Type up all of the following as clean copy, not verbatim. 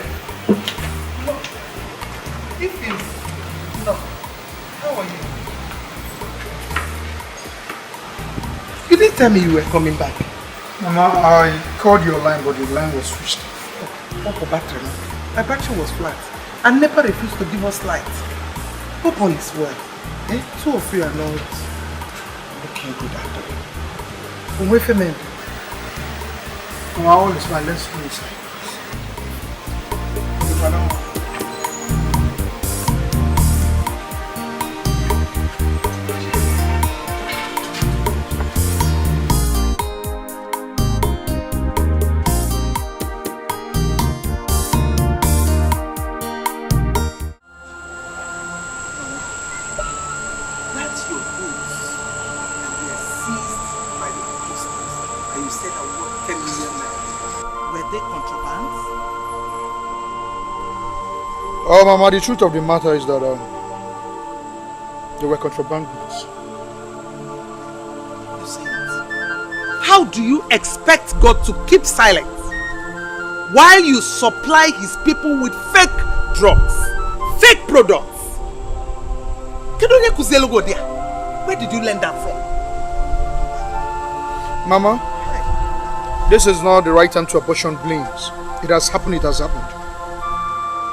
here. No. If you... No. How are you? You didn't tell me you were coming back. Mama, I called your line, but the line was switched off. What for battery? My battery was flat. And NEPA refused to give us light. Hope all is well. Eh? Two of you are not looking good at all. Wait for me. Mama, all is fine. Let's go inside. Oh, Mama, the truth of the matter is that they were contraband goods. You see it? How do you expect God to keep silent while you supply his people with fake drugs, fake products? Where did you learn that from? Mama, this is not the right time to apportion blames. It has happened, it has happened.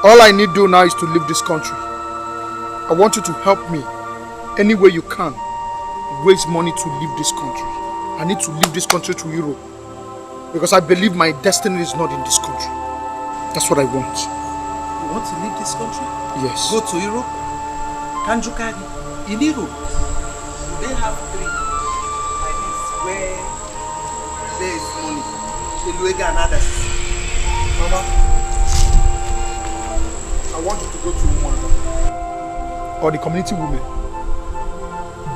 All I need to do now is to leave this country. I want you to help me any way you can. Raise money to leave this country. I need to leave this country to Europe. Because I believe my destiny is not in this country. That's what I want. You want to leave this country? Yes. Go to Europe? Kanjukari? In Europe? They have three like this where there is money. Eluega and others. Mama, I want you to go to Philmond or the community women.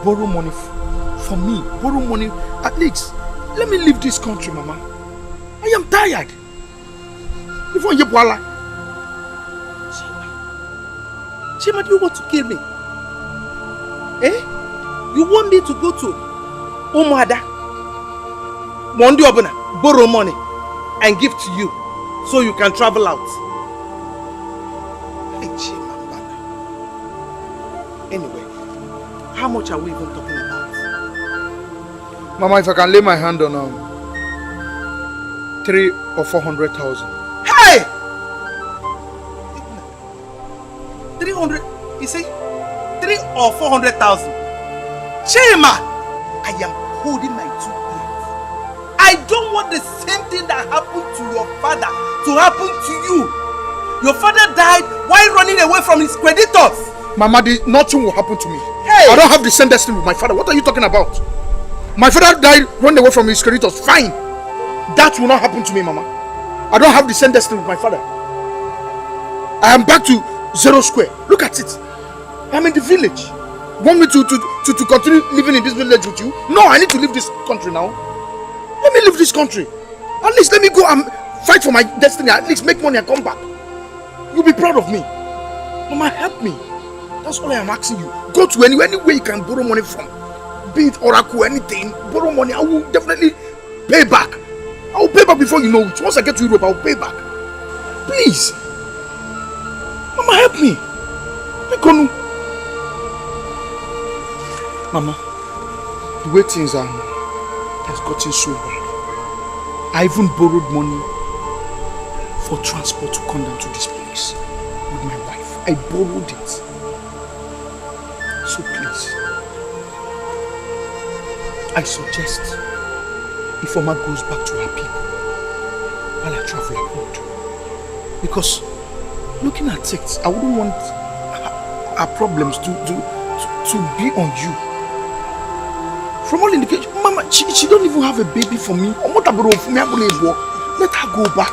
Borrow money for me. Borrow money. At least, let me leave this country, Mama. I am tired. Before you voila. Chima, do you want to kill me? Eh? You want me to go to Umada, Mondi Obana, borrow money and give to you so you can travel out? Anyway, how much are we even talking about? Mama, if I can lay my hand on 300,000 or 400,000. Hey! 300, you say? 300,000 or 400,000? Chima! I am holding my 2 ears. I don't want the same thing that happened to your father to happen to you. Your father died while running away from his creditors. Mama, nothing will happen to me. Hey! I don't have the same destiny with my father. What are you talking about? My father died, running away from his creditors. Fine. That will not happen to me, Mama. I don't have the same destiny with my father. I am back to 0 square. Look at it. I'm in the village. Want me to continue living in this village with you? No, I need to leave this country now. Let me leave this country. At least let me go and fight for my destiny. At least make money and come back. You'll be proud of me. Mama, help me. That's all I am asking you. Go to anywhere you can borrow money from. Be it Oracle, anything. Borrow money. I will definitely pay back. I will pay back before you know it. Once I get to Europe, I will pay back. Please. Mama, help me. Mama, the way things are now has gotten so bad. I even borrowed money for transport to come down to this place with my wife. I borrowed it. So please, I suggest if Mama goes back to her people while I travel abroad. Because looking at it, I wouldn't want our problems to be on you. From all indications, Mama, she don't even have a baby for me. Let her go back.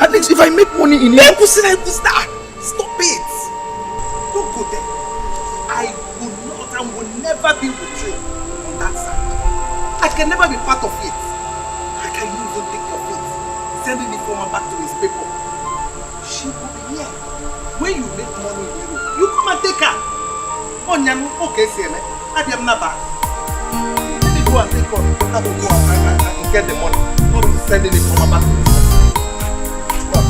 At least if I make money in it. Stop it. Don't go there. I will not and will never be with you on that side. I can never be part of it. How can you even think of it? Sending the former back to his people. She will be here. When you make money in Europe, you come and take her. Oh, okay, see me. I am not bad. Let me go and take her. I will go and get the money. Not sending the former back to his people.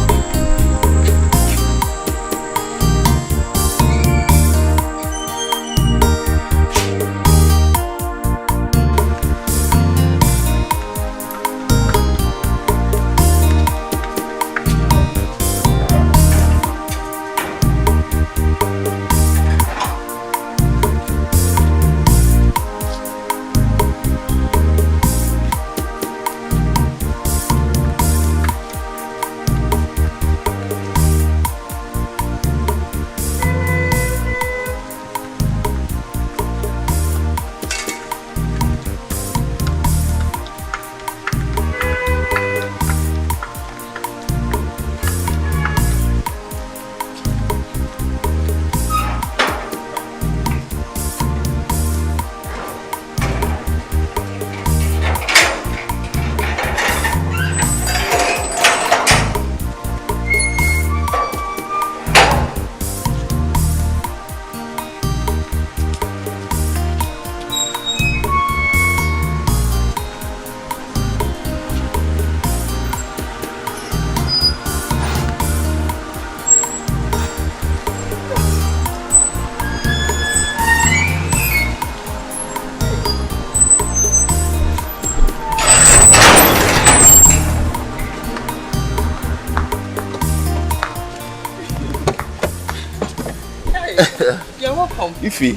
Hey, you're welcome. Ify.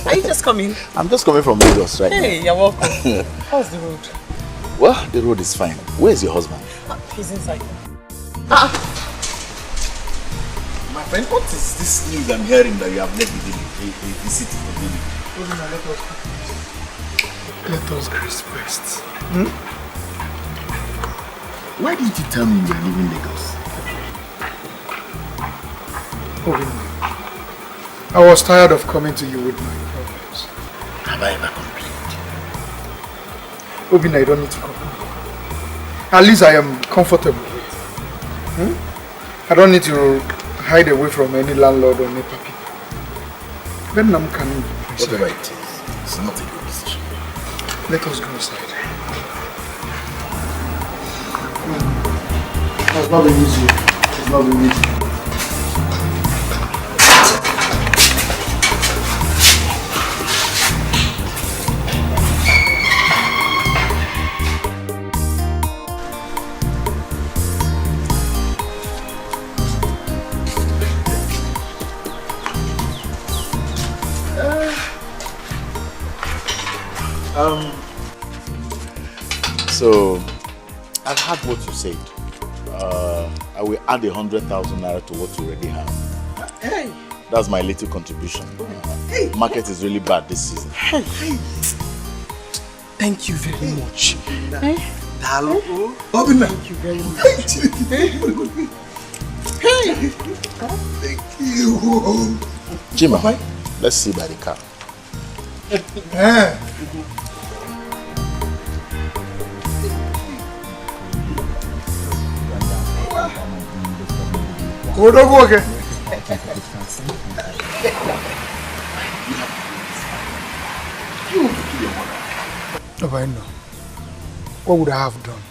Are you just coming? I'm just coming from Lagos right now. Hey, you're welcome. How's the road? Well, the road is fine. Where is your husband? He's inside. My friend, what is this news I'm hearing that you have left the city for Delhi? Let us grace first. Why didn't you tell me you were leaving Lagos? I was tired of coming to you with my problems. Have I ever complained? Obina, I don't need to complain. At least I am comfortable with. I don't need to hide away from any landlord or NEPA people. Then I'm coming. Whatever it is, it's not a good decision. Let us go inside. It's not been easy. It's not been easy. So, I've heard what you said. I will add 100,000 naira to what you already have. Hey. That's my little contribution. Market is really bad this season. Hey. Thank you very much. Thank you very much. Thank you. Jima, let's see by the car. Go again. If I know, what would I have done?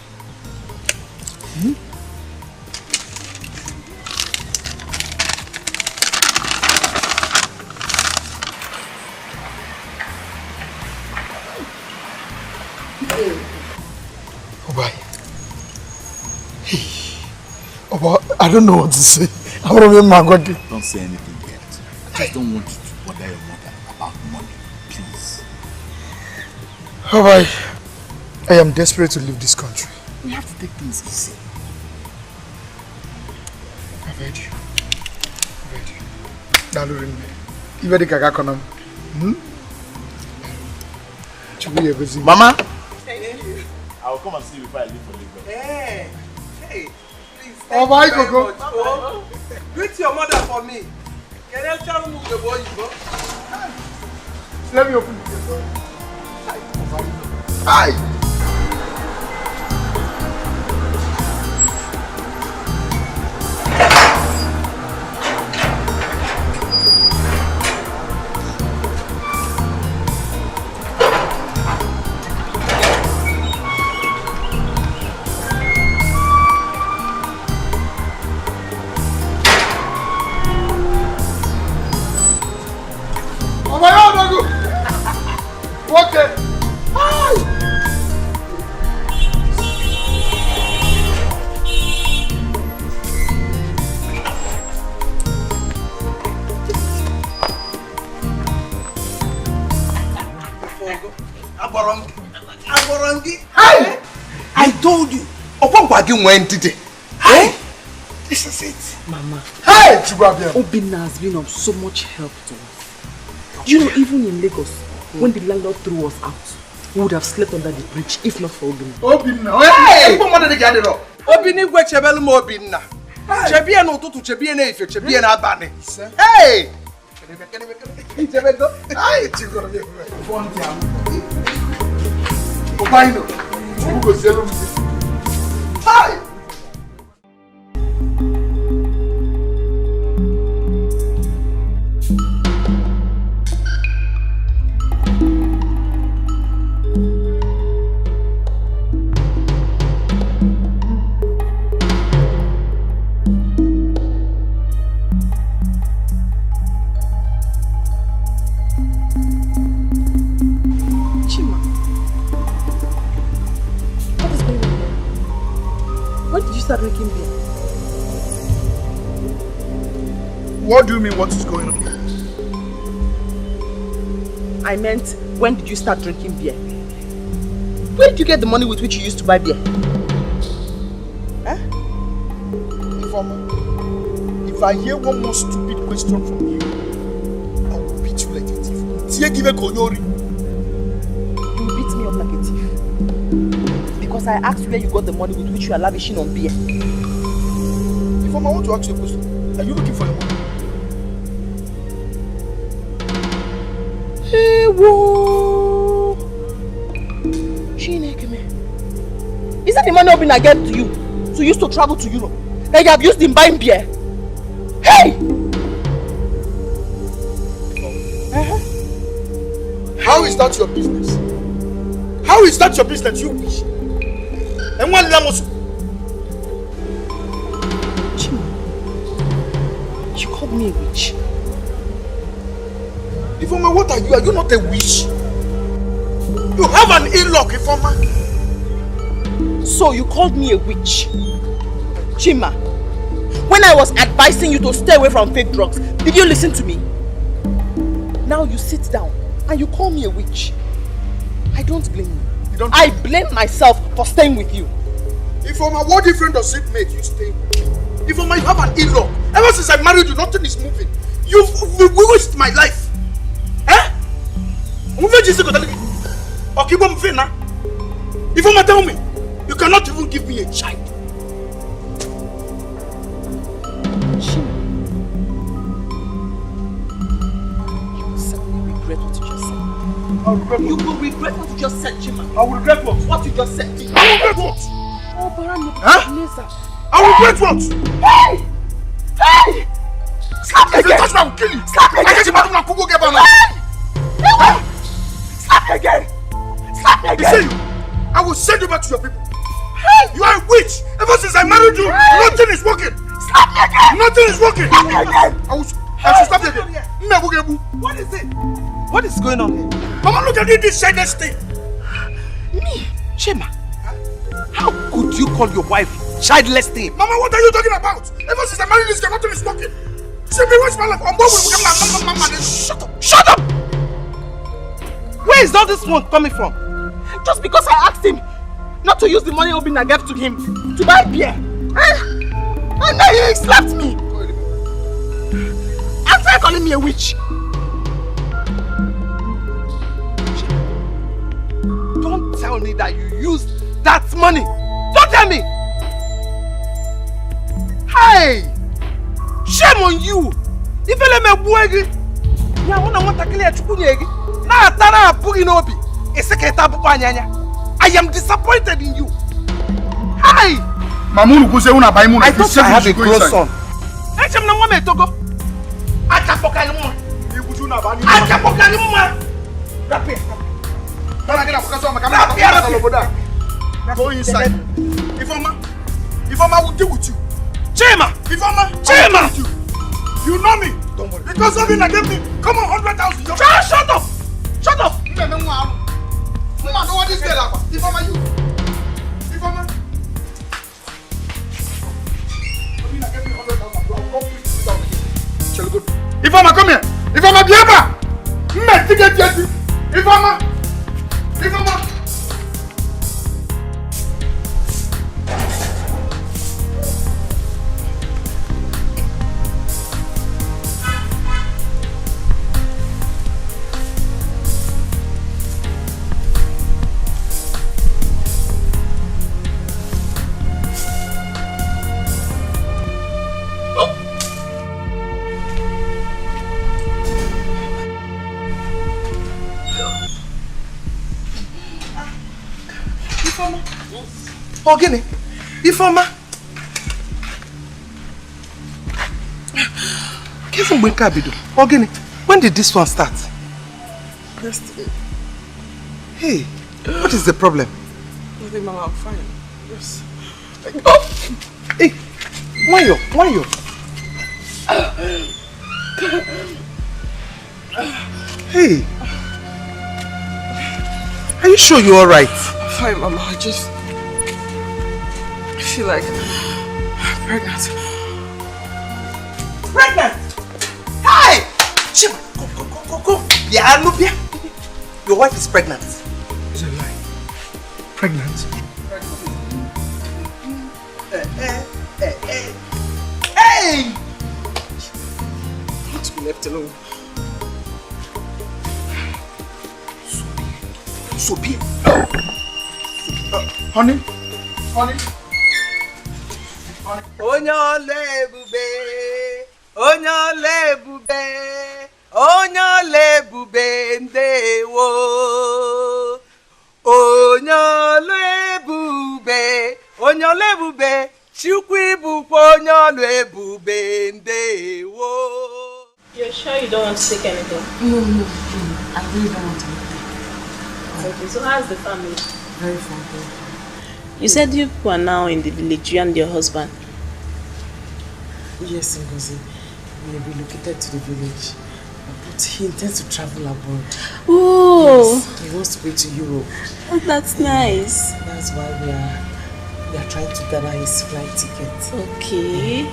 I don't know what to say. Don't say anything yet. I just don't want you to bother your mother about money, please. I am desperate to leave this country. We have to take things easy. I've heard you. Dalurin me. Even the kaka konam. Mama! Thank you. I will come and see you before I leave for Lagos. Hey. Please. Oh my God. Greet your mother for me. Can I tell you the boy you go? Let me open the door. Hi. I told you. This is it. Mama. Hey, Obina has been of so much help to us. You know, even in Lagos, when the landlord threw us out, we would have slept under the bridge if not for Obina. Hey! Obina gwe chebelu mo Obina. Chebie no tutu chebie na ife chebie na abani. Hey! Hey, chigoro be. Obaino. Who go sell them? Hi. What do you mean, what is going on? I meant, when did you start drinking beer? Where did you get the money with which you used to buy beer? Huh? If I hear one more stupid question from you, I will beat you like a thief. You will beat me up like a thief. Because I asked where you got the money with which you are lavishing on beer. If I want to ask you a question, are you looking for the money? Hey, whoa! Is that the money Obina gave to you? So you used to travel to Europe? That you have used in buying beer? Hey! How is that your business? How is that your business? You wish. And one lamos. You called me a witch. Ifoma, what are you? Are you not a witch? You have an in-law, Ifoma. So you called me a witch? Chima, when I was advising you to stay away from fake drugs, did you listen to me? Now you sit down and you call me a witch. I don't blame you. I blame myself for staying with you. Ifoma, what difference does it make you stay with me? Ifoma, you have an in-law. Ever since I married you, nothing is moving. You've wasted my life. Eh? Ifoma, tell me, you cannot even give me a child. You will certainly regret what you just said. You will regret what you just said, Chima. I will regret what? What you just said. I will regret what? Oh, Baran, huh? I will regret what? Hey! Hey! Slap me again! If you touch me, I will kill you! Slap me again! Hey! Slap me again! Slap me again! You say you? I will send you back to your people. Hey! You are a witch! Ever since I married you, nothing is working! Slap me again! Nothing is working! Slap me again! I will slap you again! What is it? What is going on here? Mama, look at this shyness thing! Me? Shema? How could you call your wife childless thing? Mama, what are you talking about? Ever since I married this girl, nothing is working. She be watching my life. I'm born with mama. Shut up! Shut up! Where is all this one coming from? Just because I asked him not to use the money Obina gave to him to buy beer. And then he slapped me. After calling me a witch. Don't tell me that you used that money. Don't tell me. Hey! Shame on you. If you let me buegi, ya want to clear chukunyegi. Na tara bugi no bi. I am disappointed in you. Hi! I thought I have a close son. I am not going to go. Go inside. Ifoma will deal with you. Chema! Chema! You know me. Don't worry. Because of it, I gave me, come on, 100,000. Shut up! Shut up! Mama, don't want this girl. Ifoma, you. Ifoma. Ifoma, come here. Ifoma, Biaba. Ifoma. Ogini, Ifoma. Ogini, when did this one start? Yesterday. Hey, what is the problem? Nothing, Mama, I'm fine. Yes. Oh! Hey, why you? Hey, are you sure you're alright? I'm fine, Mama. I feel like I'm pregnant. Pregnant? Hey! Shima, go. Yeah, Your wife is pregnant. It's a lie. Pregnant? Hey! Not to be left alone. So be it. Honey? Honey? Onyole bube, onyole bube, onyole bube ndewo. Onyole bube, onyole bube, chukwu bukwa onyole bube ndewo. You're sure you don't want to take anything? No, I really don't want to. Okay, so how's the family? Very fun, very fun. You said you are now in the village, you and your husband. Yes, Ngozi. We relocated to the village. But he intends to travel abroad. Oh! Yes, he wants to go to Europe. Oh, that's nice. That's why we are trying to gather his flight ticket. Okay.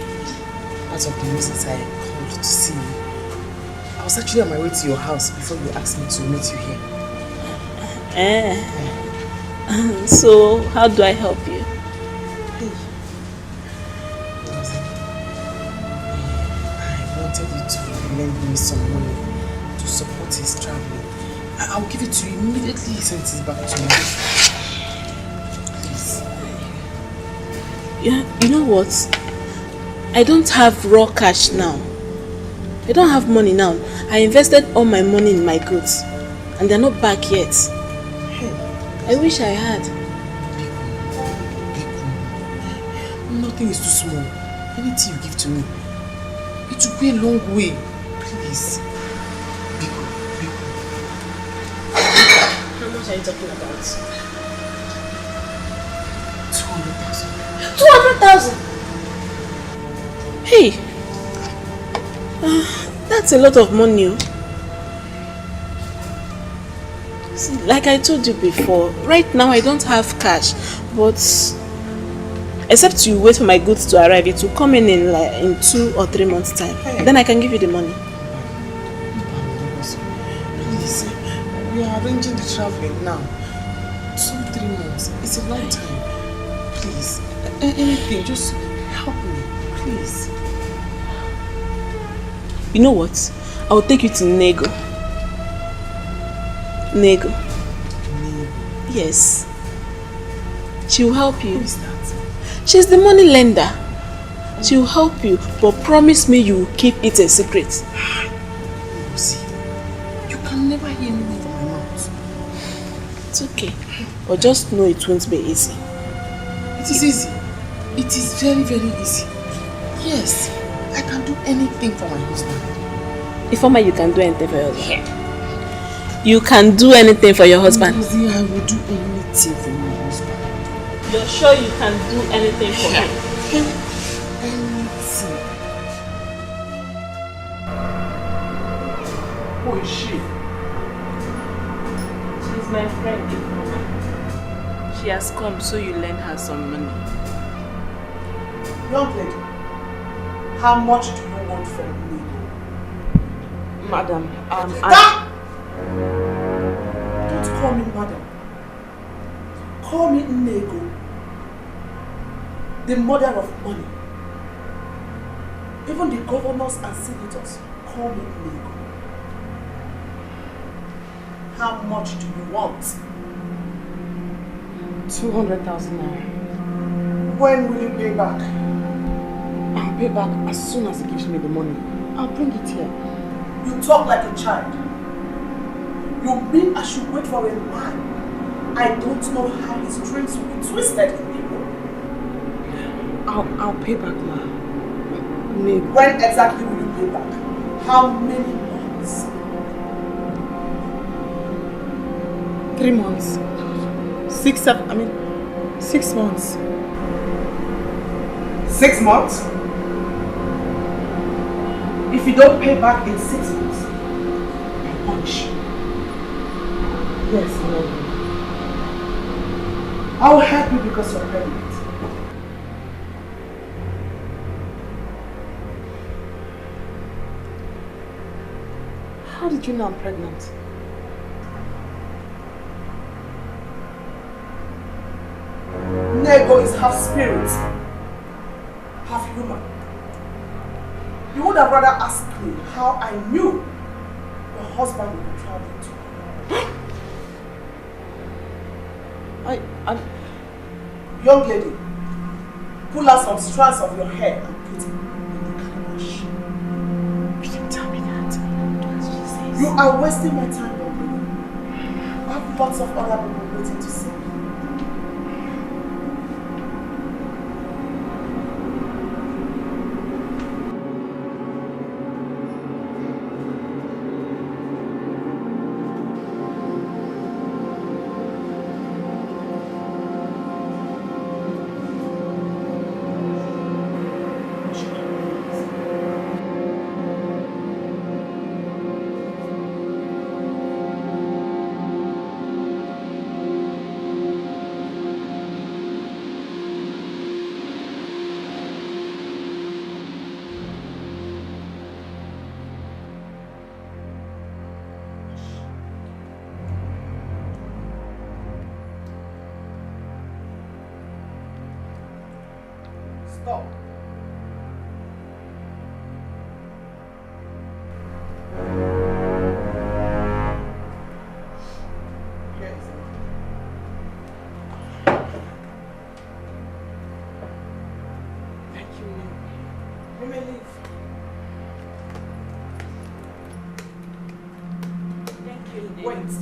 That's one of the reasons I called to see you. I was actually on my way to your house before you asked me to meet you here. So, how do I help you? I wanted you to lend me some money to support his traveling. I'll give it to you immediately he sends it back to me. Please. Yeah, you know what? I don't have raw cash now. I don't have money now. I invested all my money in my goods and they're not back yet. I wish I had. Biko. Nothing is too small. Anything you give to me, it will go a long way. Please. Biko. How much are you talking about? 200,000. 200,000! Hey! That's a lot of money. See, like I told you before, right now I don't have cash, but except you wait for my goods to arrive, it will come in like in 2 or 3 months time. Hey. Then I can give you the money. Please, we are arranging the traveling now. 2-3 months. It's a long time. Please, anything, just help me, please. You know what? I will take you to Nego. Nego. Yes. She will help you. Who is that? She's the money lender. She will help you, but promise me you will keep it a secret. See, you can never hear anything from my mouth. It's okay. But just know it won't be easy. It is easy. It is very, very easy. Yes, I can do anything for my husband. Ifeoma, you can do anything for your husband. You can do anything for your husband. Ngozi, I will do anything for my husband. You're sure you can do anything for him? Anything. Who is she? She's my friend, Ifeoma. She has come so you lend her some money. Young lady, how much do you want from me? Madam, Don't call me madam. Call me Nego, the mother of money. Even the governors and senators call me Nego. How much do you want? 200,000 naira. When will you pay back? I'll pay back as soon as he gives me the money. I'll bring it here. You talk like a child. You mean I should wait for a man? I don't know how his dreams will be twisted in people. I'll pay back, ma. When exactly will you pay back? How many months? 3 months. 6 months. 6 months? If you don't pay back in 6 months, I'll punish you. Yes, Lord. I will help you because you're pregnant. How did you know I'm pregnant? Nego is half spirit, half human. You would have rather asked me how I knew your husband would be traveling to. Young lady, pull out some strands of your hair and put it in the calabash. You can tell me that. That's what she says. You are wasting my time, young lady. I have lots of other people waiting to see me. Stop. Thank you, Mary. You may leave. Thank you, Wait.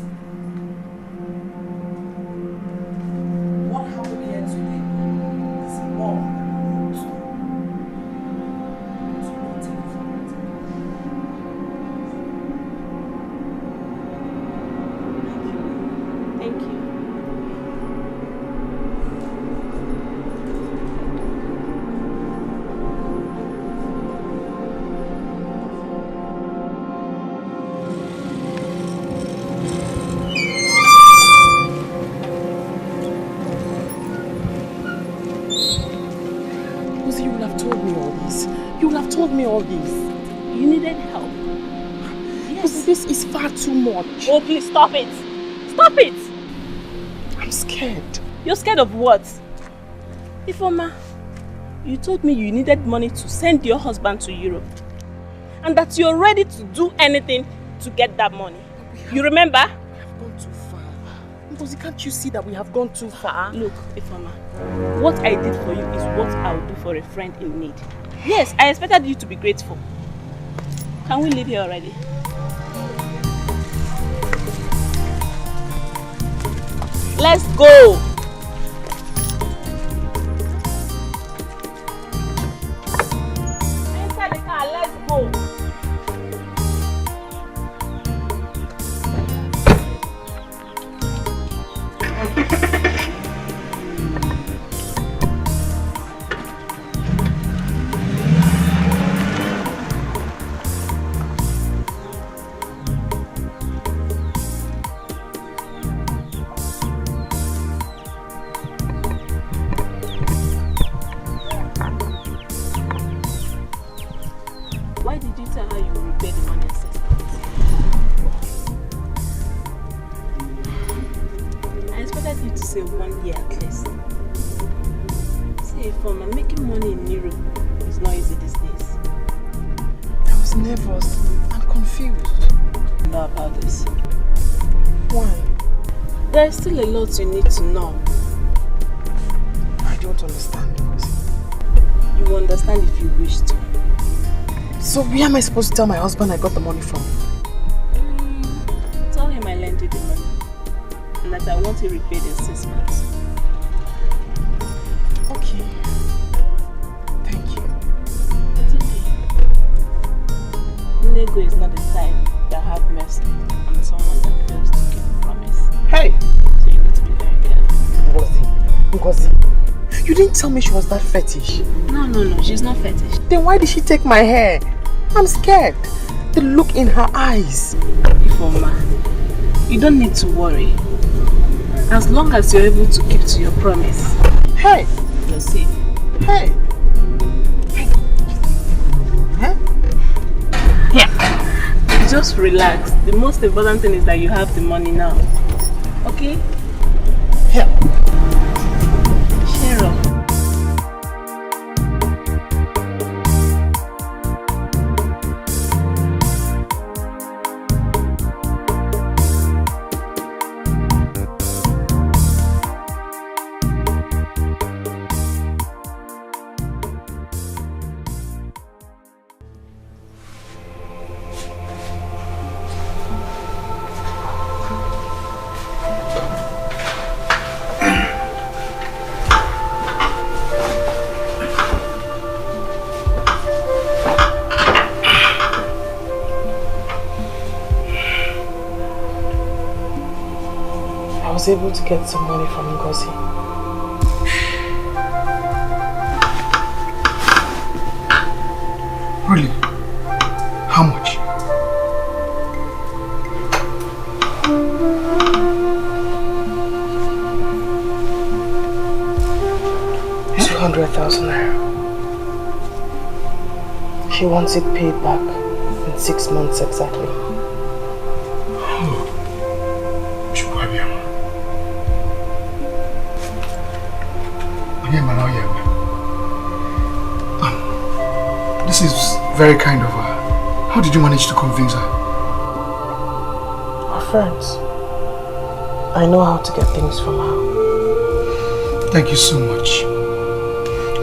What happened here today is more than you two. So don't take it for granted. Thank you. Lucy, you would have told me all this. You would have told me all this. You needed help. Yes. This is far too much. Oh, please stop it. Stop it. I'm scared. You're scared of what? Ifeoma, you told me you needed money to send your husband to Europe. And that you're ready to do anything to get that money. You remember? We have gone too far. Ngozi, can't you see that we have gone too far? Look, Ifeoma, what I did for you is what I would do for a friend in need. Yes, I expected you to be grateful. Can we leave here already? Let's go! Inside the car, let's go! Why did you tell her you would repay the money in 6 months? I expected you to say 1 year at least. See, Ifeoma, making money in Europe is not easy these days. I was nervous and confused. You know about this. Why? There is still a lot you need to know. I don't understand, Ngozi. You will understand if you wish to. So where am I supposed to tell my husband I got the money from? Tell him I lent you the money. And that I want you repaid in 6 months. Okay. Thank you. It's okay. Nego is not the type that have mercy on someone that fails to keep a promise. Hey! So you need to be very careful. Ngozi, you didn't tell me she was that fetish. No, she's not fetish. Then why did she take my hair? I'm scared. The look in her eyes. Ifeoma, you don't need to worry. As long as you're able to keep to your promise, Hey! you're safe. Hey! Huh? Yeah. Just relax. The most important thing is that you have the money now. Okay? Here. Cheer up. was able to get some money from Ngozi. Really? How much? ₦200,000. She wants it paid back in 6 months exactly. This is very kind of her. How did you manage to convince her? We're friends. I know how to get things from her. Thank you so much.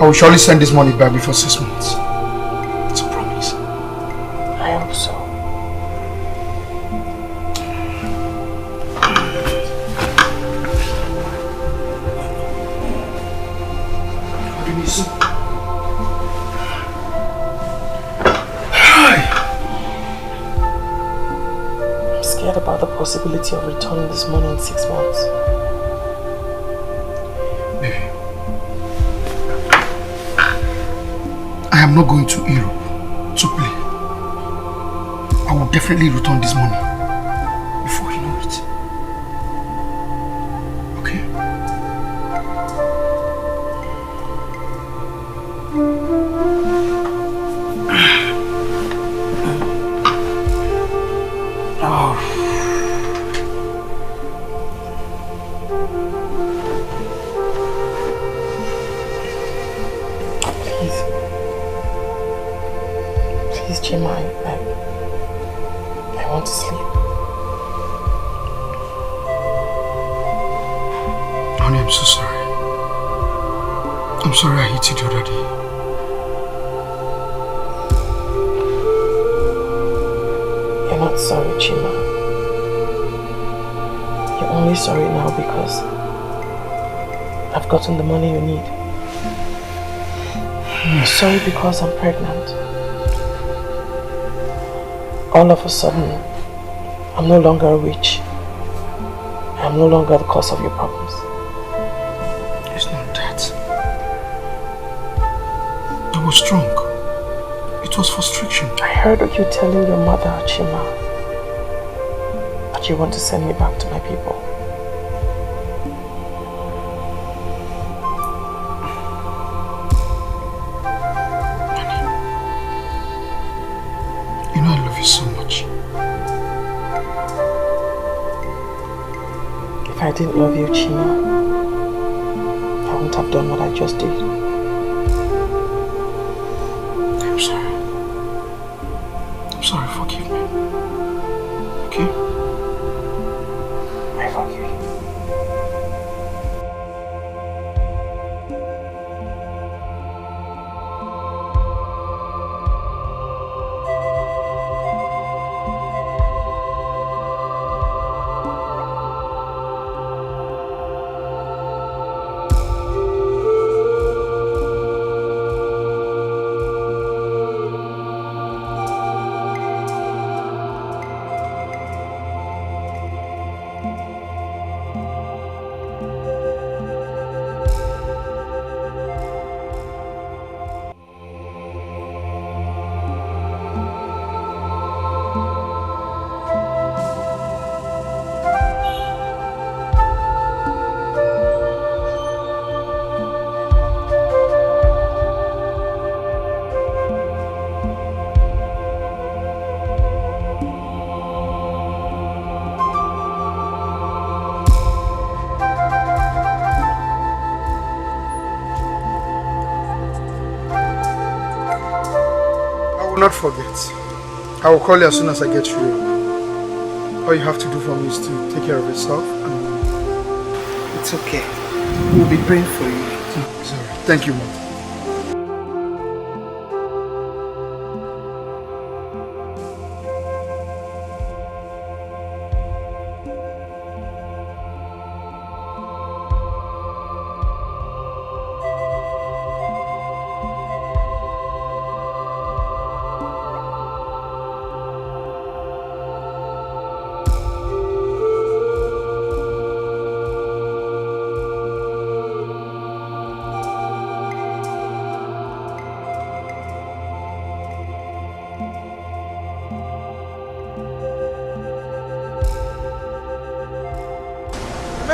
I will surely send this money back before 6 months. It's a promise. I hope so. I'm scared about the possibility of returning this money in 6 months. Baby, I am not going to Europe to play. I will definitely return this money before you know it. Okay? Oh. Please, Chima, I want to sleep. Honey, I'm so sorry. I'm sorry I hit you the other day. You're not sorry, Chima. You're only sorry now because I've gotten the money you need. You're sorry because I'm pregnant. All of a sudden, I'm no longer a witch. I'm no longer the cause of your problems. It's not that. I was drunk. It was frustration. I heard you telling your mother, Chima, that you want to send me back to my people. You know I love you so much. If I didn't love you, Chima, I wouldn't have done what I just did. I'm sorry. I'm sorry, forgive me. Okay? I forgive you. Not forget. I will call you as soon as I get through. All you have to do for me is to take care of yourself and It's okay. We'll be praying for you. sorry. Thank you, Mom.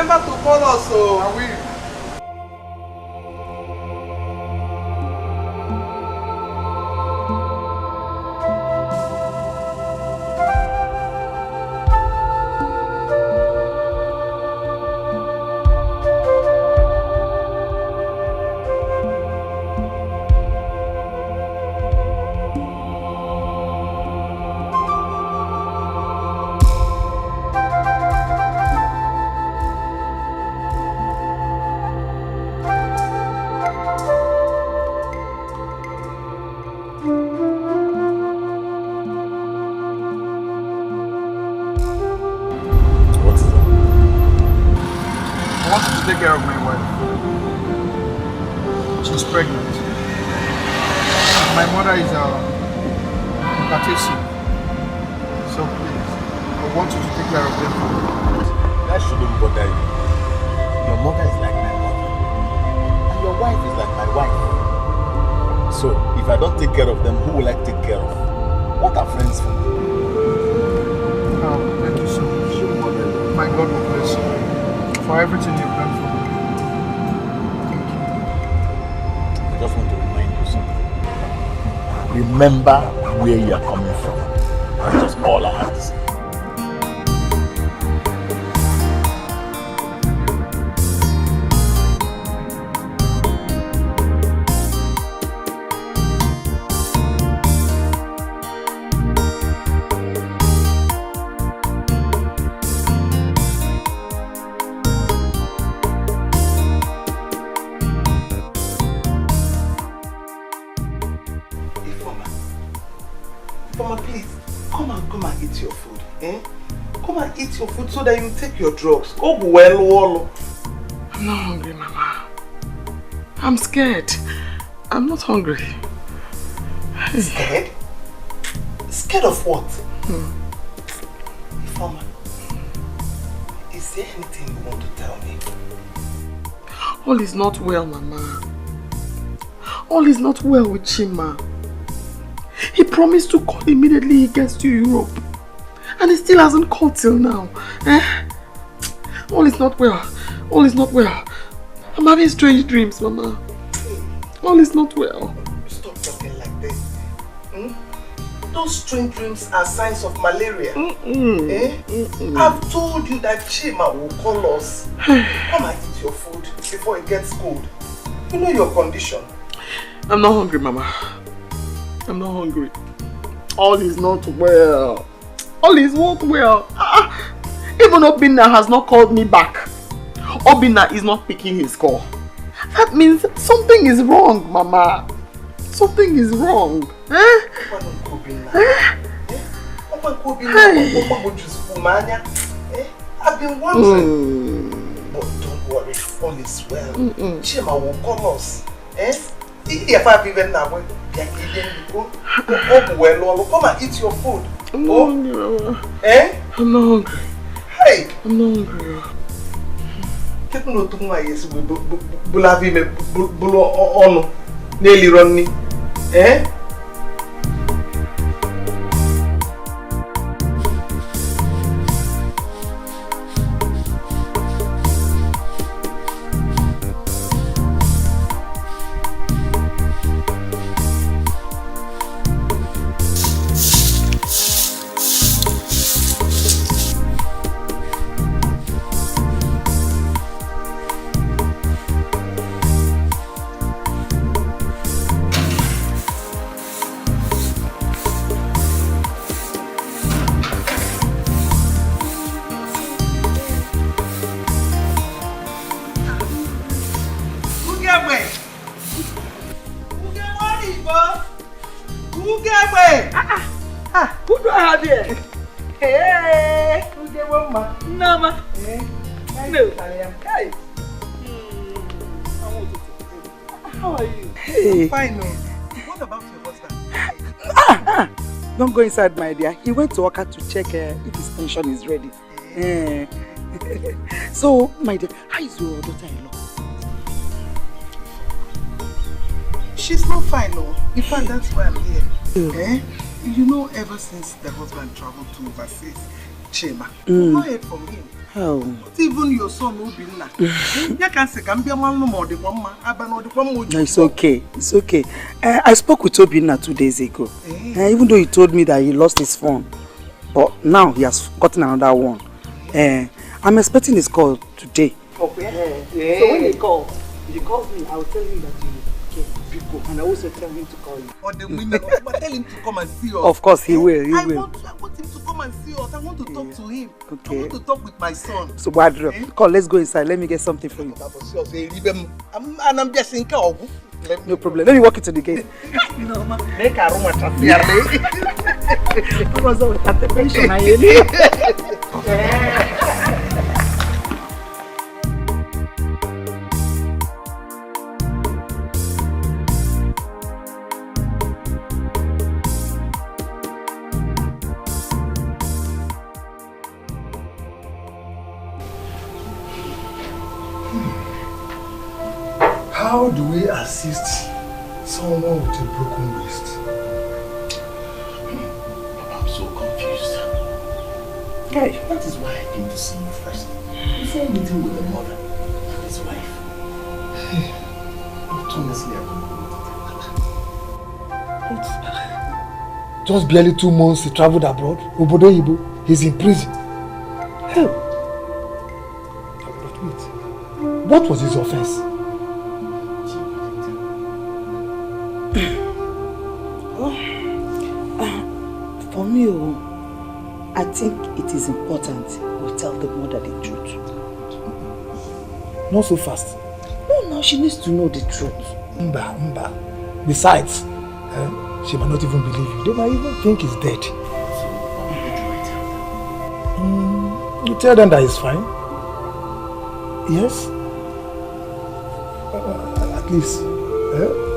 remember to call us, so I will. Take care of my wife. She's pregnant. My mother is hypertensive. So please, I want you to take care of them for me. That shouldn't bother you. Your mother is like my mother. And your wife is like my wife. So if I don't take care of them, who will I take care of? What are friends for? Oh, thank you so much. My God will bless you for everything you've done for me. I just want to remind you something. Remember where you are coming from. That's just all I have to say. So that you take your drugs. Oh, well, I'm not hungry, Mama. I'm scared. I'm not hungry. Scared? Scared of what? Philmond, is there anything you want to tell me? All is not well, Mama. All is not well with Chima. He promised to call immediately he gets to Europe. And he still hasn't called till now. All is not well. All is not well. I'm having strange dreams, Mama. All is not well. Stop talking like this. Those strange dreams are signs of malaria. I've told you that Chima will call us. Come and eat your food before it gets cold. You know your condition. I'm not hungry, Mama. I'm not hungry. All is not well. All is not well. Even Obinna has not called me back. Obinna is not picking his call. That means something is wrong, Mama. Something is wrong. I've been wondering. But don't worry, all is well. Chima will call us. If I've even now, come and eat your food. I'm not hungry, Mama. I'm not hungry. Hey! I'm not hungry. People know too much. Yes, we bulavi me bulo ono nearly running. Who do I have here? Hey, who gave Mama? Nama. No. Hey. How are you? Hey. Fine. What about your husband? Don't go inside, my dear. He went to Oka to check if his pension is ready. So, my dear, how is your daughter-in-law? She's not fine, no. In fact, that's why I'm here. You know, ever since the husband traveled to overseas, Chima. We've not heard from him. Oh. Not even your son will be now. You can say, can be a man no more. No, it's okay. It's okay. I spoke with Obinna 2 days ago. Even though he told me that he lost his phone, but now he has gotten another one. I'm expecting his call today. Okay. So when he calls, if he calls me, I will tell him that you came, and I also tell him to call you. Or the women, but tell him to come and see us. Of course, he will. He I will. want him to come and see us. I want to talk to him. Okay. I want to talk with my son. So, Badro, come, let's go inside. Let me get something for you. I'm just in car. No problem. Let me walk into the gate. No, ma. Make a room at How do we assist someone with a broken wrist? I'm so confused. Hey. That is why I came to see you first. Before meeting with the mother and his wife. But honestly, I don't know. But just barely 2 months he traveled abroad. Obodo Ibo, he's in prison. Hell. But wait, what was his offense? For me, I think it is important we tell the mother the truth. Not so fast. No, she needs to know the truth. Mba. Besides, she might not even believe you. They might even think he's dead. You tell them that he's fine. Yes. At least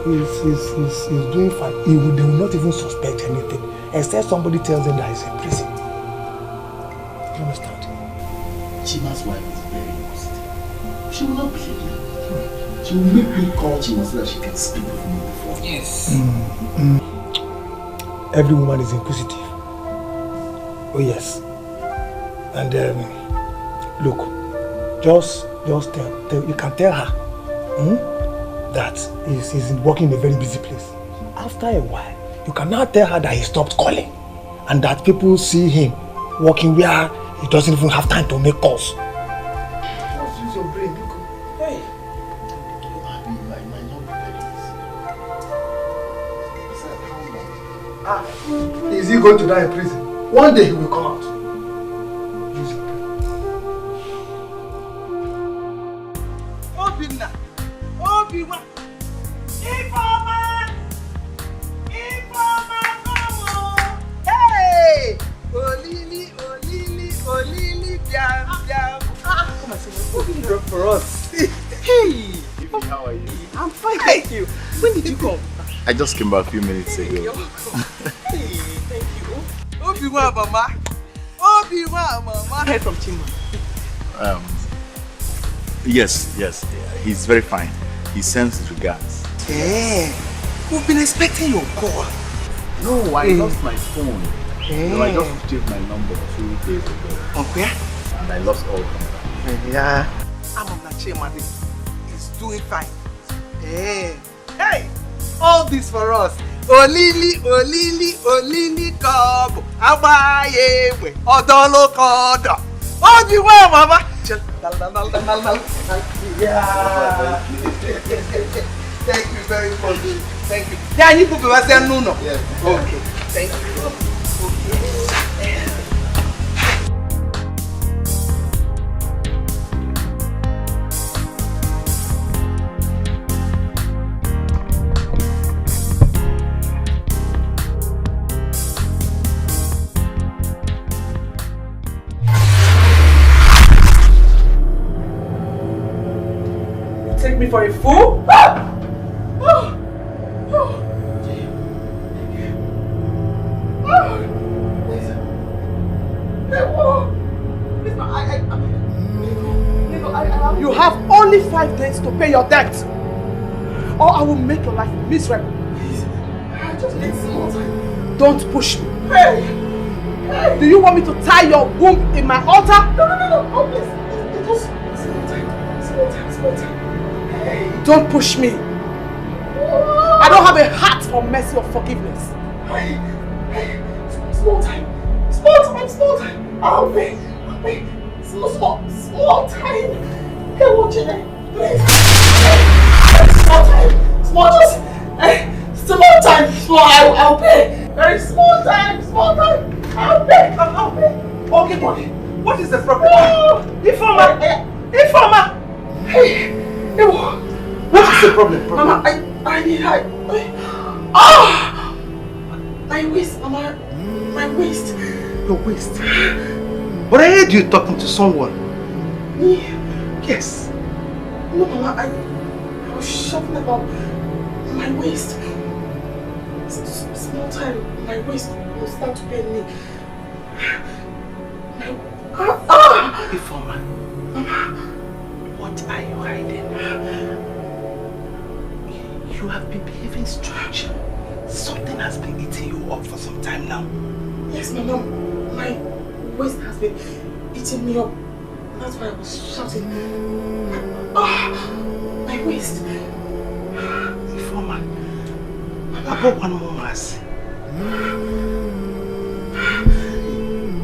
he's doing fine. They will not even suspect anything. Except somebody tells them that he's in prison. You understand? Chima's wife is very positive. She will not believe me. She will make me call Chima so that she can speak with me before. Yes. Every woman is inquisitive. Oh yes. And look, just tell, you can tell her that he's working in a very busy place. After a while, you can now tell her that he stopped calling and that people see him working where he doesn't even have time to make calls. Just use your brain. Hey. I might not be very busy. Is he going to die in prison? One day he will come out. Use your brain. Obinna. Obiwa. Ifeoma, come on. Hey! Olili, biam. Come and see what you brought for us. Hey! How are you? I'm fine, thank you. When did you come? I just came back a few minutes ago. You're welcome. Hey, thank you. Obiwa, mama. Heard from Chima. Yes, he's very fine. He sends his regards. Hey, we've been expecting your call. No, I lost my phone. No, I just changed my number 2 days ago. On where? And I lost all contact. Yeah. I'm on that chair, madam. He's doing fine. Hey, all this for us. Olili, kobo. Abaye, odolo kodo. Obiwa, mama. Yeah. Thank you very much. Thank you. Yeah, you put me no. Yes. Okay. Thank you. Okay. Take me for a fool? You have only 5 days to pay your debt, or I will make your life miserable. I just need some more time. Don't push me. Hey! Do you want me to tie your womb in my altar? No. Oh, please. Small time. Hey. Don't push me. I don't have a heart for mercy or forgiveness. Hey. Small time. I'll pay. Small time. Hey, watch it. Please. Small time. I'll pay. Very small time. I'll pay. Okay, buddy. What is the problem? Informer. Hey. What is the problem? Mama, I need my waist, Mama. My waist. Your waist. But I heard you talking to someone. Me? Yes. No, Mama, I was shouting about my waist. Small time, my waist will start to pain me. Informer. What are you hiding? You have been behaving strange. Something has been eating you up for some time now. Yes, Mama. My waist has been eating me up. That's why I was shouting. My waist. Informer. About one more mercy.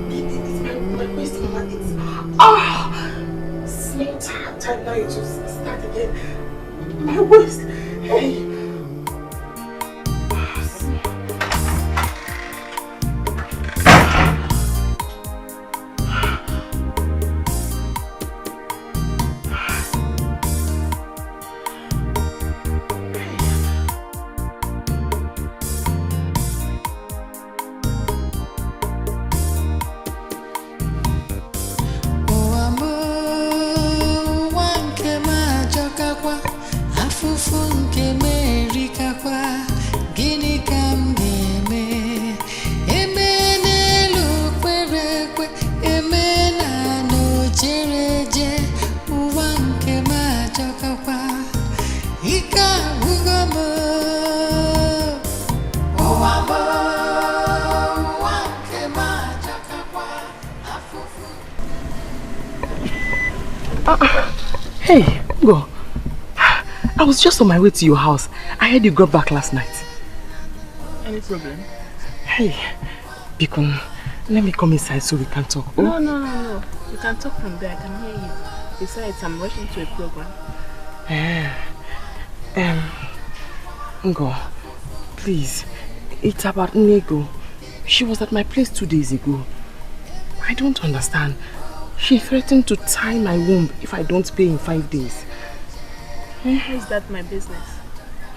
It's my waist, Mama. It's small time now. It will start again. My waist. Hey. Hey, Ngo. I was just on my way to your house. I heard you got back last night. Any problem? Hey, Bikon, let me come inside so we can talk. Oh? No. You can talk from there. I can hear you. Besides, I'm rushing to a program. Ngo, please. It's about Nego. She was at my place 2 days ago. I don't understand. She threatened to tie my womb if I don't pay in 5 days. How is that my business?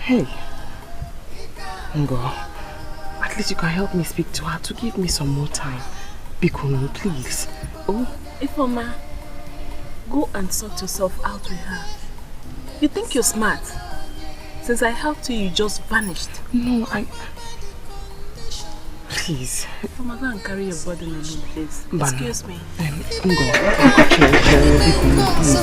Hey, Ngo, at least you can help me speak to her to give me some more time. Bikunu, please. Oh, Ifeoma, go and sort yourself out with her. You think you're smart? Since I helped you, you just vanished. No, Please. Ifeoma, go and carry your burden alone, please. Bana. Excuse me. Ngo, Bikunu, please.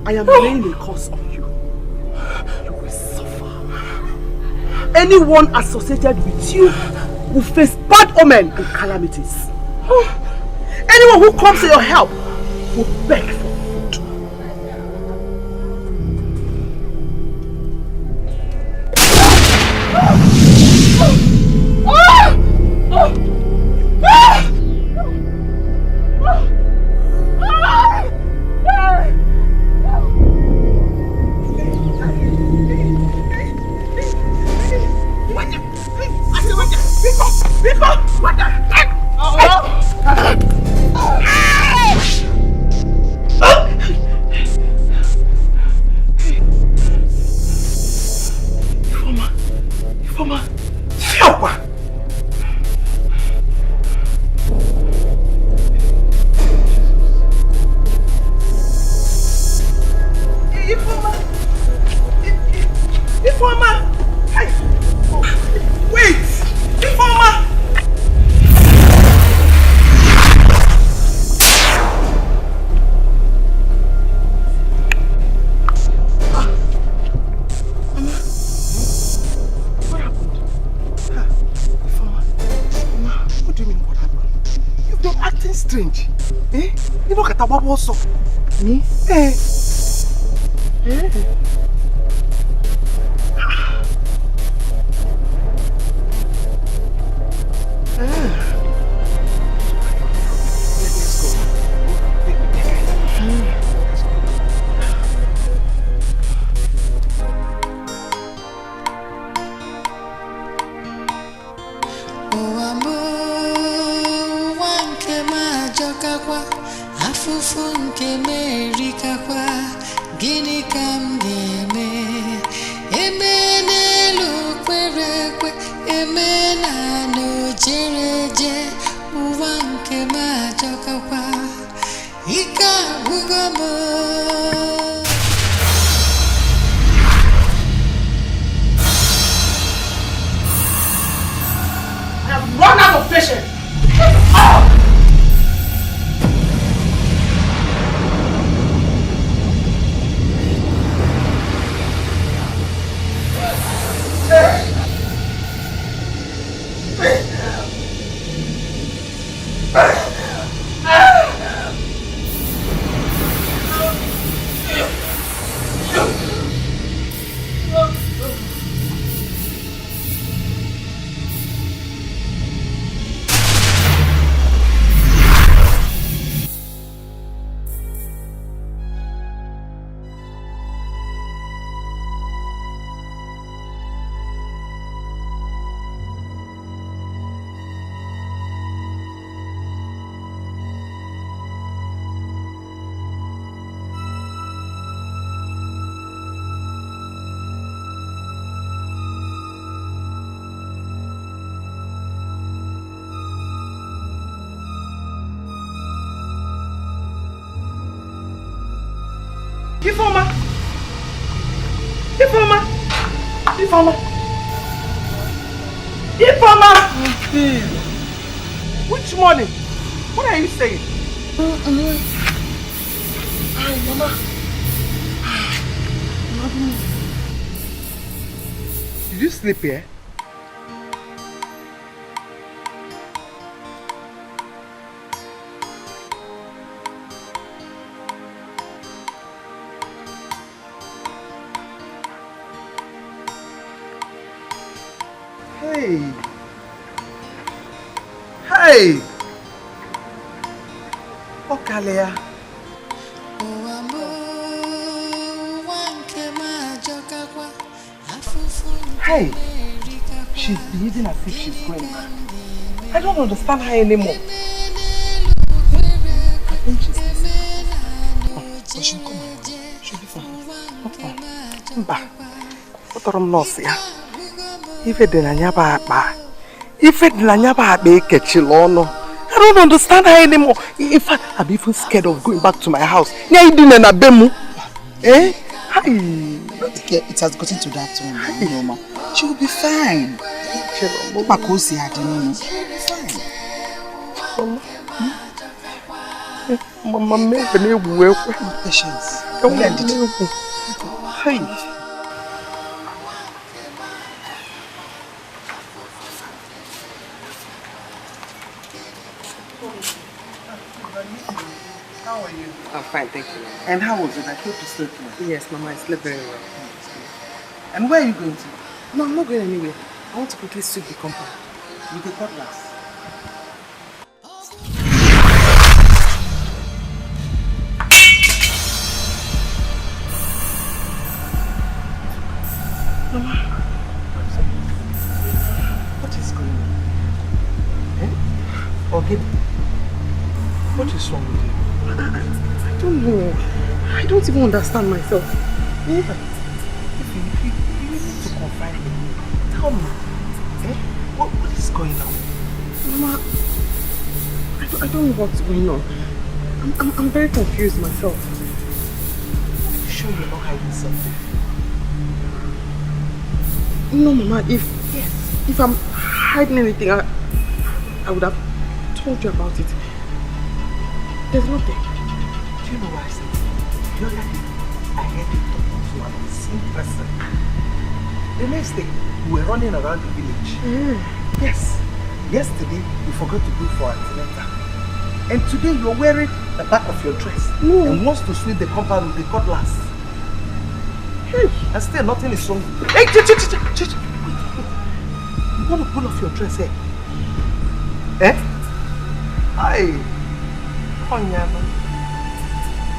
I am laying a curse on you. You will suffer. Anyone associated with you will face bad omen and calamities. Anyone who comes to your help will beg for food. Nkata gbaba ọsọ. Me? Eh. Ifeoma! Which morning? What are you saying? Mama. Did you sleep here? Hey! Okalea. Hey! She's behaving as if she's going mad. I don't understand her anymore. I think she's listening. But she'll come around. She'll be fine. Mba. What are you saying? If it didn't I don't understand her anymore. In fact, I'm even scared of going back to my house. Eh? Hi. It has gotten to that one now, Mama. She will be fine. She will be fine. Mama, patience. Hey. How are you? I'm fine, thank you. And how was it? I hope you slept well. Yes, Mama, I slept very well. And where are you going to? No, I'm not going anywhere. I want to quickly sweep the compound. With the cutlass. Mama. What is going on? Eh? Okay. What is wrong with you? I don't know. I don't even understand myself. If you need to confide in me, tell me. Eh? What is going on? Mama, I don't know what's going on. I'm very confused myself. Are you sure you're not hiding something? No, Mama, if I'm hiding anything, I would have told you about it. There's nothing. Do you know what I said? The other day, I heard you talking to an unseen person. The next day, we were running around the village. Mm. Yes. Yesterday, we forgot to go for antenatal. And today you're wearing the back of your dress and wants to sweep the compound with the cutlass. Hey, and still nothing is wrong. Hey, wait. You want to pull off your dress, eh? Eh? Hi. Konyama.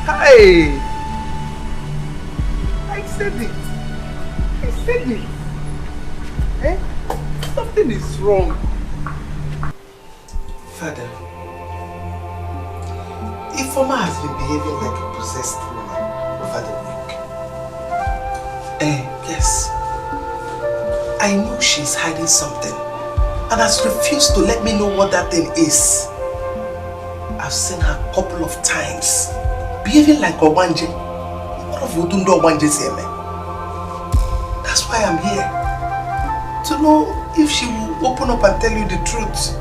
Hi. I said it. Eh? Something is wrong. Father, Ifeoma has been behaving like a possessed woman over the week. Yes. I know she's hiding something and has refused to let me know what that thing is. I've seen her a couple of times behaving like Obanje. What of Odundo Obanje say, man? That's why I'm here. To know if she will open up and tell you the truth.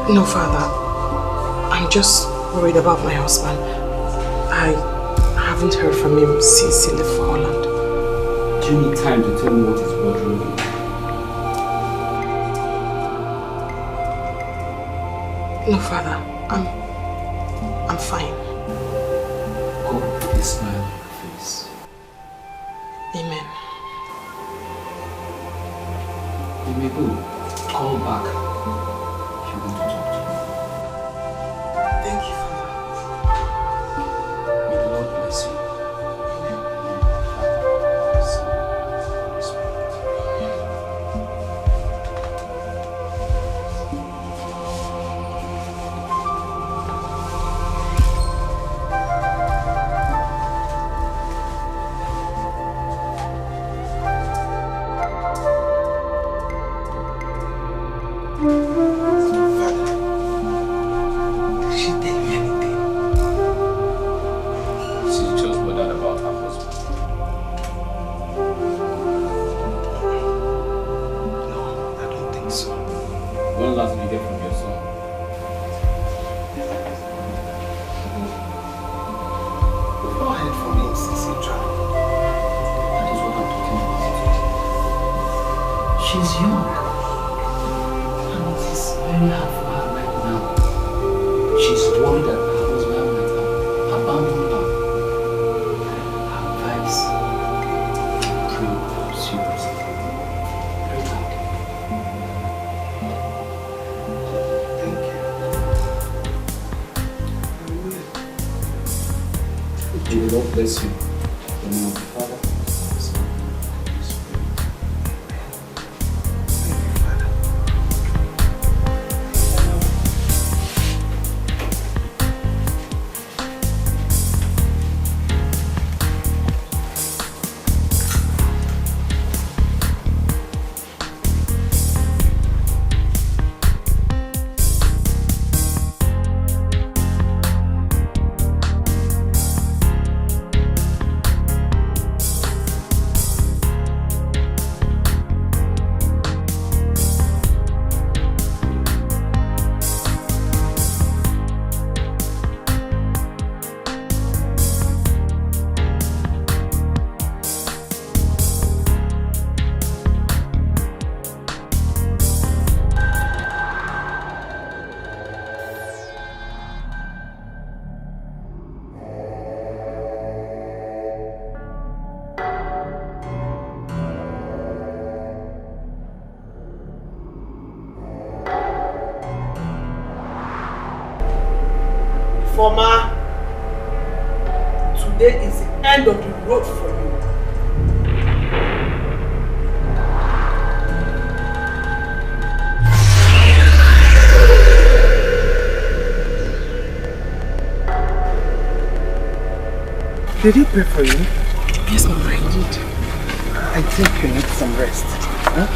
No, Father. I'm just worried about my husband. I haven't heard from him since he left for Holland. Do you need time to tell me what is bothering you? No, Father. I'm fine. Go with a smile on your face. Amen. You may go. Call back. Thank you, Father. May the Lord bless you. Bless you. In the name of the Father, the Son, and the Spirit. Thank you, Father. Former, today is the end of the road for you. Did he pray for you? Yes, Mama, I did. I think you need some rest. Huh?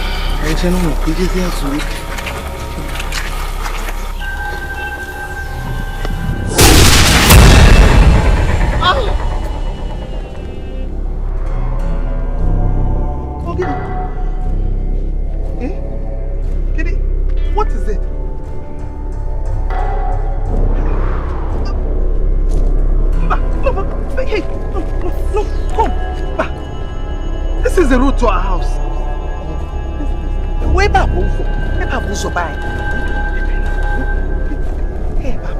is the route to our house? Way back, way back, so bye. Hey, back.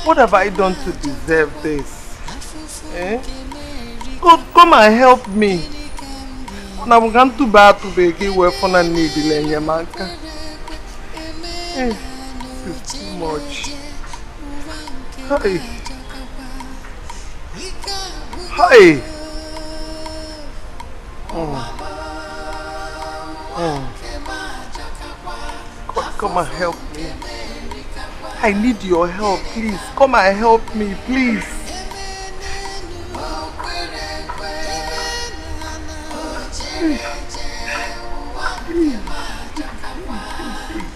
What have I done to deserve this? Eh? God, come and help me. Now I'm going to bad to be away from a needle in your manka. This is too much. Hey. Hey. God, come and help me. I need your help, please. Come and help me, please.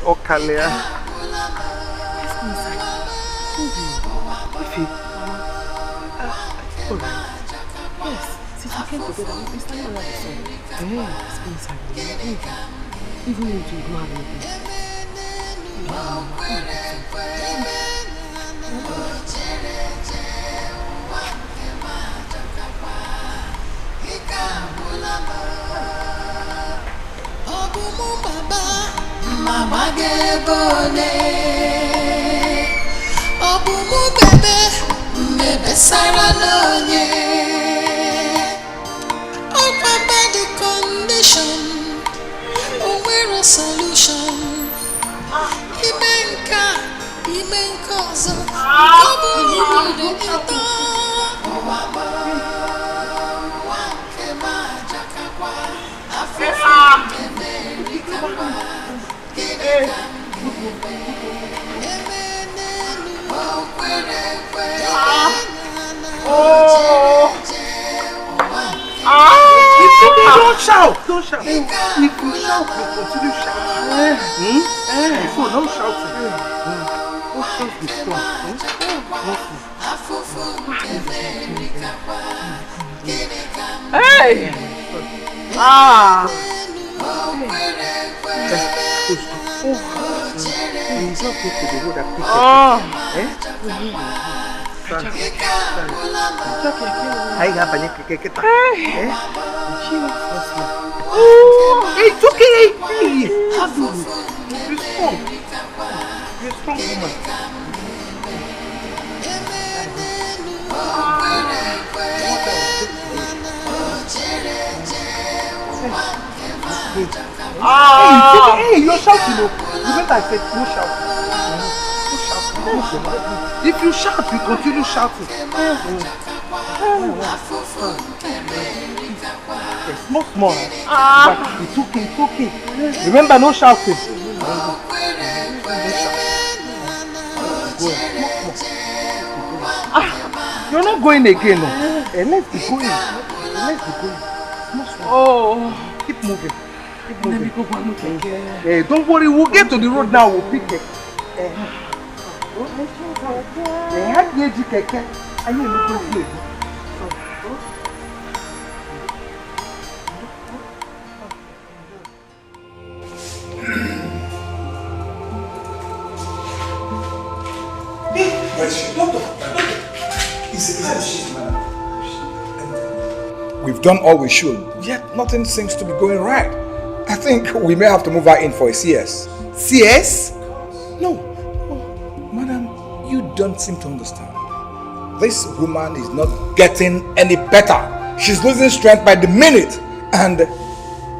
Oh, Kalia. Yes, since we came together, we started around the sun. Let's go inside. Even if you don't have anything. Mama gebole Obumu bebe Bebe Sara lonye Oh baba the condition Oh we're a solution Imenka zo Obumu de ito Oh mama Wanke majakakwa Afrika Amerika Don't shout! Don't shout! If you shout, you continue shouting. So no shouting. Don't shout the storm. Hey! He's not good to the road that people. It's okay. You're strong. You're a strong woman. Hey, you're shouting. Remember I said no shout. No shout. If you shout, you continue shouting. Small. It's okay. Remember, no shouting. You're not going again. No. Let's be going. Oh, keep moving. Hey, don't worry, we'll get to the road now. We'll pick it. We've done all we should, yet nothing seems to be going right. I think we may have to move her in for a CS. CS? No, madam, you don't seem to understand. This woman is not getting any better. She's losing strength by the minute. And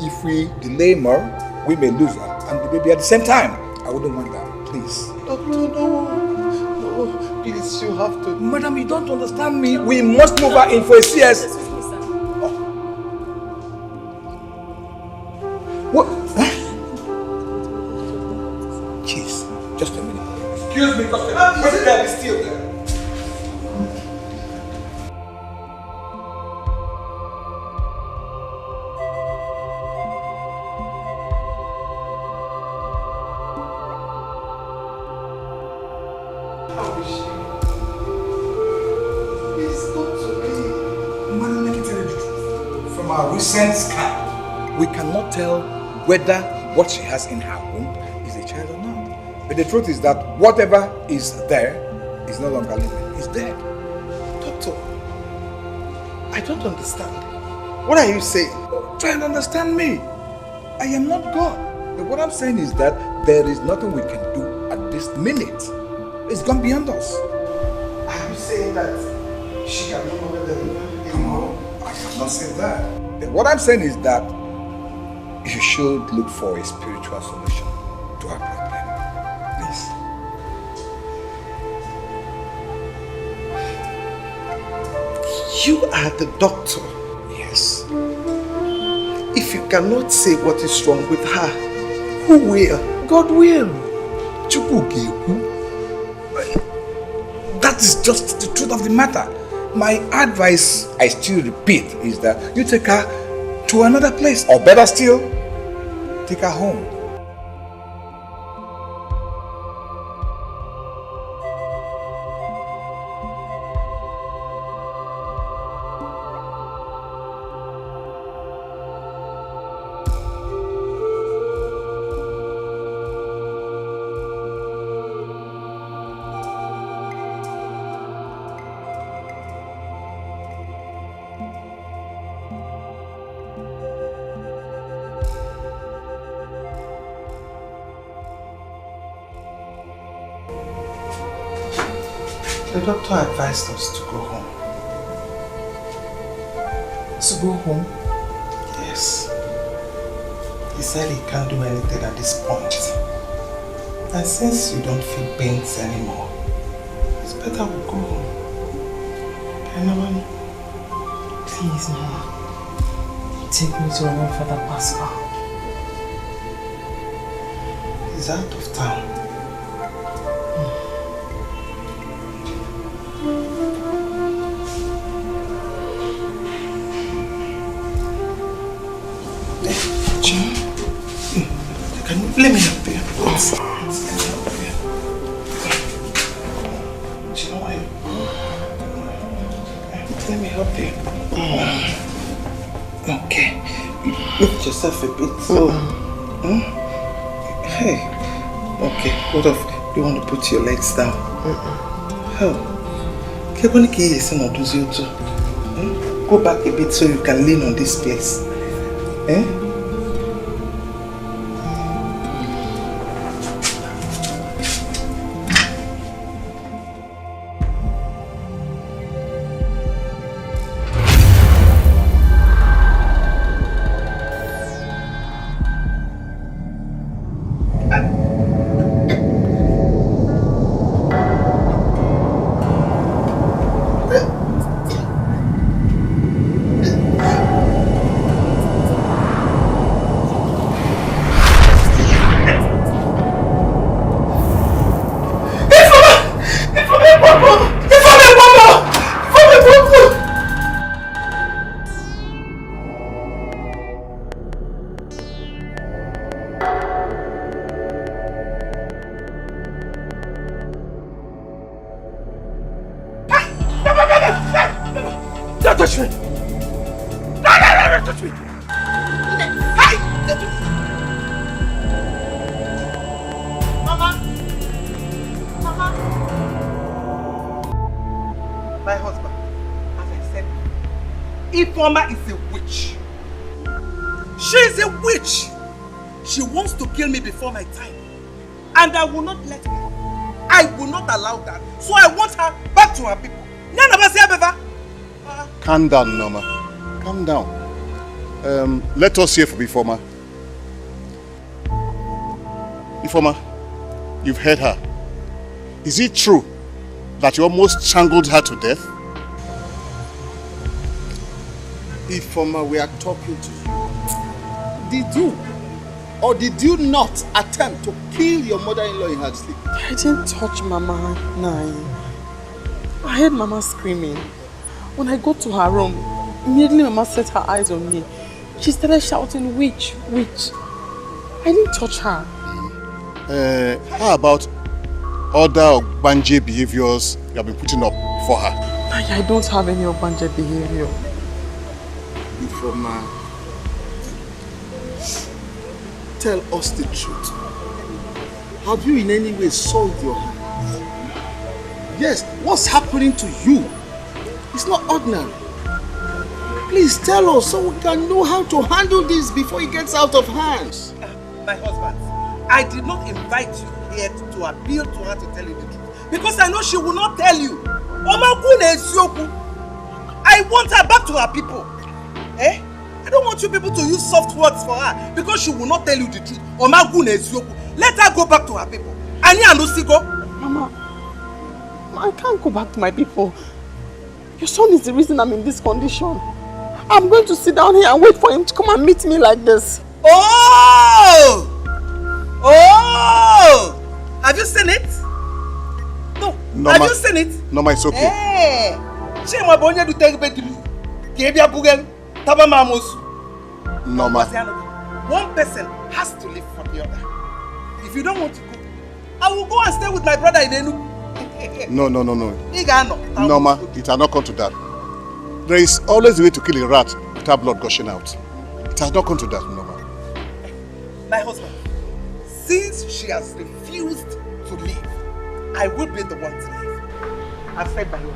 if we delay more, we may lose her and the baby at the same time. I wouldn't want that, please. Doctor, no. Oh, please, you have to. Madam, you don't understand me. We must move her in for a CS. Excuse me, sir. What? Jeez, just a minute. Excuse me, Doctor. What is that? Still there? Recent scan, we cannot tell whether what she has in her womb is a child or not. But the truth is that whatever is there is no longer living. It's dead. Doctor, I don't understand. What are you saying? Try and understand me. I am not God. But what I'm saying is that there is nothing we can do at this minute. It's gone beyond us. Are you saying that she can no longer deliver? No, I have not said that. What I'm saying is that you should look for a spiritual solution to our problem. Please. You are the doctor. Yes. If you cannot say what is wrong with her, who will? God will. That is just the truth of the matter. My advice, I still repeat, is that you take her to another place, or better still, take her home. The doctor advised us to go home. To go home? Yes. He said he can't do anything at this point. And since you don't feel pains anymore, it's better we go home. Okay, Mama? Please, Mama. Take me to our Father Pascal. He's out of town. Let me help you. Let me help you. Okay. Lift yourself a bit. Hey. Okay. Hold off. You want to put your legs down? How? Go back a bit so you can lean on this place. Eh? Mama is a witch. She is a witch. She wants to kill me before my time. And I will not let her. I will not allow that. So I want her back to her people. Calm down, Norma. Calm down. Let us hear from Ifeoma. Ifeoma, you've heard her. Is it true that you almost strangled her to death? Ifeoma, we are talking to you. Did you or did you not attempt to kill your mother-in-law in her sleep? I didn't touch Mama, Nai. I heard Mama screaming. When I got to her room, immediately Mama set her eyes on me. She started shouting, witch, witch. I didn't touch her. How about other Ogbanje behaviors you have been putting up for her? I don't have any Ogbanje behavior. Ifeoma, tell us the truth. Have you in any way soiled your hands? Yes, what's happening to you? It's not ordinary. Please tell us so we can know how to handle this before it gets out of hands. My husband, I did not invite you here to appeal to her to tell you the truth. Because I know she will not tell you. I want her back to her people. I don't want you people to use soft words for her because she will not tell you the truth. Let her go back to her people. Mama, I can't go back to my people. Your son is the reason I'm in this condition. I'm going to sit down here and wait for him to come and meet me like this. Oh! Oh! Have you seen it? No. Have you seen it? No, it's okay. Hey! Norma. One person has to live for the other. If you don't want to go, I will go and stay with my brother in Enugu. No. Norma, it has not come to that. There is always a way to kill a rat without blood gushing out. It has not come to that, Norma. My husband, since she has refused to leave, I will be the one to leave. I've said by you.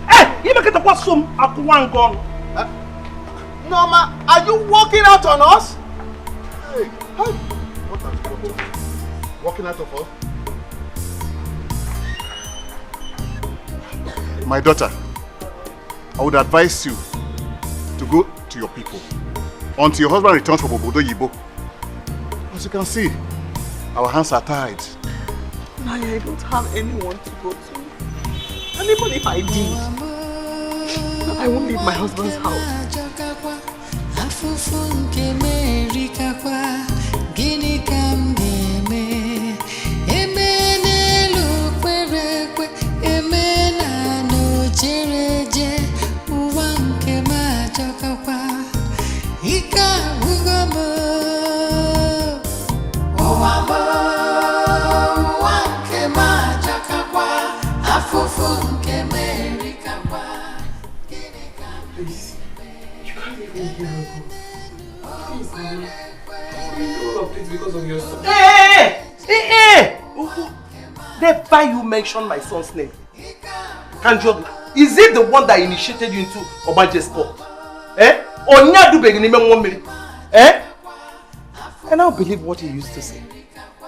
Hey, you make it a possum at one gun. Norma, are you walking out on us? Hey, what are you doing? Walking out of us? My daughter, I would advise you to go to your people until your husband returns from Obodo Yibo. As you can see, our hands are tied. Naya, I don't have anyone to go to. And even if I did, I won't leave my husband's house. Please, you can't leave me here. Please, Mama. Please, because of your son. Hey! Never you mention my son's name. Kanjogla, is it the one that initiated you into Obanje's court? I now believe what he used to say,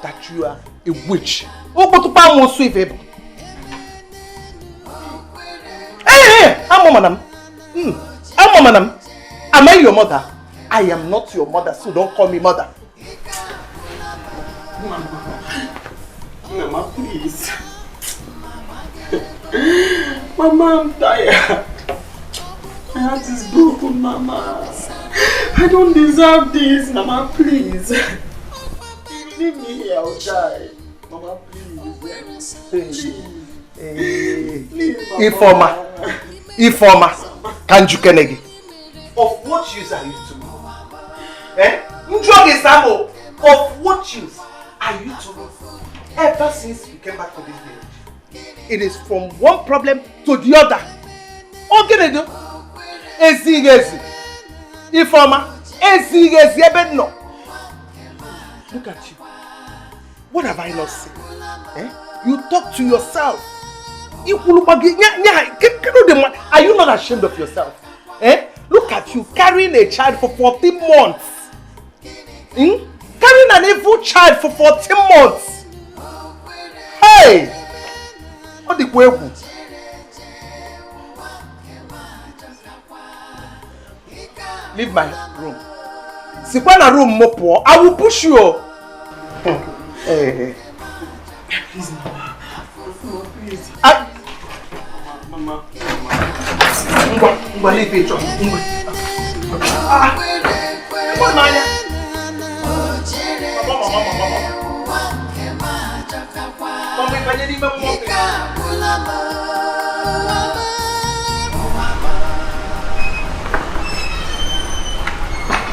that you are a witch. Hey! Madam. Am I your mother? I am not your mother, so don't call me mother. Mama, please. Mama, I'm tired. My heart is broken, Mama. I don't deserve this, Mama, please. If you leave me here, I'll die. Mama, please. Please, Mama. Ifeoma, Kanjukenegi. Of what use are you to me? Of what use are you to me? Ever since you came back to this village, it is from one problem to the other. Okay, Ifeoma, no. Look at you. What have I not seen? You talk to yourself. Are you not ashamed of yourself? Look at you carrying a child for 14 months. Carrying an evil child for 14 months. Hey! What the kweku? Leave my room. Sikwana room mopo. I will push you. Hey. Please, Mama. Please. Mama. Ngwa leave it. Ngwa. Come on,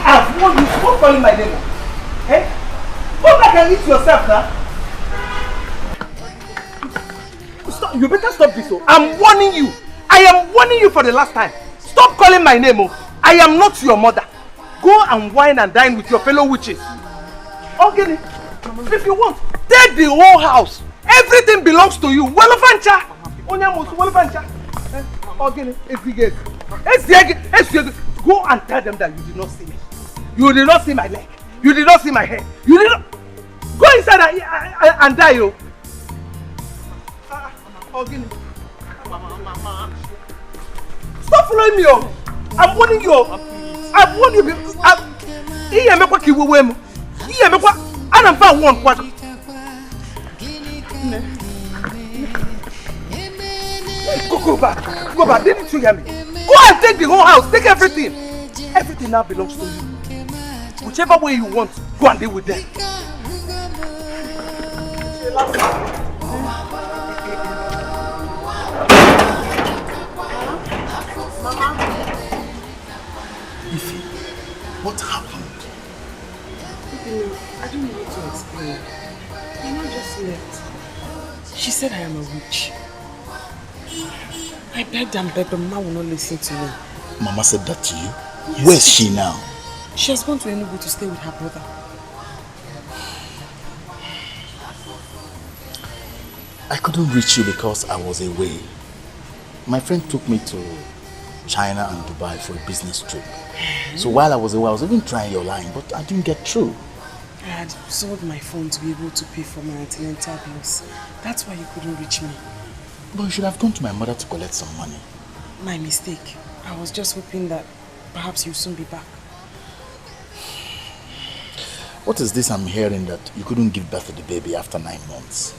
I've warned you, stop calling my name. Eh? Go back and eat yourself now. Stop, you better stop this. Oh. I'm warning you. I am warning you for the last time. Stop calling my name. Oh. I am not your mother. Go and wine and dine with your fellow witches. Okay. If you want, take the whole house. Everything belongs to you. Welefancha. Onyamusu, welefancha. Okay. Go and tell them that you did not see me. You did not see my leg. You did not see my hair. You did not. Go inside and die, yo. Stop following me, yo. I'm warning you. I'm warning you. Go back. Go back. Didn't you hear me? Go and take the whole house. Take everything. Everything now belongs to you. Whichever way you want, go and deal with them. Ify, what happened? I don't know what to explain. Mama just left. She said I am a witch. I begged and begged, but Mama will not listen to me. Mama said that to you? Yes. Where's she now? She has gone to Enugu to stay with her brother. I couldn't reach you because I was away. My friend took me to China and Dubai for a business trip. So while I was away, I was even trying your line, but I didn't get through. I had sold my phone to be able to pay for my antenatal bills. That's why you couldn't reach me. But you should have gone to my mother to collect some money. My mistake. I was just hoping that perhaps you'll soon be back. What is this I'm hearing that you couldn't give birth to the baby after 9 months?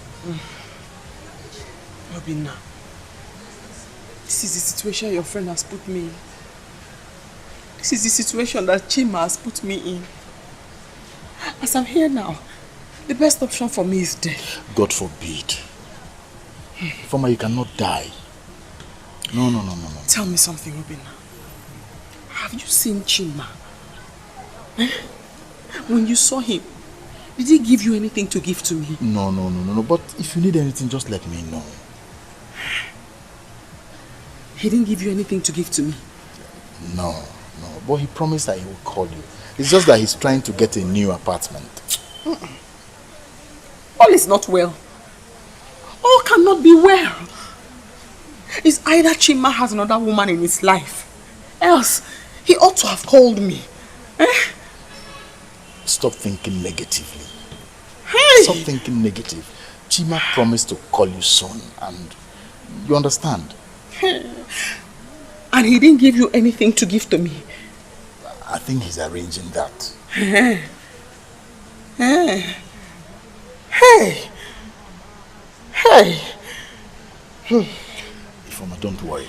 Obinna, this is the situation your friend has put me in. This is the situation that Chima has put me in. As I'm here now, the best option for me is death. God forbid. Foma, you cannot die. No. Tell me something, Obinna. Have you seen Chima? When you saw him, did he give you anything to give to me? No. But if you need anything, just let me know. He didn't give you anything to give to me? No. But he promised that he will call you. It's just that he's trying to get a new apartment. All is not well. All cannot be well. It's either Chima has another woman in his life. Else, he ought to have called me. Stop thinking negatively. Hey! Stop thinking negative. Chima promised to call you soon, and you understand. And he didn't give you anything to give to me. I think he's arranging that. Hey! Ifoma, don't worry.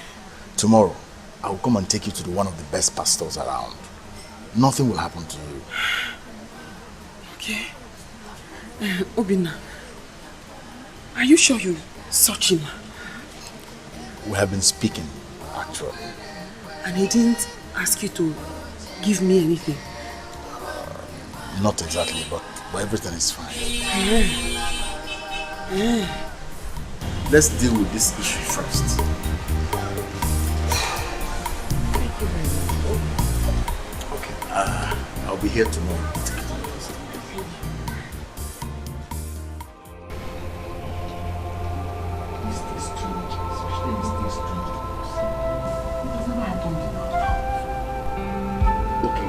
Tomorrow, I will come and take you to one of the best pastors around. Nothing will happen to you. Okay. Obinna, are you sure you saw Chima? We have been speaking, actually. And he didn't ask you to give me anything? Not exactly, but everything is fine. Let's deal with this issue first. Thank you very much. Okay, I'll be here tomorrow.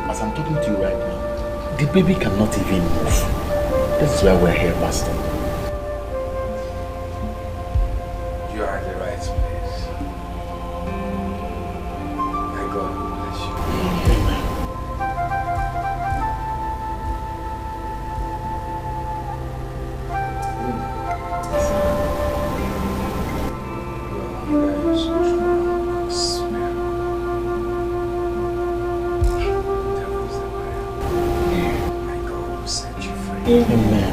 As I'm talking to you right now, the baby cannot even move. This is why we're here, Pastor. You are at the right place. May God bless you. Amen. You guys Amen.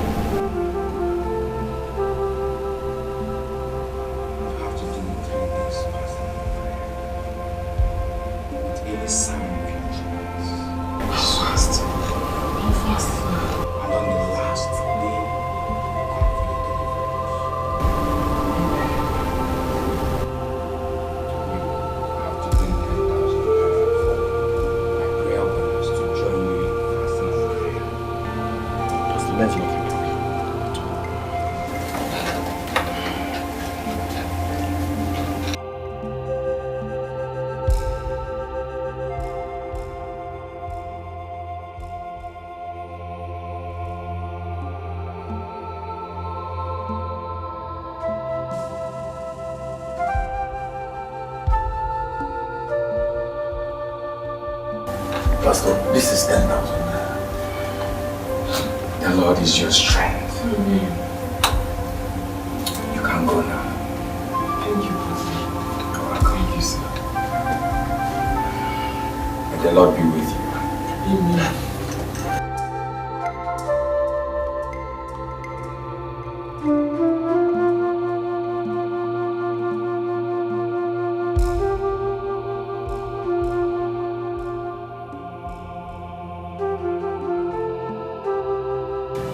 Pastor, this is 10,000. The Lord is your strength. Amen. You can go now. Thank you, Pastor. You're welcome. Thank you, sir. May the Lord be with you. Amen.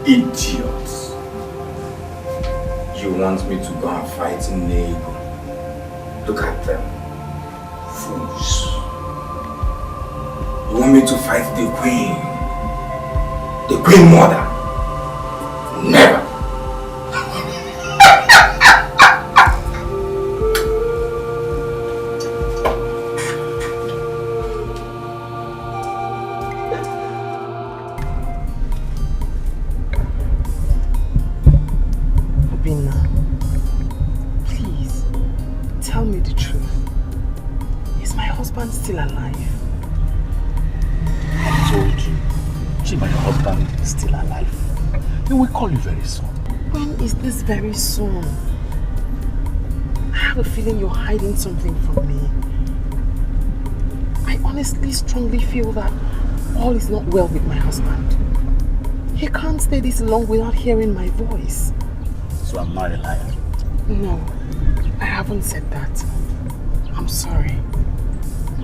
Idiots. You want me to go and fight in Nego? Look at them. Fools. You want me to fight the queen? The queen mother? Never. Please, tell me the truth. Is my husband still alive? I told you. Chima, your husband is still alive. He will call you very soon. When is this very soon? I have a feeling you're hiding something from me. I honestly strongly feel that all is not well with my husband. He can't stay this long without hearing my voice. So I'm not a liar. No, I haven't said that. I'm sorry.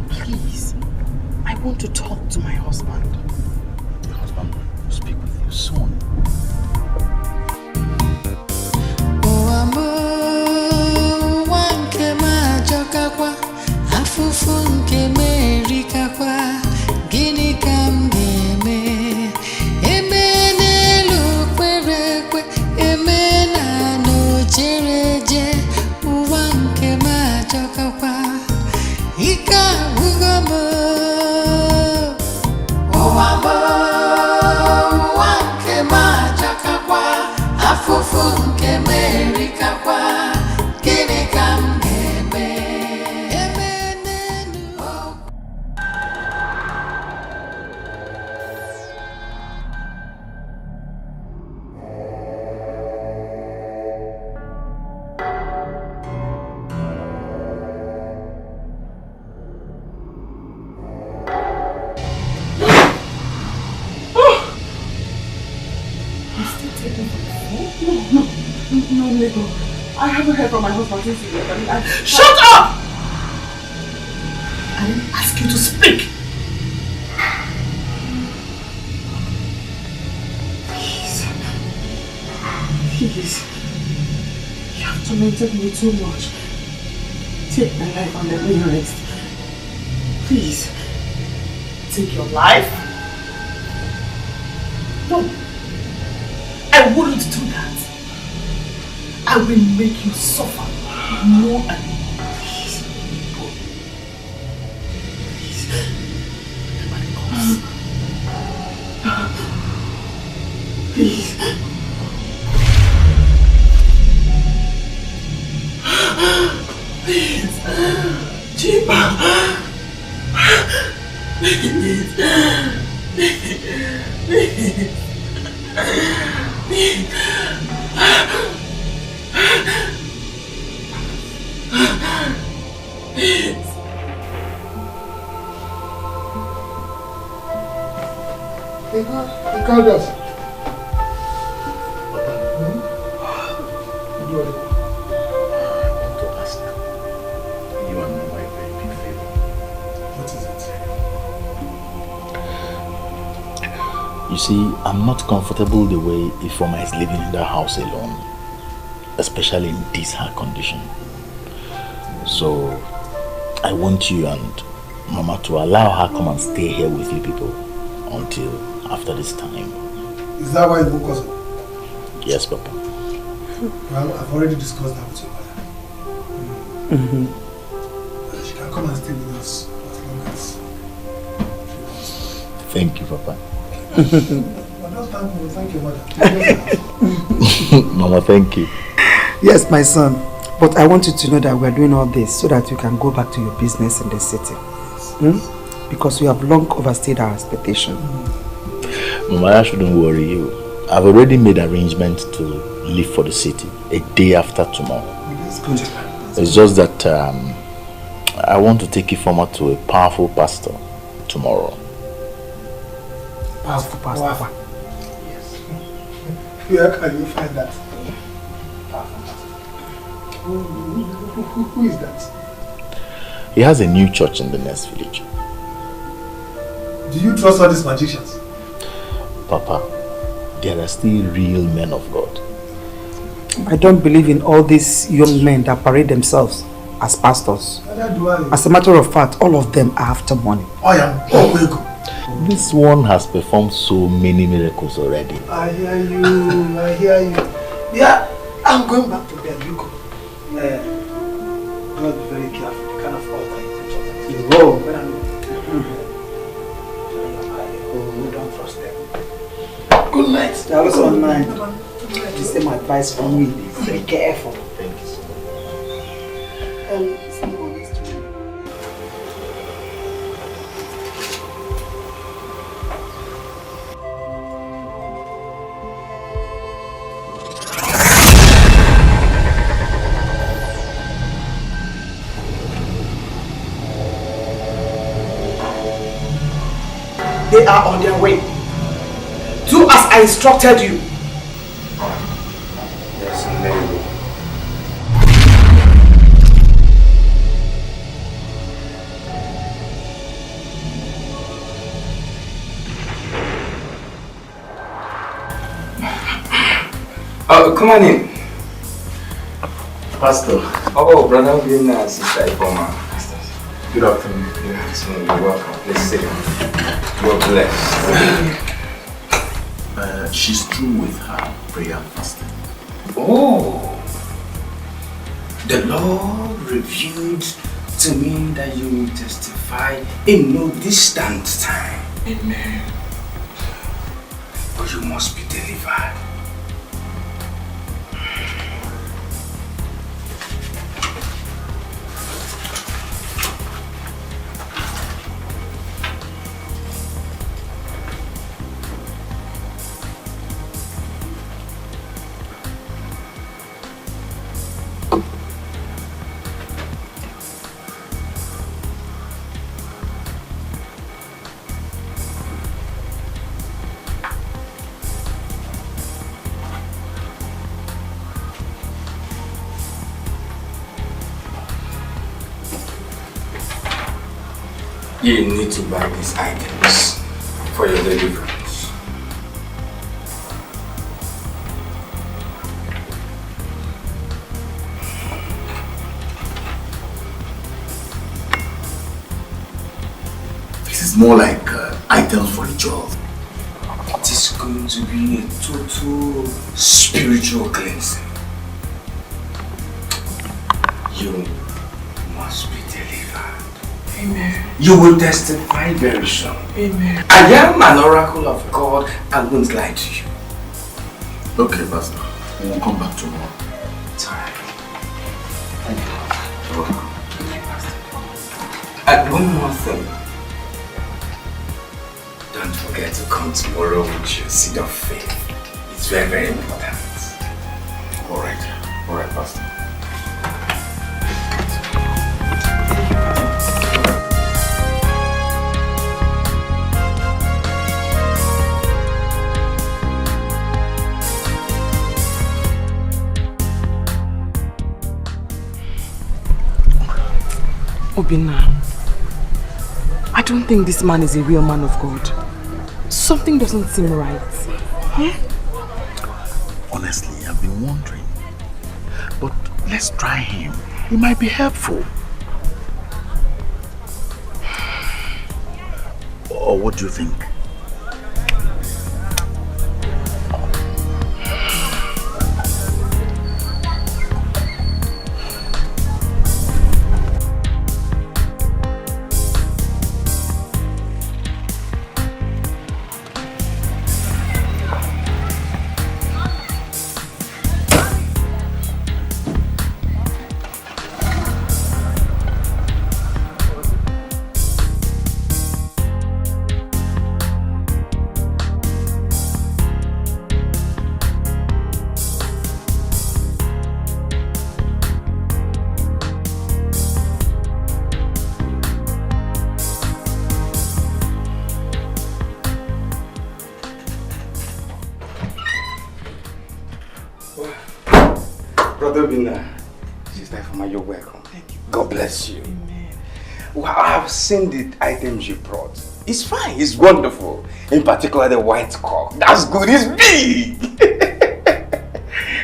Please, I want to talk to my husband. Your husband will speak with you soon. I haven't heard from my husband since he left. Shut up! I didn't ask you to speak. Please. You have tormented me too much. Take my life and let me rest. Please. Take your life? No. I wouldn't do that. I will make you suffer more and more. Please. Please. Everybody comes. Please. Please. Chima. Please. Please. Please. He called us. You see, I'm not comfortable the way Ifeoma is living in the house alone, especially in this her condition. So, I want you and Mama to allow her come and stay here with you people until after this time. Is that why you woke us up? Yes, Papa. Well, I've already discussed that with your mother. She can come and stay with us as long as she wants. Thank you, Papa. Well, thank your mother. Mama, thank you. Yes, my son. But I want you to know that we're doing all this so that you can go back to your business in the city. Because we have long overstayed our expectation. Mama, I shouldn't worry you. I've already made arrangements to leave for the city a day after tomorrow. It's just that I want to take Ifeoma to a powerful pastor tomorrow. Powerful pastor? Wow. Yes. Where can you find that? Who is that? He has a new church in the next village. Do you trust all these magicians? Papa, there are still real men of God. I don't believe in all these young men that parade themselves as pastors. As a matter of fact, all of them are after money. This one has performed so many miracles already. I hear you, I hear you. Yeah, I'm going back to bed, you go. God be very careful, the kind of altar you put on. Don't trust them. Good night. That was one night. The same advice from me. Be careful. Thank you so They are on their way. Do as I instructed you. Yes, Mary. Oh, come on in. Pastor. Oh, brother, good night, sister Ifeoma. Good afternoon. Good afternoon. You're welcome. Please sit down. You're blessed. She's through with her prayer and fasting. Oh, the Lord revealed to me that you will testify in no distant time. Amen. But you must be delivered. You need to buy these items for your deliverance. This is more like items for a job. It is going to be a total spiritual cleansing. You must be delivered. Amen. You will testify very soon. Amen. I am an oracle of God. I won't lie to you. Okay, Pastor. We'll come back tomorrow. It's alright. Thank you. You're welcome. Thank you, Pastor. And one more thing. Don't forget to come tomorrow with your seed of faith. It's very, very important. Alright. Alright, Pastor. Obinna, I don't think this man is a real man of God. Something doesn't seem right. Huh? Honestly, I've been wondering. But let's try him. He might be helpful. Or what do you think? Brother Bina, Sister Ifoma, you're welcome. Thank you. God bless you. Amen. Well, I have seen the items you brought. It's fine, it's wonderful. In particular, the white cock. That's good, it's big.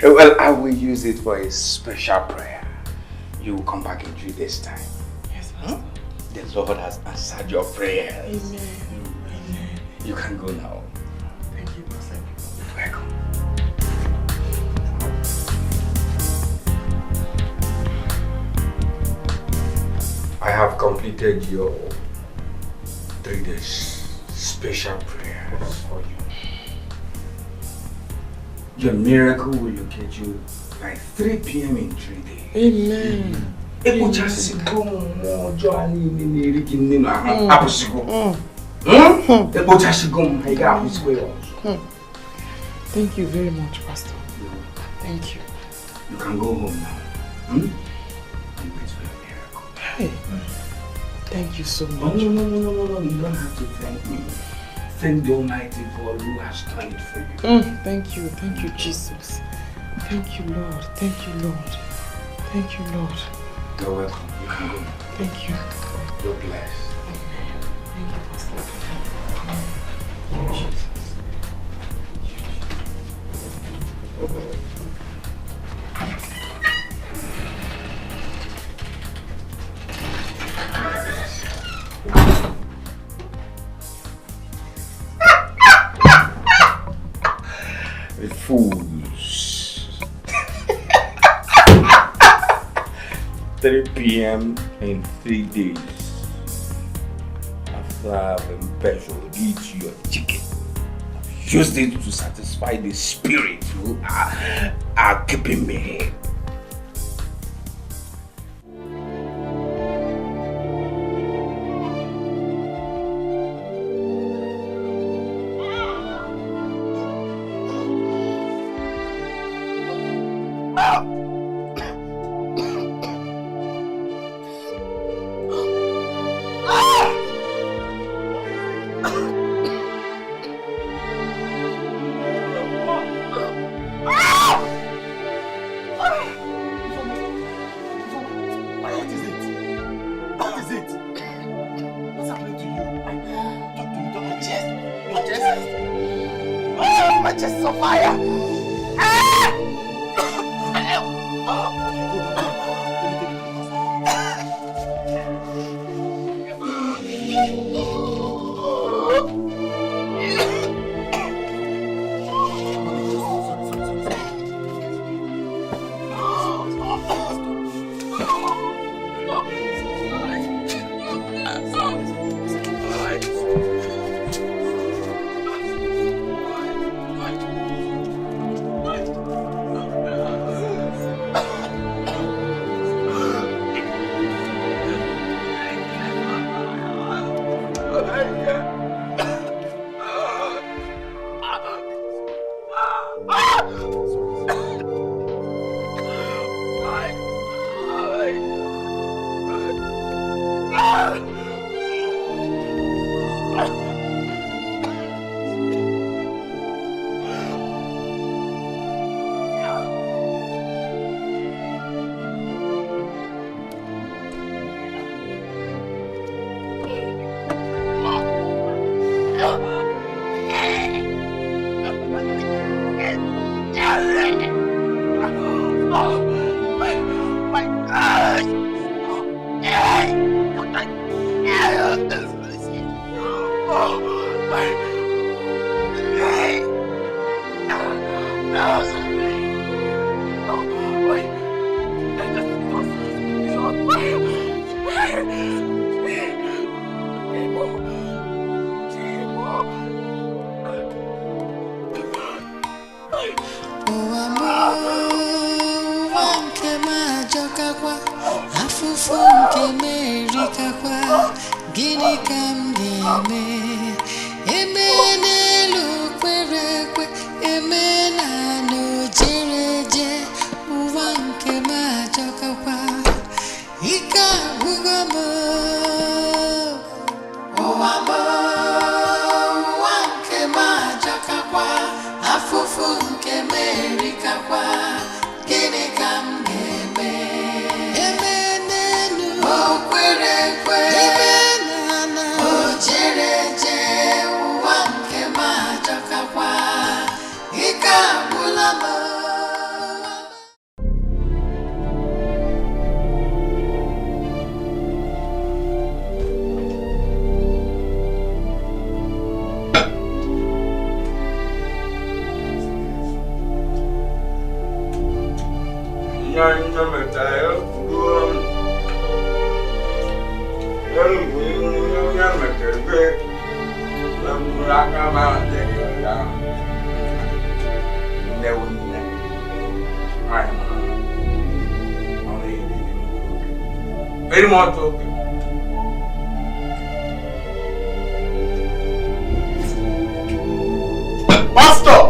Well, I will use it for a special prayer. You will come back in 3 days' time. Yes, Pastor. The Lord has answered your prayers. Amen. Amen. You can go now. Thank you, Pastor. You're welcome. I have completed your 3 days special prayers for you. Your miracle will locate you by 3 p.m. in 3 days. Amen. Thank you very much, Pastor. Thank you. You can go home now. Hey, thank you so much. No, you don't have to thank me. Thank the Almighty God who has done it for you. Thank you, Jesus. Thank you, Lord. Thank you, Lord. Thank you, Lord. You're welcome. You can go. Thank you. You're blessed. Amen. Thank you, Pastor. The fools. 3 p.m. in 3 days. After I've embezzled eat your chicken, I've used it to satisfy the spirit who are keeping me. ajọkakwa afụfụ nke merikakwa gịnị ka m ga-eme eme n'elu kwere ekwe eme n'ala ojere eje ụwa nke m ajọkakwa ike agwụgo m ụwa nke m ajọkakwa afụfụ nke merikakwa gịnị ka m ga-eme eme n'elu okwere ekwe eme n'ala o jere je ụwa nke m ajọkakwa ike agwụla m Very much okay. Pastor!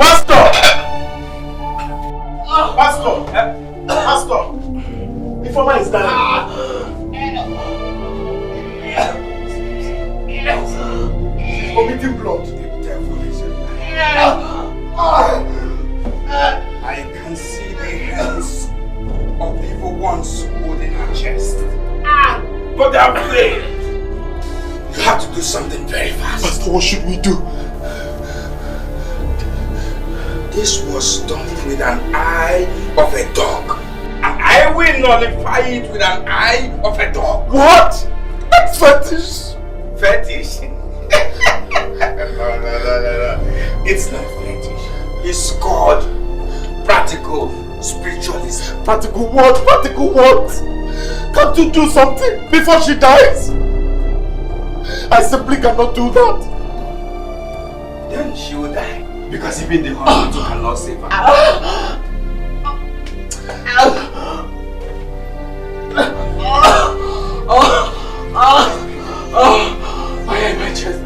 Pastor! Pastor! Pastor! Informer is dying. She's vomiting blood. The devil is I can see the hands of the evil ones holding her chest. But they are afraid. You have to do something very fast. Pastor, what should we do? This was done with an eye of a dog. And I will nullify it with an eye of a dog. What? That's fetish. Fetish? No. It's not fetish. It's called practical spiritualism. Practical what? Practical what? Can't you do something before she dies? I simply cannot do that. Then she will die. Because even the hospital cannot save her. Fire in my chest.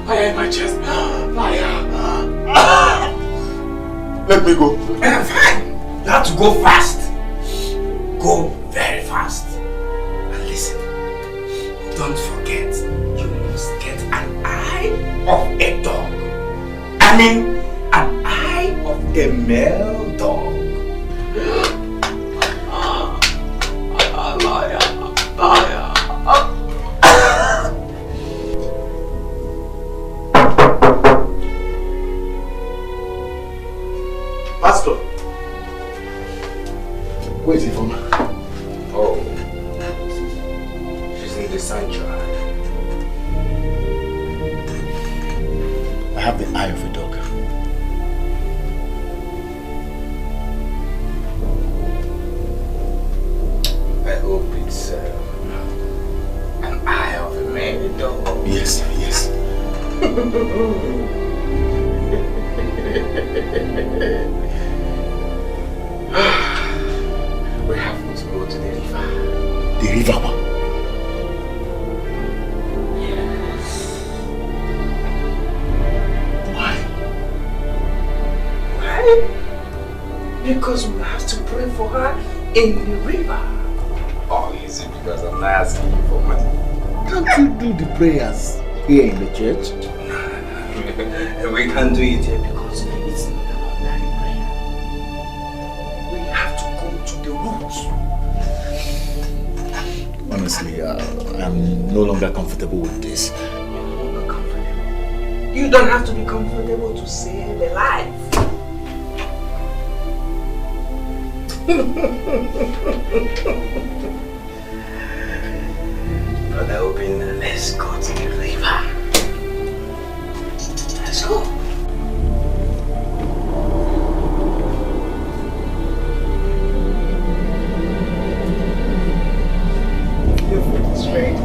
Fire in my chest. Fire. Let me go. Fine. You have to go fast. Go very fast. And listen. Don't forget, you must get an eye of a dog. I mean, an eye of a male dog. Pastor, where is he from? Oh, she's in the sanctuary. I have the eye of a dog. I hope it's an eye of a male dog. Yes, yes. We have to go to the river. The river? Yes. Why? Why? Because we have to pray for her in the river. Or is it because I'm not asking you for money? Can't you do the prayers here in the church? We can't do it here because it's not an ordinary prayer. We have to go to the roots. Honestly, I'm no longer comfortable with this. You're no longer comfortable. You don't have to be comfortable to save a life. Brother Obin, let's go to the river. Let's go. Your food is ready.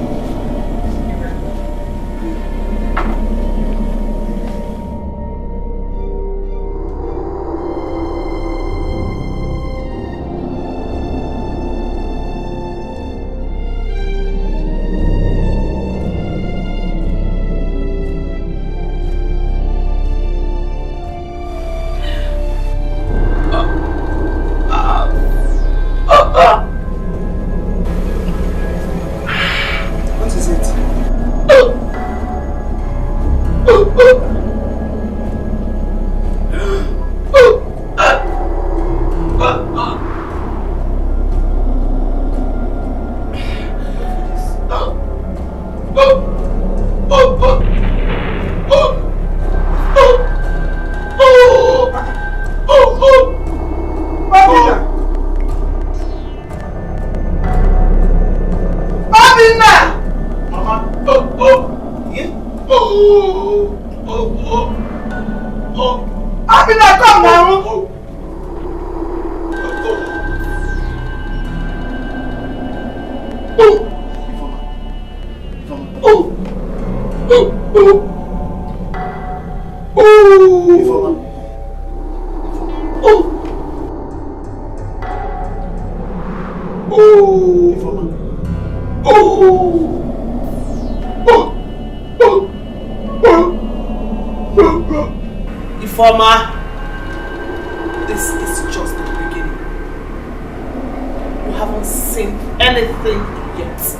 me now, come now. Informer, this is just the beginning. You haven't seen anything yet.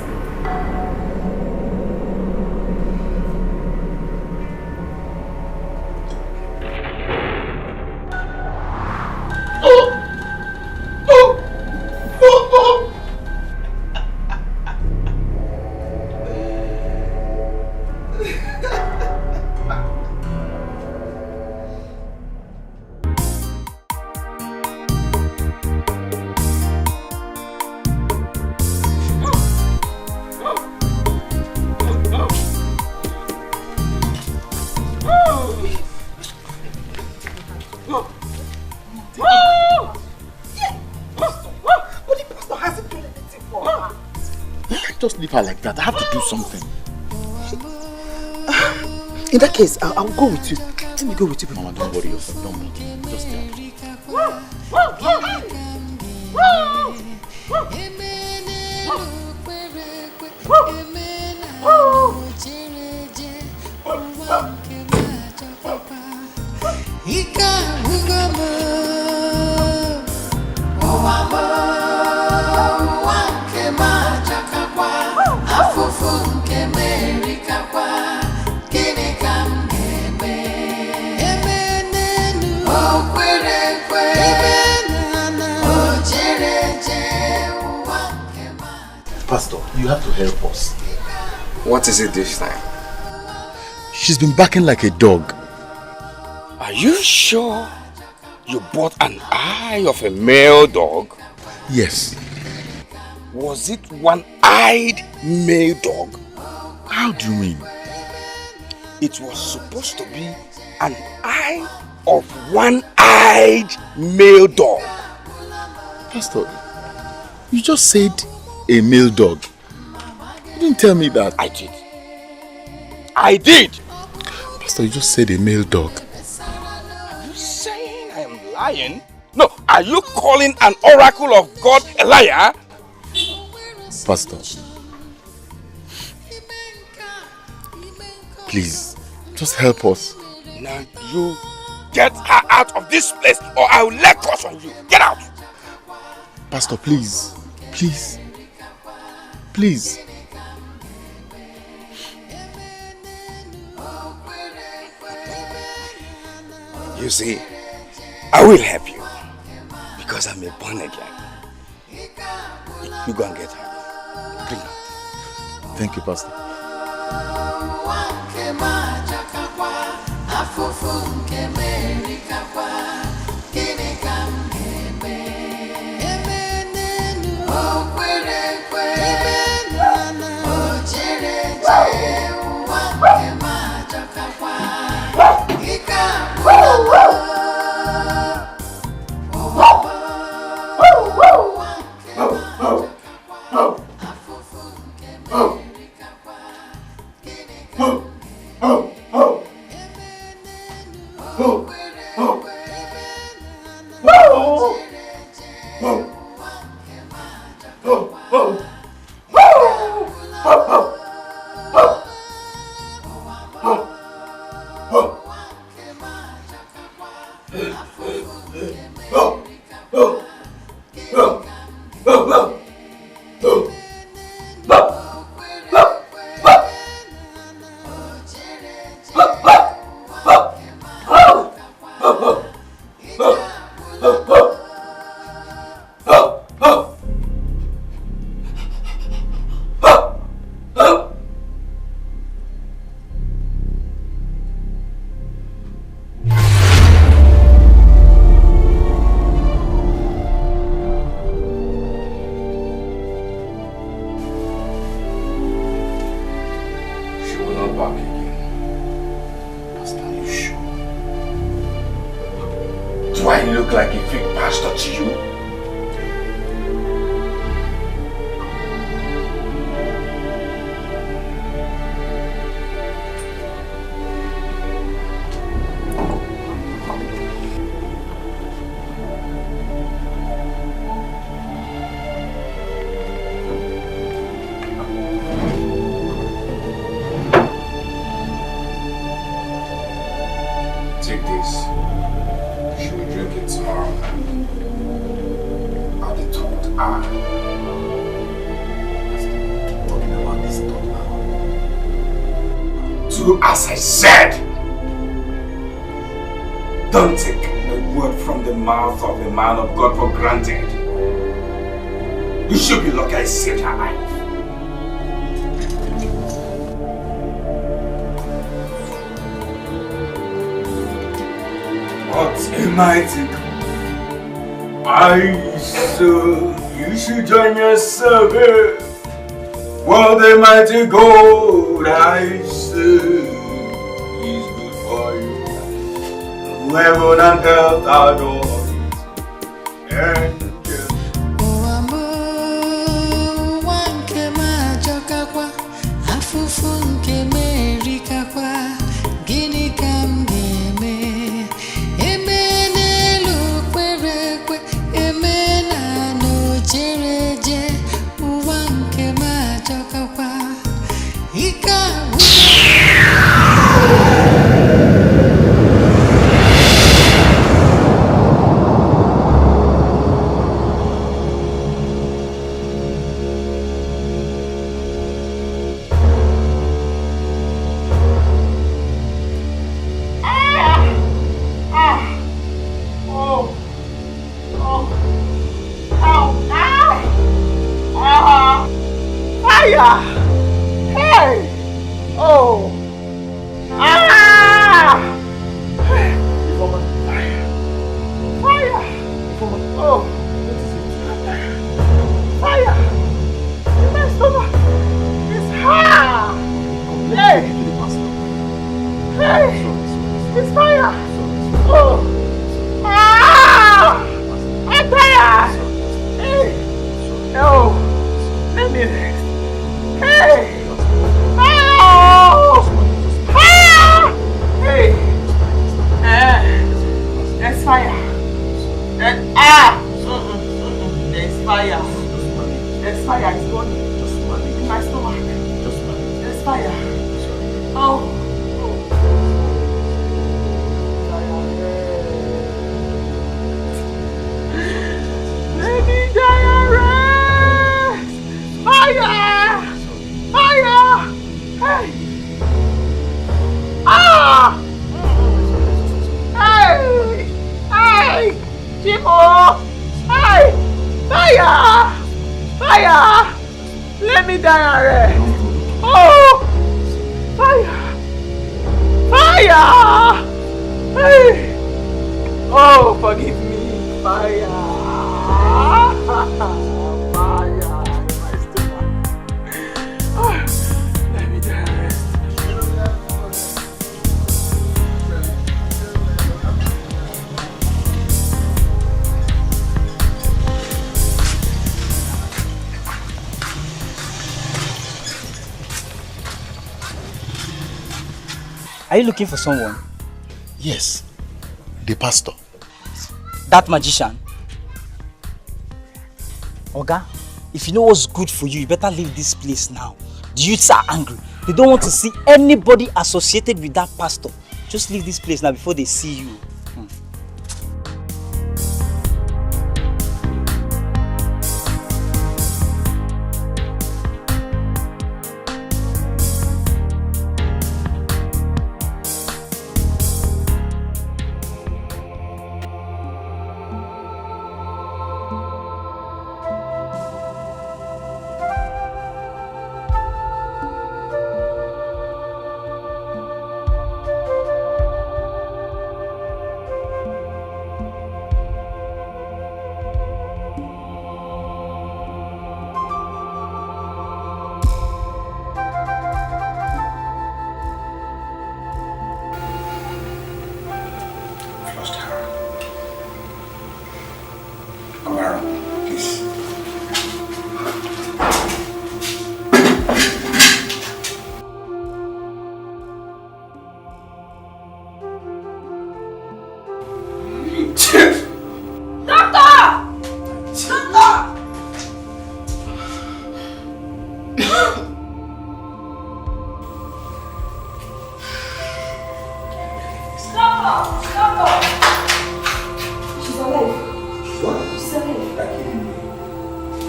Just leave her like that. I have to do something. In that case, I'll go with you. Let me go with you. Mama, don't worry yourself. Don't worry. Just tell me. Pastor, you have to help us. What is it this time? She's been barking like a dog. Are you sure you bought an eye of a male dog? Yes. Was it one-eyed male dog? How do you mean? It was supposed to be an eye of one-eyed male dog. Pastor, you just said a male dog. You didn't tell me that. I did. I did. Pastor, you just said a male dog. Are you saying I am lying? No, are you calling an oracle of God a liar? Pastor, please, just help us. Now you get her out of this place or I will let curse on you. Get out! Pastor, please, please, please. You see, I will help you because I'm a born again. You go and get her. Bring her. Thank you, Pastor. like a fake pastor to you? Take this. She will drink it tomorrow at the third hour. Talking about this third hour. Do as I said. Don't take a word from the mouth of a man of God for granted. You should be lucky I saved her life. What a mighty God. I so you should join yourself here. What a mighty God I say is good for you. Heaven and earth adore it. And are you looking for someone? Yes, the pastor. That magician? Oga, if you know what's good for you, you better leave this place now. The youths are angry. They don't want to see anybody associated with that pastor. Just leave this place now before they see you.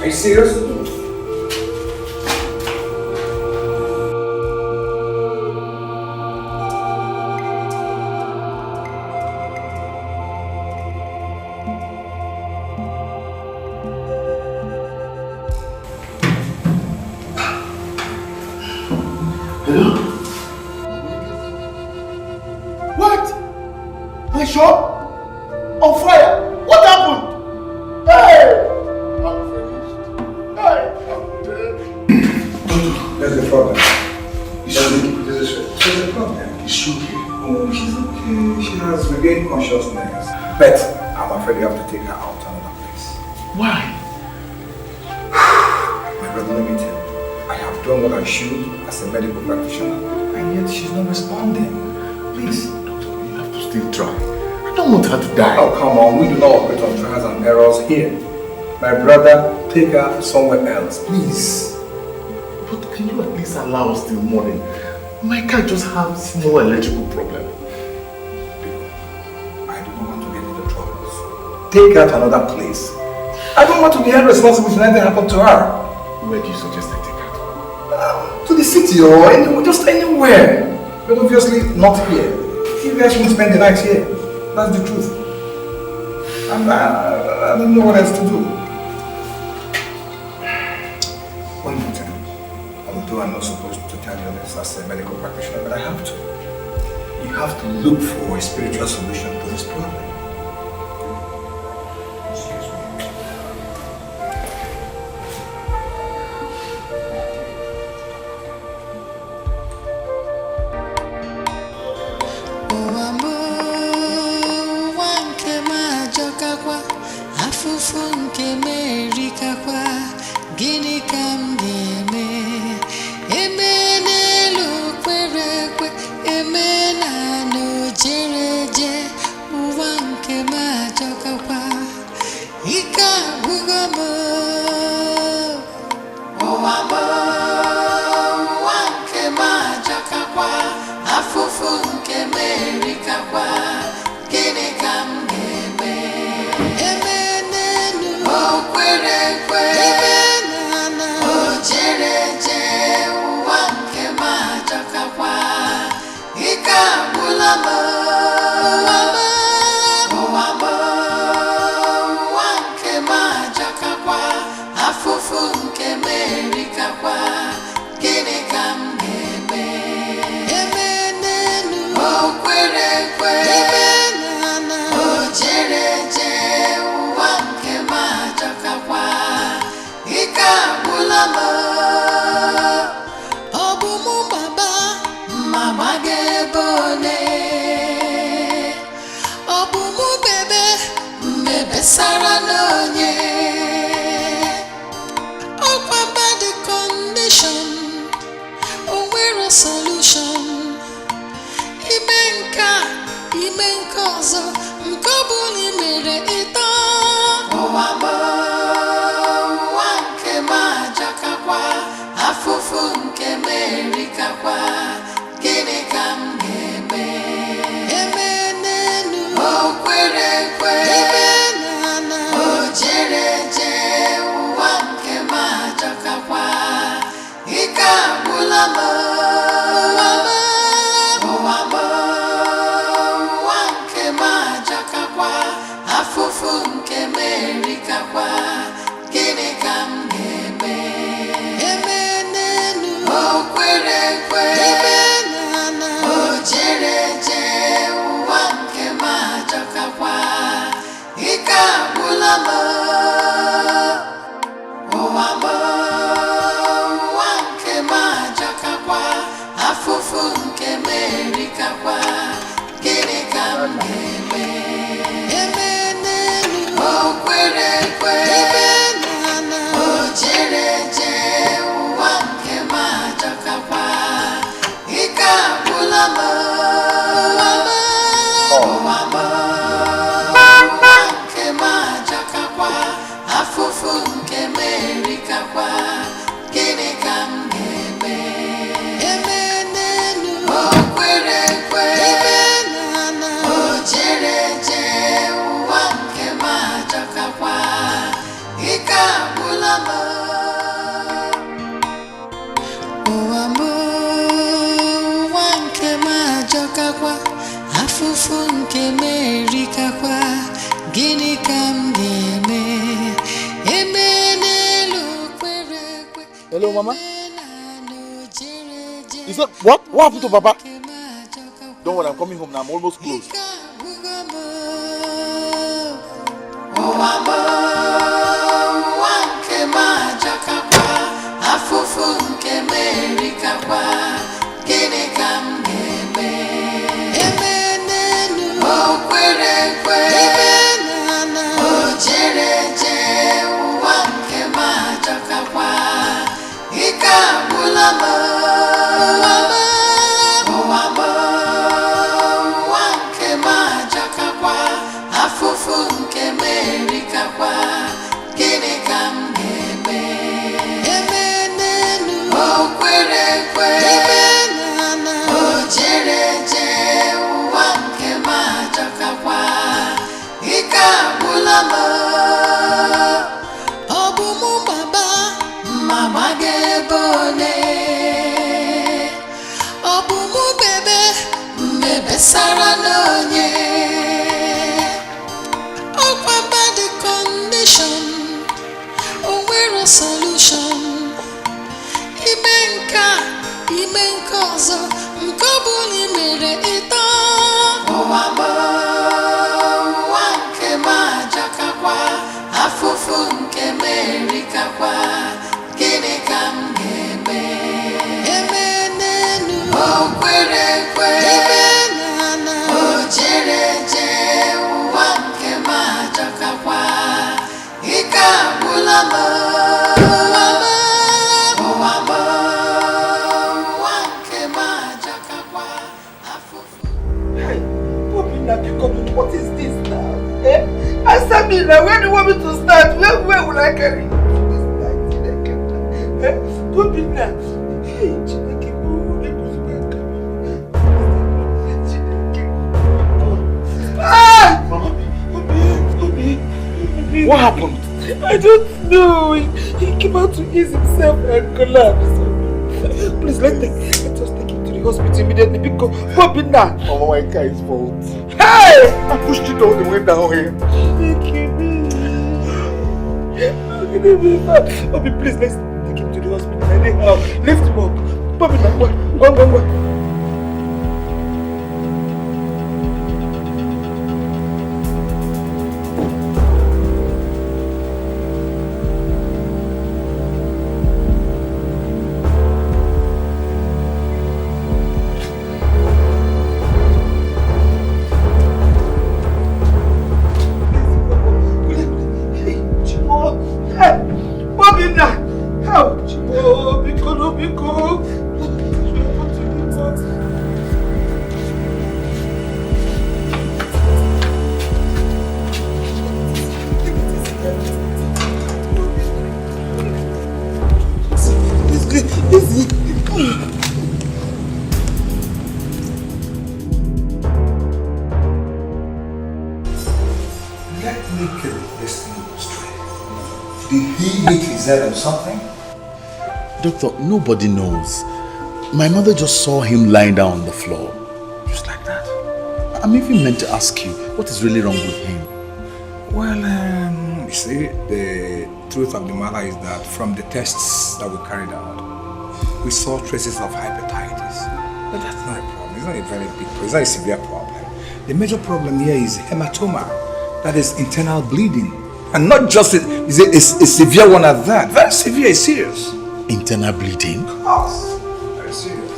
Are you serious? What? My shop? On fire? What happened? Hey! I'm finished. Hey! I'm dead. There's a problem. There's a problem. Is she okay? Oh, she's okay. She has regained consciousness. But I'm afraid you have to take her out to another place. Why? My brother, let me tell you. I have done what I should as a medical practitioner, and yet she's not responding. Please. Doctor, you have to still try. I don't want her to die. Oh, come on. We do not operate on trials and errors here. My brother, take her somewhere else, please. But can you at least allow us till morning? My car just has small electrical problem. I do not want to get into trouble. Take her to another place. I don't want to be held responsible if anything happened to her. Where do you suggest I take her to? To the city or anywhere, just anywhere. But obviously not here. You guys won't spend the night here. That's the truth. And I don't know what else to do. One more time. Although I'm not supposed to tell you this as a medical practitioner, but I have to. You have to look for a spiritual solution to this problem. Excuse me. Afụfụ nke merikakwa, gịnị ka m ga-eme? Eme n'elu kwere ekwe, eme n'ala ojere eje, ụwa nke m ajọkakwa, ike agwụgo m. Ụwa nke m ajọkakwa, afụfụ nke merikakwa, gịnị ka m ga-eme? Sara n'onye ọkwa body condition, o nwere solution. Ime nke ọzọ, nke ọ bụla i mere ịtọ. Ụwa nke m ajọkakwa, afụfụ nke m erikakwa, gịnị ka m ga-eme? Eme n'elu o kwere ekwe, ike agwụla m. Ụwa nke m ajọkakwa, afụfụ nke m erikakwa, gịnị ka m ga-eme? Eme n'elu o kwere ekwe, o jere eje, ụwa nke m ajọkakwa, ike agwụla m. Afụfụ nke m erikakwa, gịnị ka m ga-eme? Eme n'elu o kwere ekwe, o jere eje, ụwa nke m ajọkakwa, ike agwụla m. Ụwa nke m ajọkakwa, afụfụ nke m erikakwa, gịnị ka m ga-eme? O kwere ekwe, o jere eje, ụwa nke m ajọkakwa, ike agwụla Hello, Mama. Is that what? What happened to Papa? Don't worry, I'm coming home now. I'm almost close. Sarah Nonye, oh, about the condition, oh, where a solution. Imenka, so, Mkobuli mere ito. Oh, amo, wanke majakakwa, afufu nke merikakwa, gini kamgeme. Emenenu, oh, kwere. What is this now? Answer me now. Where do you want me to start? Where will I carry you to this night? Don't be now. Hey, what happened? I don't know. He came out to ease himself and collapsed. Please, let us take him to the hospital immediately because Bobby now. Oh, my guy's fault. Hey! I pushed it all the way down here. Bobby, please, let's take him to the hospital. Anyhow, lift him up. Bobby, now, go. Or something? Doctor, nobody knows. My mother just saw him lying down on the floor. Just like that? I'm even meant to ask you, what is really wrong with him? Well, you see, the truth of the matter is that from the tests that we carried out, we saw traces of hepatitis. But that's not a problem. It's not a very big problem. It's not a severe problem. The major problem here is hematoma. That is internal bleeding. And not just a severe one at that. Very severe, serious. Internal bleeding? Of course. Very serious.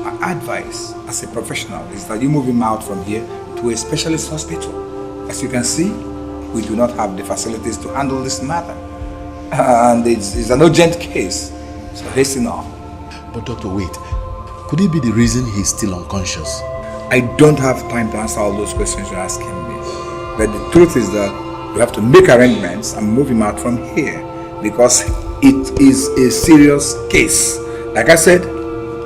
My advice as a professional is that you move him out from here to a specialist hospital. As you can see, we do not have the facilities to handle this matter. And it's an urgent case. So hasten on. But doctor, wait. Could it be the reason he's still unconscious? I don't have time to answer all those questions you're asking me. But the truth is that we have to make arrangements and move him out from here because it is a serious case. Like I said,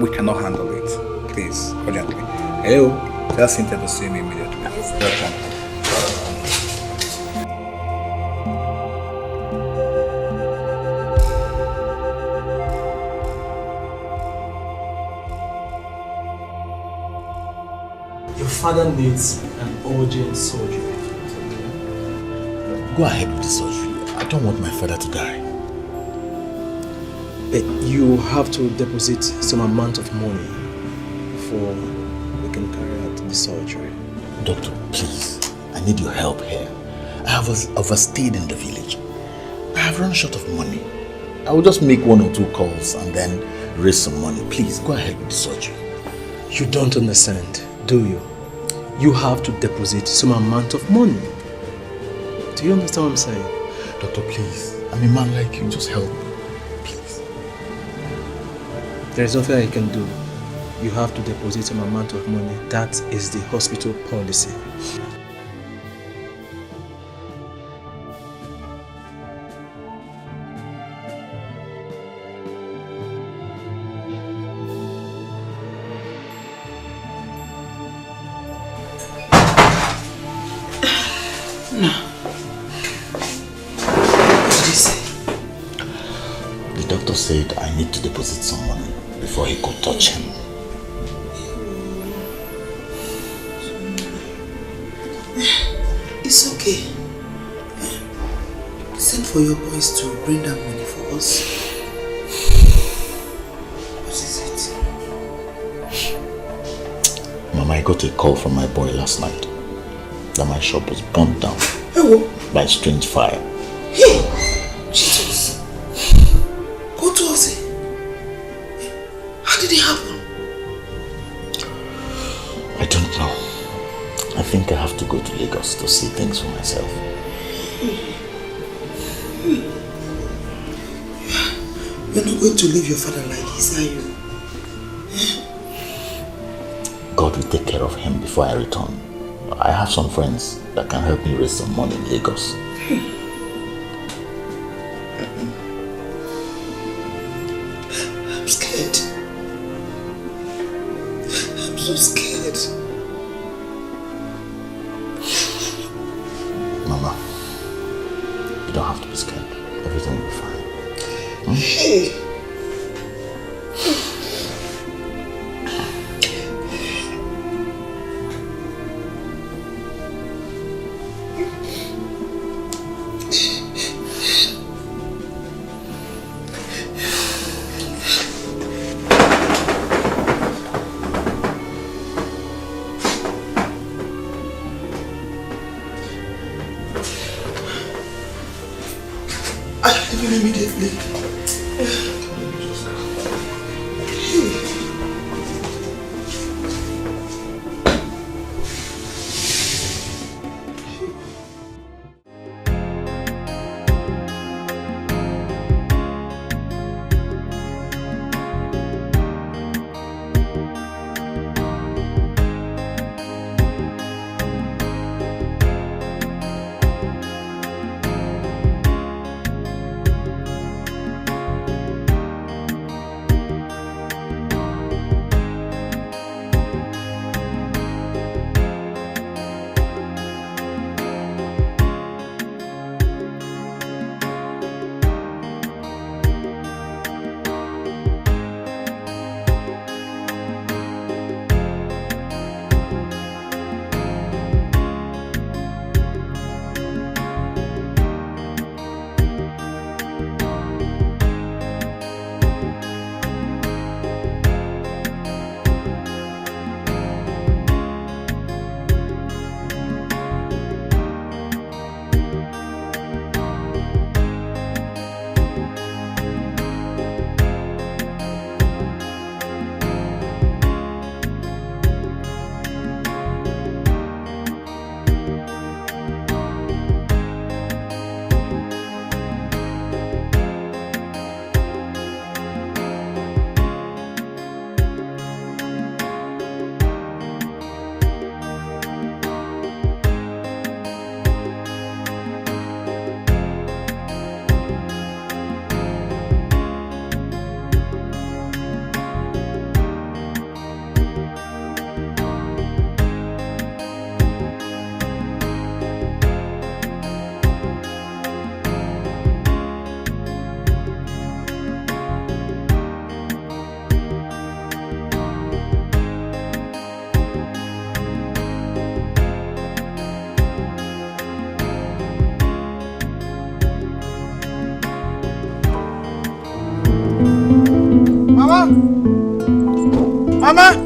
we cannot handle it. Please, urgently. Hello, tell Cynthia to see me immediately. Yes. Welcome. father needs an urgent surgery. Go ahead with the surgery. I don't want my father to die. You have to deposit some amount of money before we can carry out the surgery. Doctor, please, I need your help here. I have overstayed in the village. I have run short of money. I will just make 1 or 2 calls and then raise some money. Please, go ahead with the surgery. You don't understand, do you? You have to deposit some amount of money. Do you understand what I'm saying? Doctor, please. I'm a man like you. Just help me. Please. There is nothing I can do. You have to deposit some amount of money. That is the hospital policy. Said I need to deposit some money before he could touch him. It's okay. Send for your boys to bring that money for us. What is it? Mama, I got a call from my boy last night that my shop was burnt down by a strange fire. Hey! Jesus! Go to us. How did it happen? I don't know. I think I have to go to Lagos to see things for myself. You're not going to leave your father like this, are you? God will take care of him before I return. I have some friends that can help me raise some money in Lagos. I'm scared. I'm so scared. Mama, you don't have to be scared. Everything will be fine. Hey! Immediately. Mama! Mama!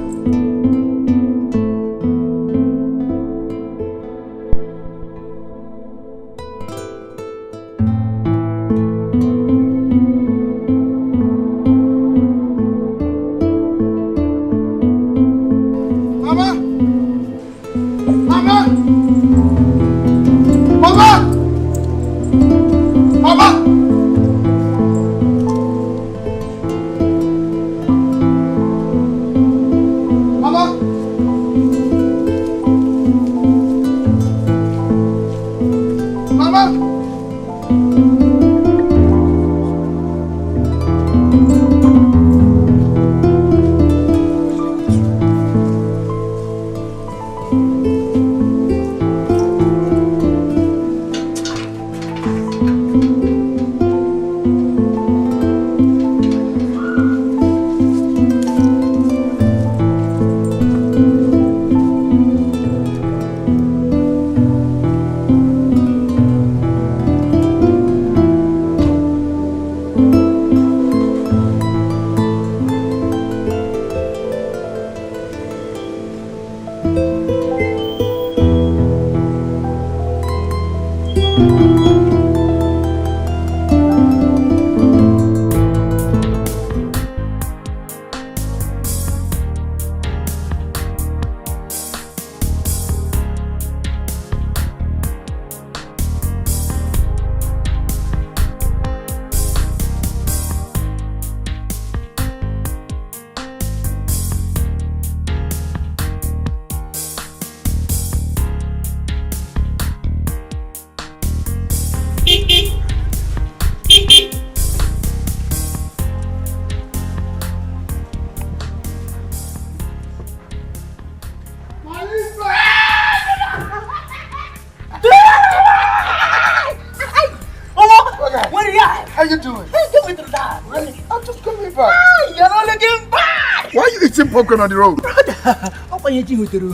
How you doing? How you doing through that? I'm just coming back. You're not looking bad. Why are you eating popcorn on the road? Brother, how are you doing through?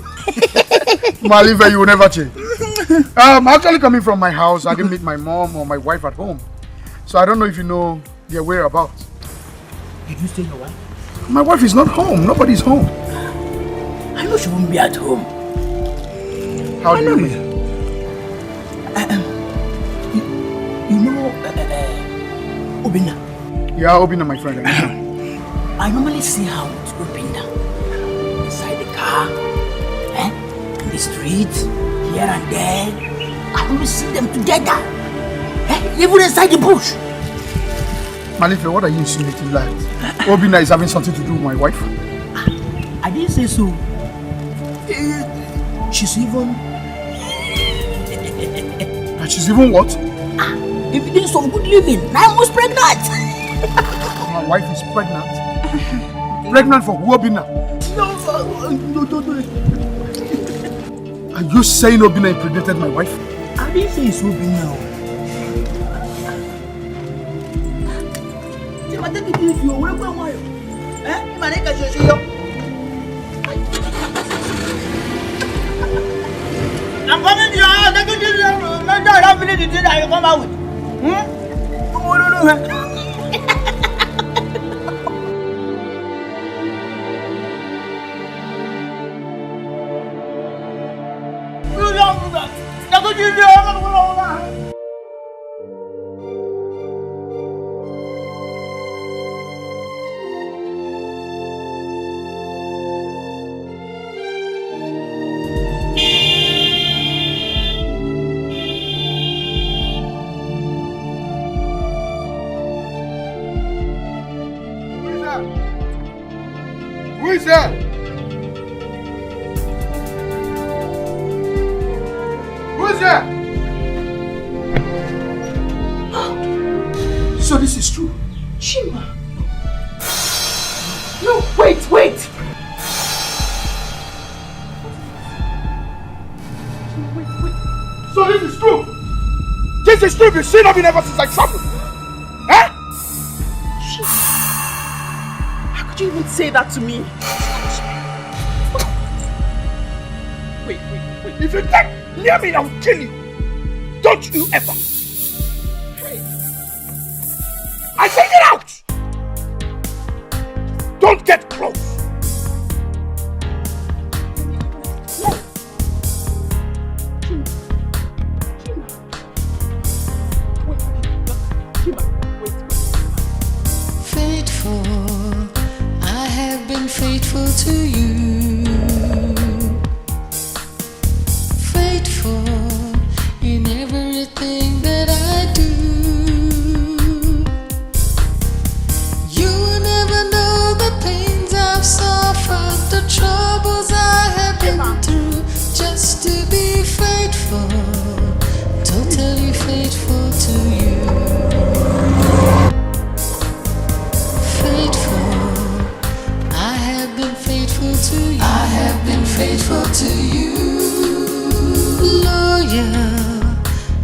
Maliva, you will never change. I'm actually coming from my house. I didn't meet my mom or my wife at home. So I don't know if you know their whereabouts. Did you say your wife? My wife is not home. Nobody's home. I know she won't be at home. How do you mean? You know Obina? Yeah, Obina, my friend. I normally see her with Obina inside the car, in the street, here and there. I always see them together, even inside the bush. Malife, what are you insinuating, lad? Obina is having something to do with my wife? I didn't say so. She's even what? Evidence of good living. 9 months pregnant. My wife is pregnant. Pregnant for who, Obina? No. Are you saying Obina impregnated my wife? I didn't say it's Obina. I'm coming to your house. Let me do this. I don't finish the thing that you come out with. Who is there? Who is there? So this is true. Chima. No, wait. So this is true. This is true. You've seen me ever since I traveled. Huh? How could you even say that to me? Wait. If you get near me, I will kill you. Don't you ever. I say get out. faithful to you. Faithful in everything that I do. You will never know the pains I've suffered, the troubles I have been through, just to be faithful, totally faithful to you. Faithful, I have been faithful to you. I have been faithful to you. Loyal,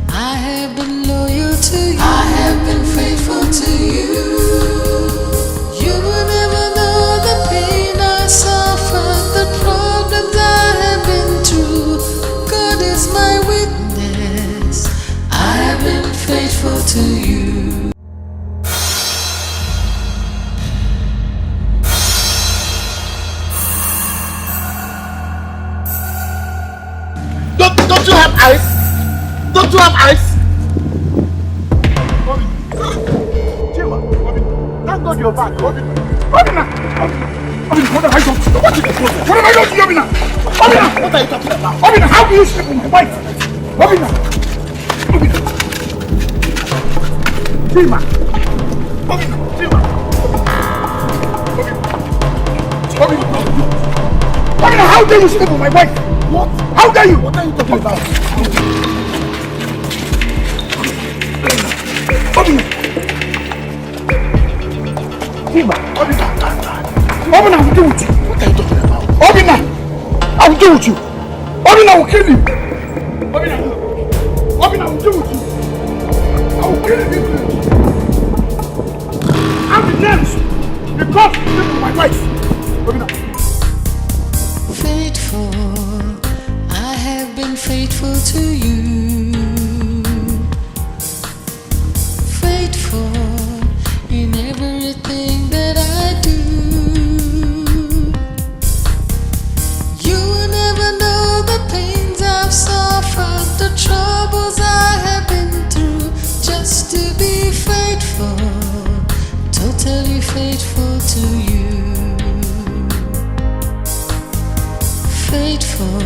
I have been loyal to you. I have been faithful to you. You will never know the pain I suffered, the problems I have been through. God is my witness. I have been faithful to you. Don't you have eyes? Don't you have eyes? Bobby. Chima, Bobby. Thank God you're back, Bobby. Bobby now. Bobby, what have I done to you? What have I done to you, Bobby now? Bobby now. What are you talking about? Bobby now, how do you sleep with my wife? Bobby now. Bobby now. Chima. Bobby now. Chima. Bobby. Bobby now, how dare you sleep with my wife? What? How dare you? What are you talking about? Bobby! Tima, Bobby! Bobby, I will deal with you. What are you talking about? Bobby, I will deal with you. Bobby, I will kill you. Bobby, I will deal with you. I will kill you. I'm the next because you sleep with my wife. Bobby, faithful, I have been faithful to you. Faithful in everything that I do. You will never know the pains I've suffered, the troubles I have been through, just to be faithful, totally faithful to you. Faithful,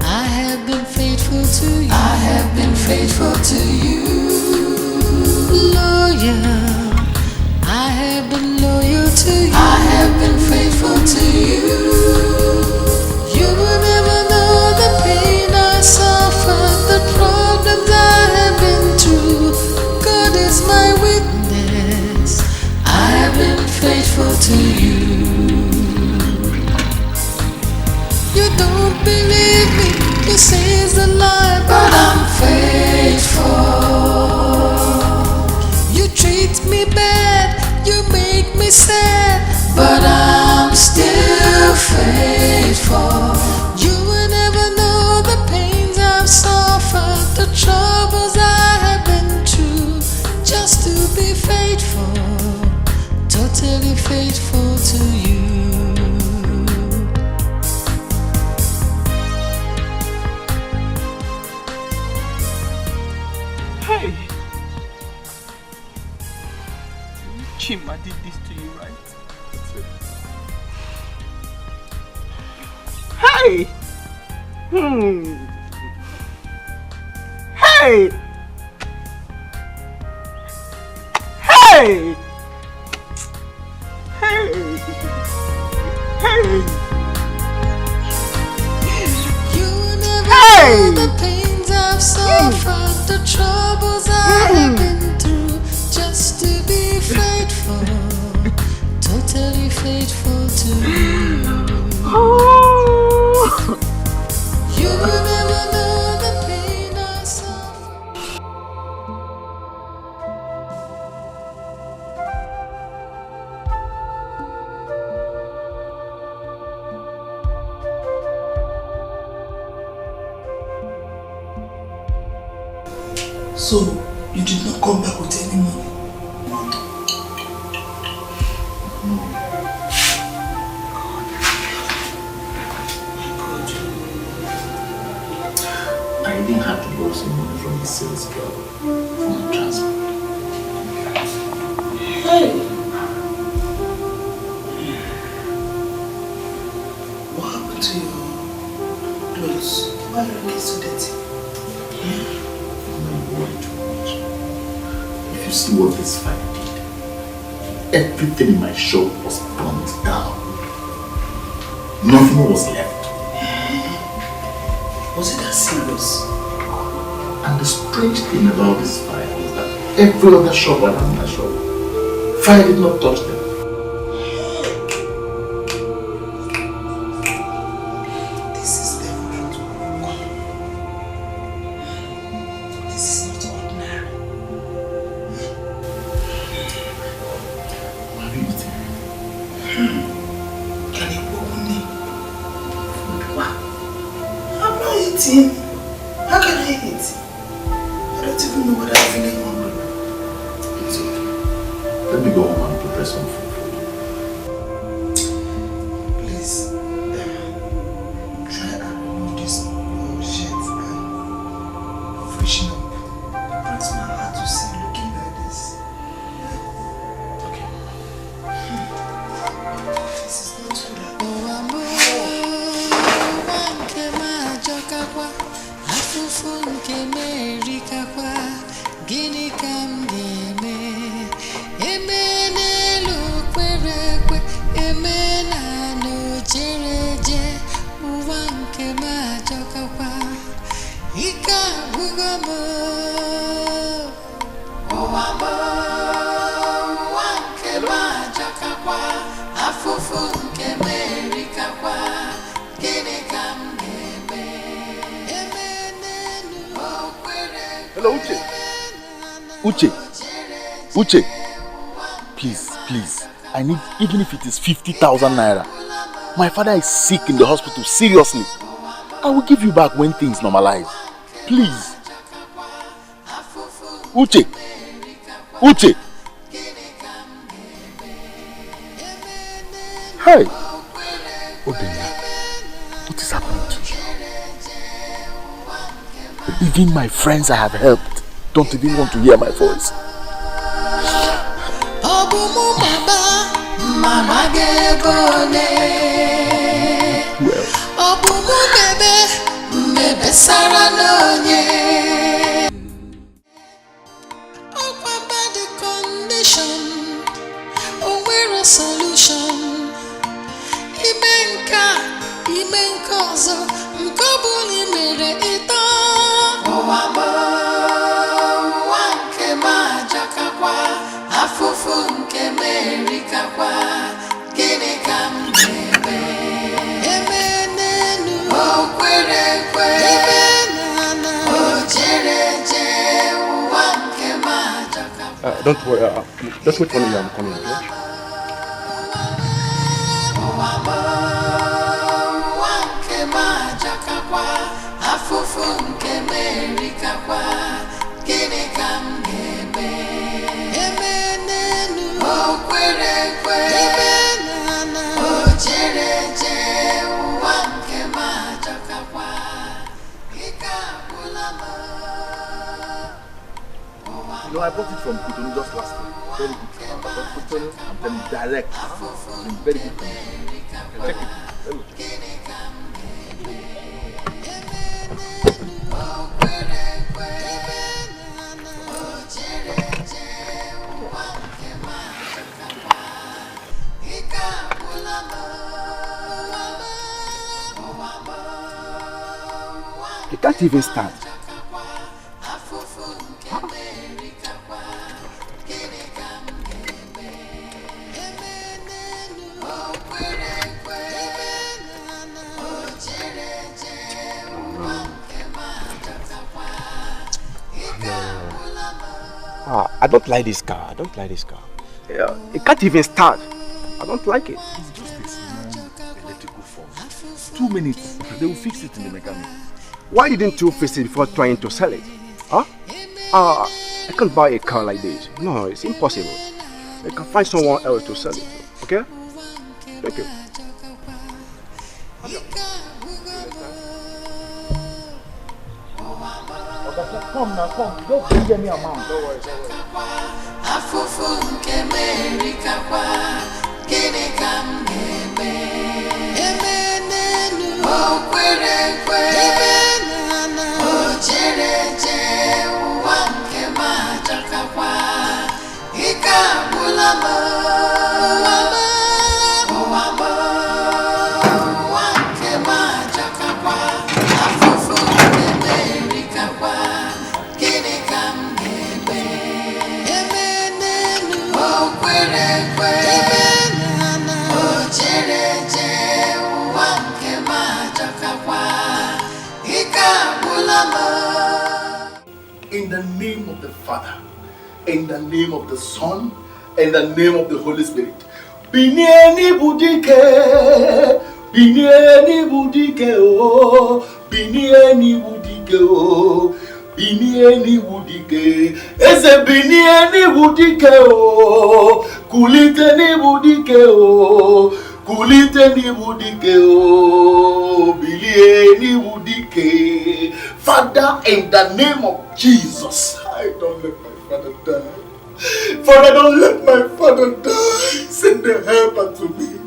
I have been faithful to you. I have been faithful to you. Loyal, I have been loyal to you. I have been faithful to you. You will never know the pain I suffered, the problems I have been through. God is my witness. I have been faithful to you. You don't believe me, you say it's a lie, but I'm faithful. You treat me bad, you make me sad, but I'm still faithful. You will never know the pains I've suffered, the troubles I have been through, just to be faithful, totally faithful to you. Chima did this to you, right? Hey! Hey! Hey! Hey! Hey! You never know the pains I've suffered, the troubles I have been through, just to be faithful, totally faithful to you. You will never know the pain I suffered. So, you did not come back with any money? I didn't have to borrow some money from the sales girl for my transport. Hey! this fire did. Everything in my shop was burnt down. Nothing was left. Was it that serious? And the strange thing about this fire is that every other shop around my shop, fire did not touch them. This is different. This is not ordinary. Have you eaten? Can you walk with me? What? I'm not eating. How can I eat? I don't even know whether I'm feeling hungry. It's okay. Let me go home and prepare some food for you. Please, try and remove this bullshit and freshen up. It breaks my heart to see you looking like this. Okay. This is not too late. Gini kam neme emenelu kwerekwe emena no jereje uwanke majokakwa ika bugomo owambo uwanke majokakwa afufu nke merikakwa gini kam neme emenelu kwerekwe. Hello, Uche. Uche. Please, I need, even if it is 50,000 naira. My father is sick in the hospital, seriously. I will give you back when things normalize. Please. Uche. Hey. Odenya, what is happening to you? Even my friends I have helped don't even want to hear my voice. Don't worry, just wait for me, I'm coming, okay? You know, I bought it from Kutonu just last week. Very good. From Kutonu, I'm telling you, direct. In very good condition. Check it. Let me check. You can't even stand. I don't like this car. I don't like this car. Yeah, it can't even start. I don't like it. It's just a small electrical fault. 2 minutes, they will fix it in the mechanic. Why didn't you fix it before trying to sell it? Huh? I can't buy a car like this. No, it's impossible. I can find someone else to sell it. Okay? Thank you. Come now, come. Don't bring any amount. Don't worry, In the name of the Father, in the name of the Son, in the name of the Holy Spirit. Binieni budike, binieni budike oh, binieni budike oh, binieni budike. Eze binieni budike oh, kulite ni budike oh, kulite ni budike oh, binieni budike. Father, in the name of Jesus, I don't let my father die. Father, don't let my father die. Send the helper to me.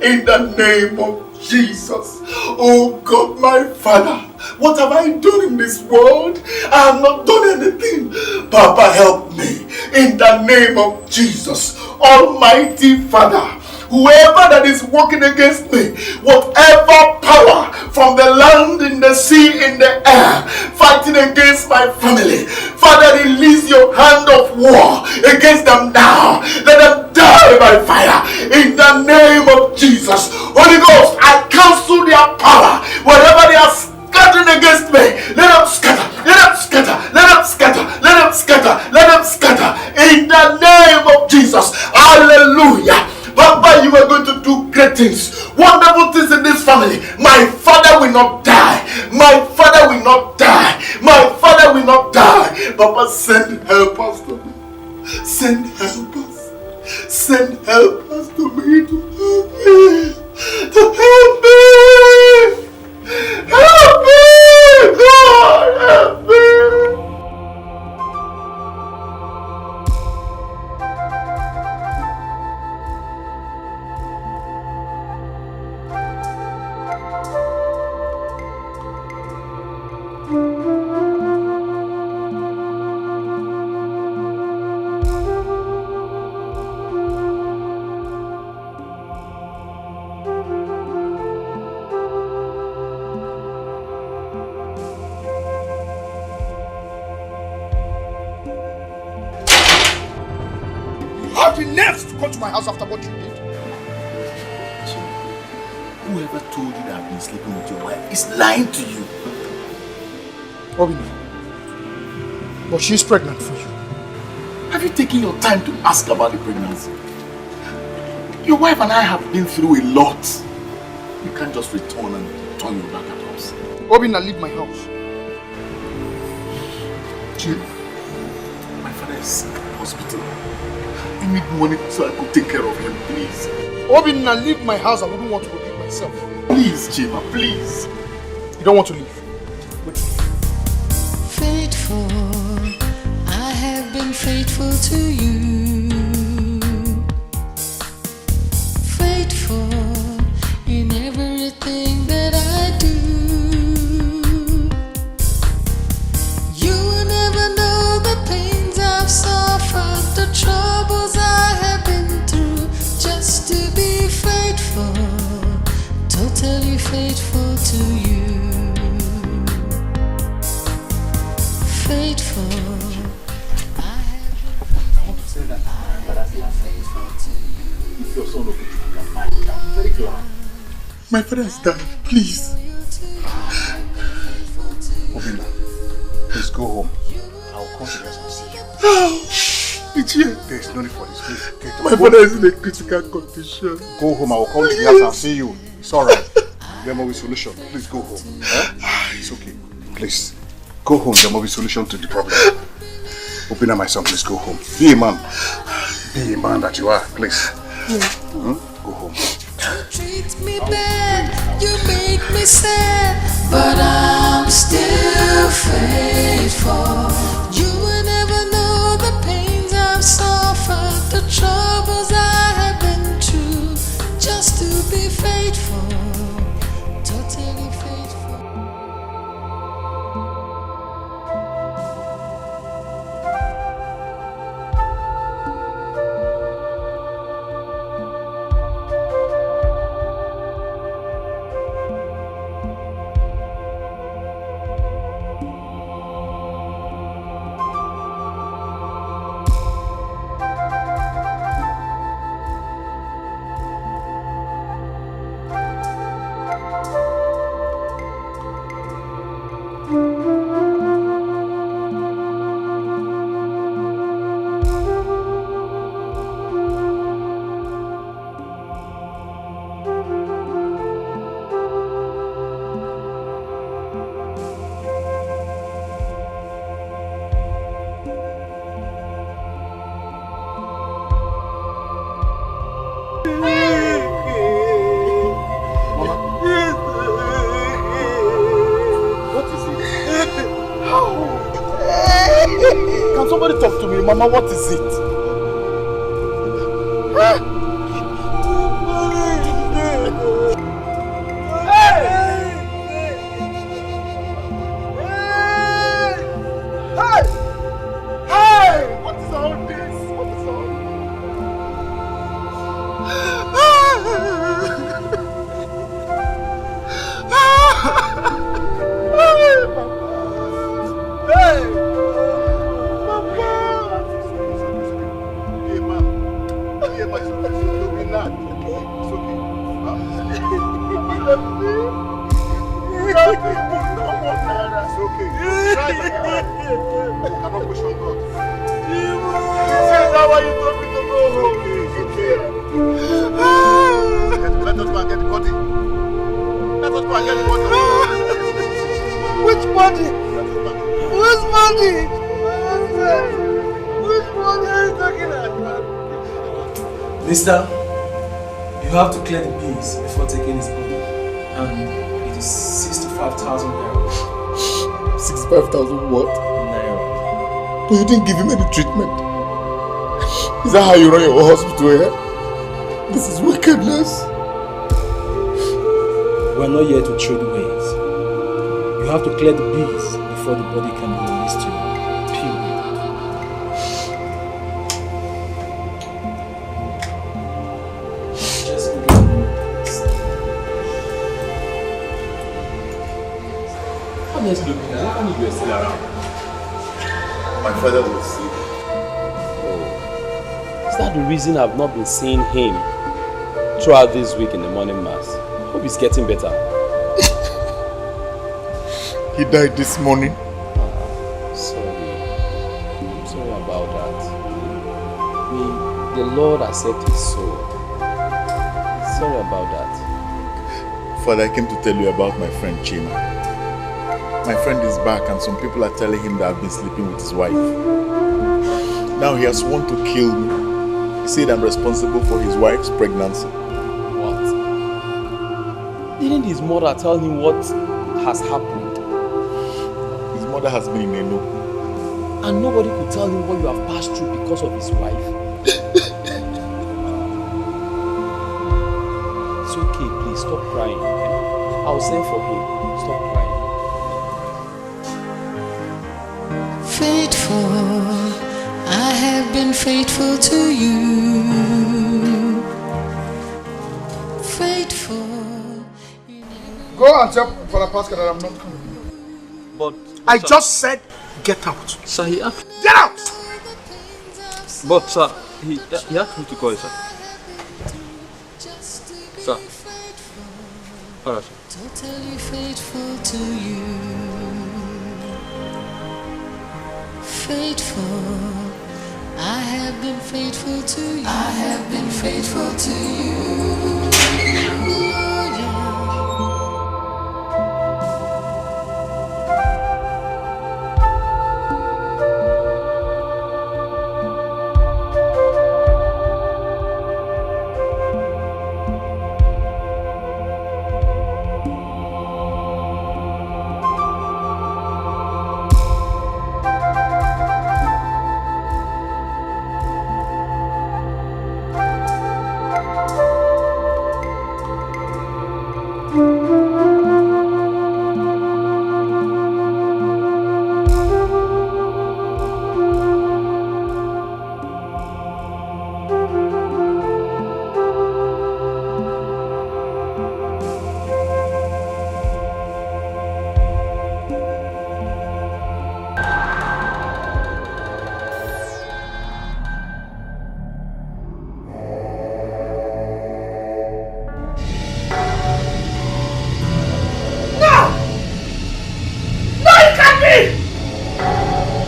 In the name of Jesus. Oh God, my Father, what have I done in this world? I have not done anything. Papa, help me. In the name of Jesus. Almighty Father, whoever that is working against me, whatever power from the land, in the sea, in the air, fighting against my family, Father, release your hand of war against them now. Let them die by fire. In the name of Jesus. Holy Ghost, I cancel their power. Whatever they are scattering against me, let them scatter. Let them scatter. Let them scatter. Let them scatter. Let them scatter. In the name of Jesus. Hallelujah. Papa, you are going to do great things, wonderful things in this family. My father will not die. My father will not die. My father will not die. Papa, send helpers to me. Send helpers. Send helpers to me to help me. To help me. Help me. God, help me. Come to my house after what you did. Whoever told you that I've been sleeping with your wife is lying to you. Obina, but she's pregnant for you. Have you taken your time to ask about the pregnancy? Your wife and I have been through a lot. You can't just return and turn your back at us. Obina, leave my house. Chief, my father is sick in the hospital. I need money so I could take care of him, please. Obina, leave my house. I wouldn't want to go leave myself. Please, Chima, please. You don't want to leave? Wait. Faithful, I have been faithful to you. Faithful in everything that I do. You will never know the pains I've suffered, the troubles I have been through, just to be faithful, totally faithful to you. Faithful. I want to say that but I feel faithful to you. If your son will get married, I'm very glad. My father is dying, please. Obina, please go home. I will come to the house and see you. No! It's here. There is no need for this, please. Okay, my father is in a critical condition. Go home, I will come to the house and see you. It's alright. There must be a solution. Please go home. It's okay. Please. Go home, there must be a solution to the problem. Obina, my son, please go home. Be a man. Be a man that you are, please. Go home. You treat me bad, you make me sad, but I'm still faithful. You will never know the pains I've suffered, the troubles I have been through, just to be faithful, totally faithful. Somebody talk to me, Mama. What is it? What is all this? What is all Let us go and get the body. Let us go and get the body. Which body? Whose body? Which body are you talking about? Mister, you have to clear the bills before taking his body. And it is 65,000 naira. 65,000 what? Naira. But you didn't give him any treatment. Is that how you run your hospital here? This is wickedness. We're not here to trade ways. You have to clear the bills before the body can be released to you. Period. Just look at me. Honestly, how many you are still around? My father will sleep. Is that the reason I've not been seeing him throughout this week in the morning mass? Hope he's getting better. He died this morning. Sorry. I'm sorry about that. May the Lord accept his soul. Sorry about that. Father, I came to tell you about my friend Chima. My friend is back and some people are telling him that I've been sleeping with his wife. Now he has sworn to kill me. He said I'm responsible for his wife's pregnancy. What? Didn't his mother tell him what has happened? His mother has been in Eno. And nobody could tell him what you have passed through because of his wife? It's okay, please stop crying. I'll send for him. Stop crying. Faithful, I have been faithful to you. Faithful. Go and tell Father Pascal that I'm not coming. But I just said, get out. Sir, he asked. Get out! But sir, he asked me to call you, sir. Sir. Alright, sir. Totally faithful to you. Faithful, I have been faithful to you. I have been faithful to you.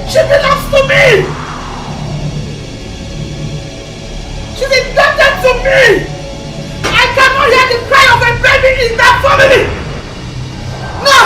She belongs to me! She's indebted to me! I cannot hear the cry of a baby in that family! No!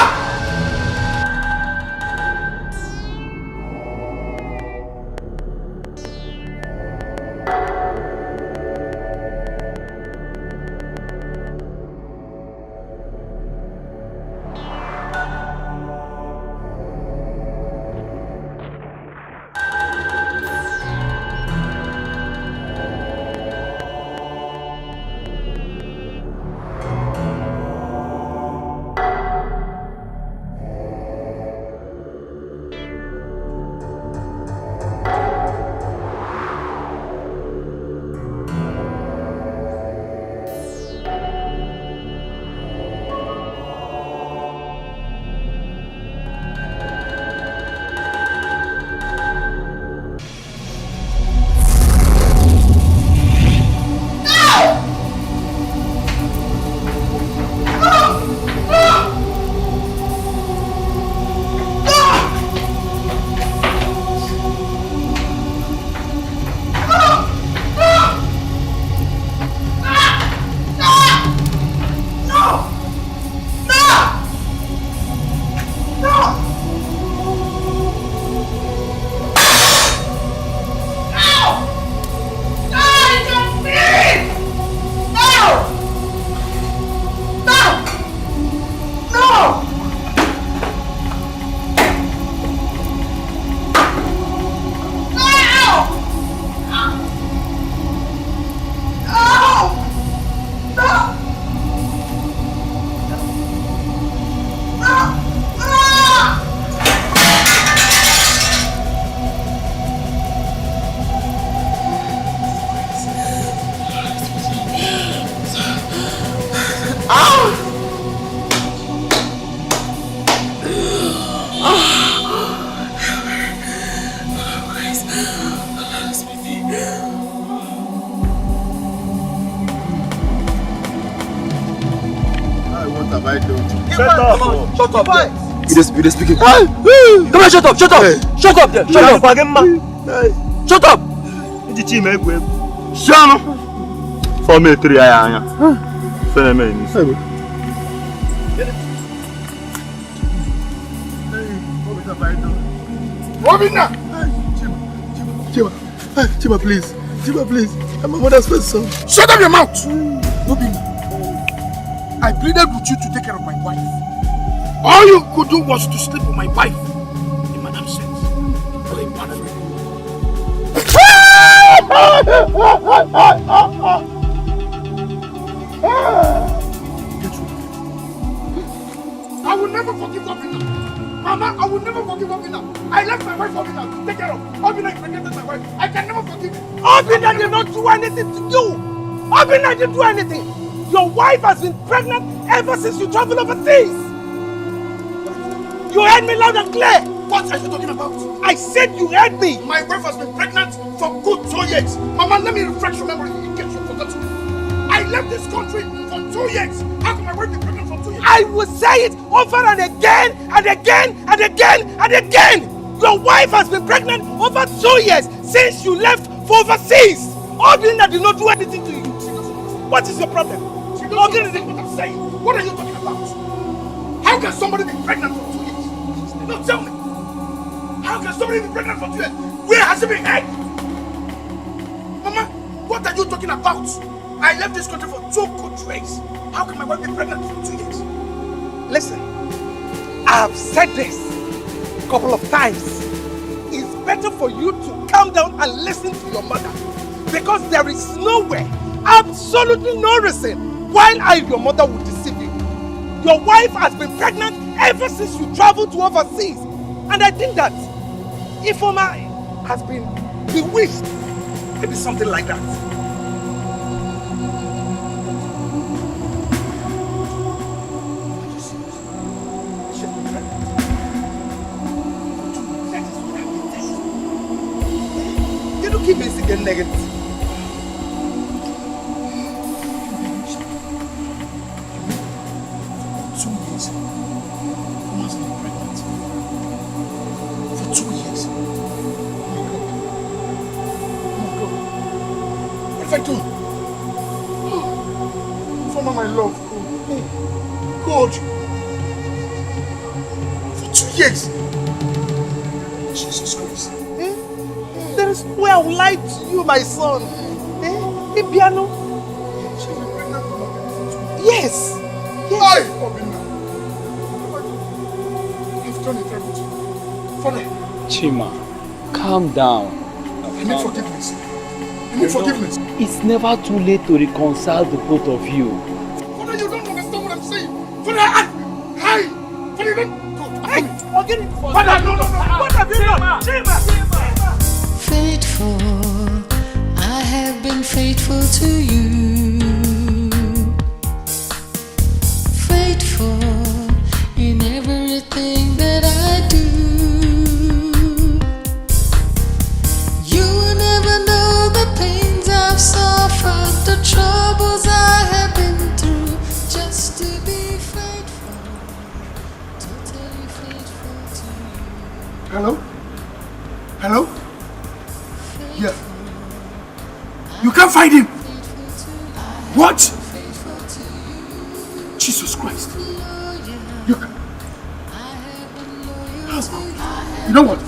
have I done? Shut up! Shut up! You just speaking. Come on, shut up! Shut up! Shut up there! Shut up! Shut up! Shut up! For me, 3 hours. What have I done? Robina! Chima, please. Chima, please. I'm my mother's first son. Shut up your mouth! Robina, I pleaded with you to take care of my wife. All you could do was to sleep with my wife in my absence. For a bad friend. I will never forgive Robina. Mama, I will never forgive Robina. I left my wife Robina to take care of. Robina impregnated my wife. I can never forgive it. Robina did not do anything to you. Robina didn't do anything. Your wife has been pregnant ever since you traveled overseas. You heard me loud and clear. What are you talking about? I said you heard me. My wife has been pregnant for good 2 years. Mama, let me refresh your memory in case you forgot. I left this country for 2 years. How can my wife be pregnant for 2 years? I will say it over and again and again and again and again. Your wife has been pregnant over 2 years since you left for overseas. Obina did not do anything to you. What is your problem? She doesn't understand what I'm saying. What are you talking about? How can somebody be pregnant for 2 years? No, tell me. How can somebody be pregnant for 2 years? Where has it been had? Mama, what are you talking about? I left this country for 2 good years. How can my wife be pregnant for 2 years? Listen, I have said this a couple of times. It's better for you to calm down and listen to your mother. Because there is nowhere, absolutely no reason why your mother would deceive you. Your wife has been pregnant ever since you traveled to overseas. And I think that Ifoma has been bewitched. Maybe something like that. You don't keep me again negative. My love, God, for 2 years. Jesus Christ. There is no way I will lie to you, my son. Piano. Yes. Yes. I've done it, everything. Father. Chima, calm down. I need forgiveness. I need forgiveness. It's never too late to reconcile the both of you. Father, you don't understand what I'm saying. Father, Father, you don't. Father, no. What have you done? Chima. Faithful, I have been faithful to you. Faithful in everything that I do. You will never know the pains I've suffered, the troubles I have been through, just to be faithful, totally faithful to you. Hello? Hello? Yeah. You can't find him. What? Jesus Christ. You can. You know what?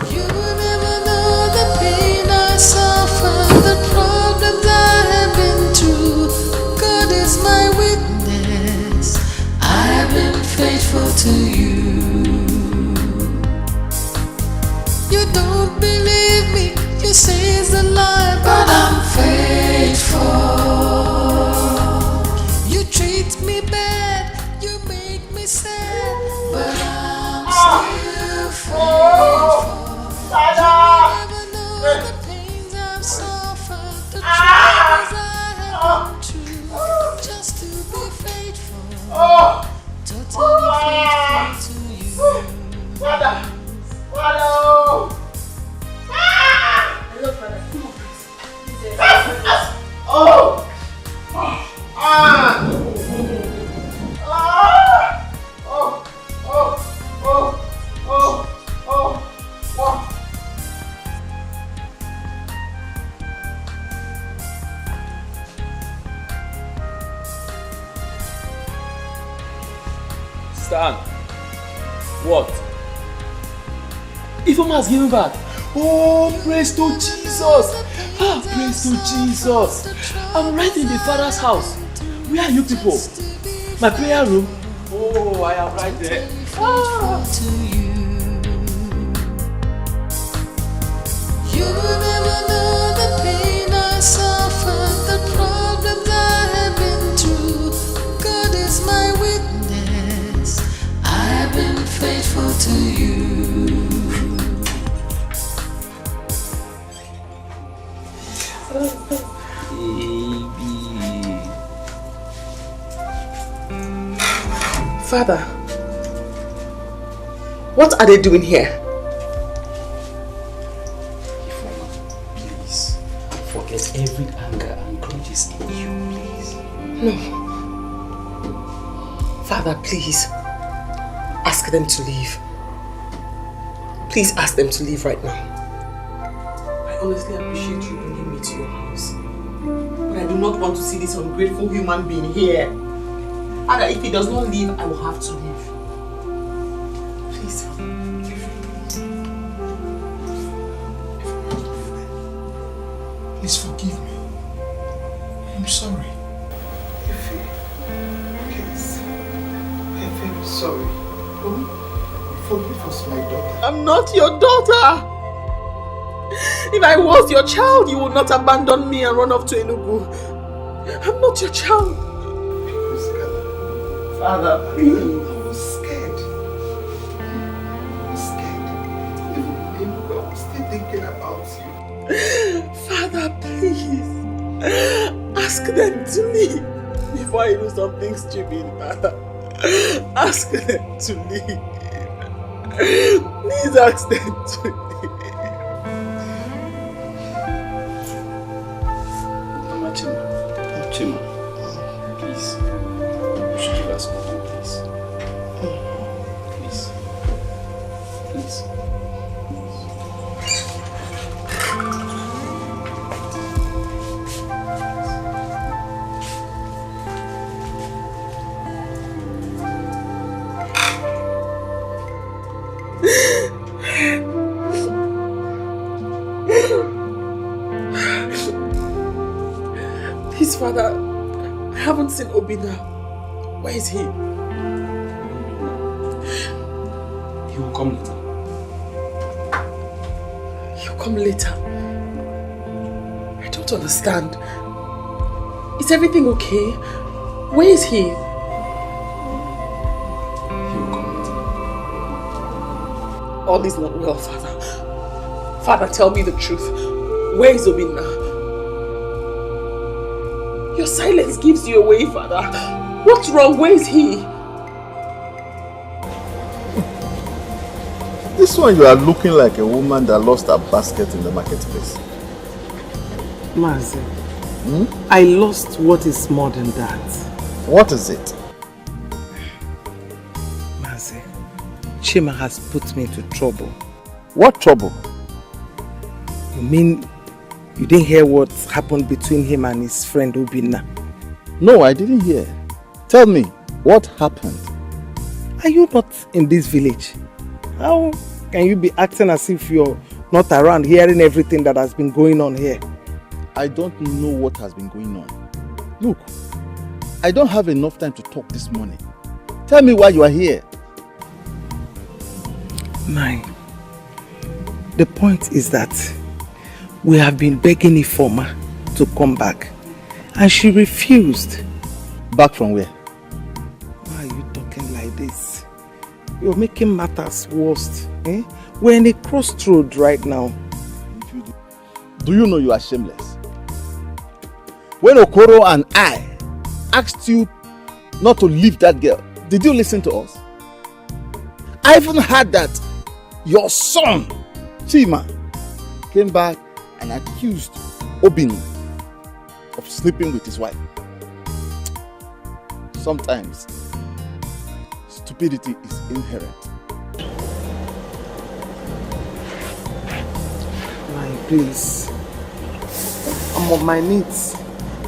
You will never know the pain I suffer, the problems I have been through. God is my witness. I have been faithful to you. You don't believe me, you say it's a lie, but I'm faithful. You treat me bad, you make me sad, but I'm Sister Anne. What? Ifeoma has given back. Oh, praise to Jesus. Ah, praise to Jesus. I'm right in the Father's house. Where are you people? My prayer room. Oh, I am right there. Ah. You never know the pain I suffered, the problems I have been through. God is my witness. I have been faithful to you. Father, what are they doing here? Please, forget every anger and grudges in you, please. No. Father, please, ask them to leave. Please ask them to leave right now. I honestly appreciate you bringing me to your house. But I do not want to see this ungrateful human being here. Father, if he does not leave, I will have to leave. Please. Please forgive me. I'm sorry. Please. I'm very sorry. Forgive us, my daughter. I'm not your daughter. If I was your child, you would not abandon me and run off to Enugu. I'm not your child. Father, please. I was scared. I was still thinking about you. Father, please. Ask them to leave before I do something stupid, Father. Ask them to leave. Please ask them to leave. Mama Chima, please. You should give us money, please. Please. Please. Please, Father, I haven't seen Obi now. Where is he? He will come later. He'll come later? I don't understand. Is everything okay? Where is he? He will come later. All is not well, Father. Father, tell me the truth. Where is Obi now? Your silence gives you away, Father. What's wrong? Where is he? This one, you are looking like a woman that lost her basket in the marketplace. Mazi, I lost what is more than that. What is it? Mazi, Chima has put me into trouble. What trouble? You mean you didn't hear what happened between him and his friend Obinna? No, I didn't hear. Tell me, what happened? Are you not in this village? How can you be acting as if you're not around hearing everything that has been going on here? I don't know what has been going on. Look, I don't have enough time to talk this morning. Tell me why you are here. The point is that we have been begging Ifeoma to come back and she refused. Back from where? Why are you talking like this? You're making matters worse. Eh? We're in a crossroad right now. Do you know you are shameless? When Okoro and I asked you not to leave that girl, did you listen to us? I even heard that your son, Chima, came back and accused Obin of sleeping with his wife. Sometimes, stupidity is inherent. Please, I'm on my knees.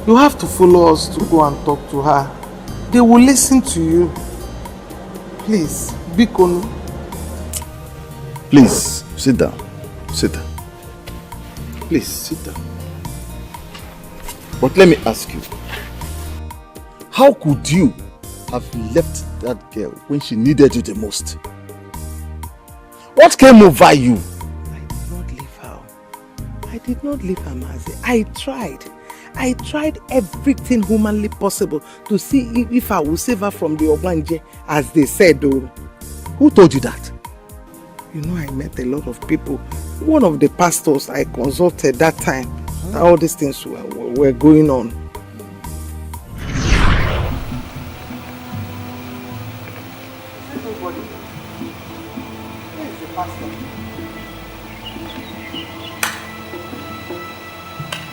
You have to follow us to go and talk to her. They will listen to you. Please, Bikono. Please, sit down. Sit down. Please, sit down. But let me ask you, how could you have left that girl when she needed you the most? What came over you? I did not leave her, Mazi. I tried everything humanly possible to see if I would save her from the Ogbanje, as they said, though. Who told you that? You know, I met a lot of people. One of the pastors I consulted that time, all these things were going on. Everybody, where is the pastor?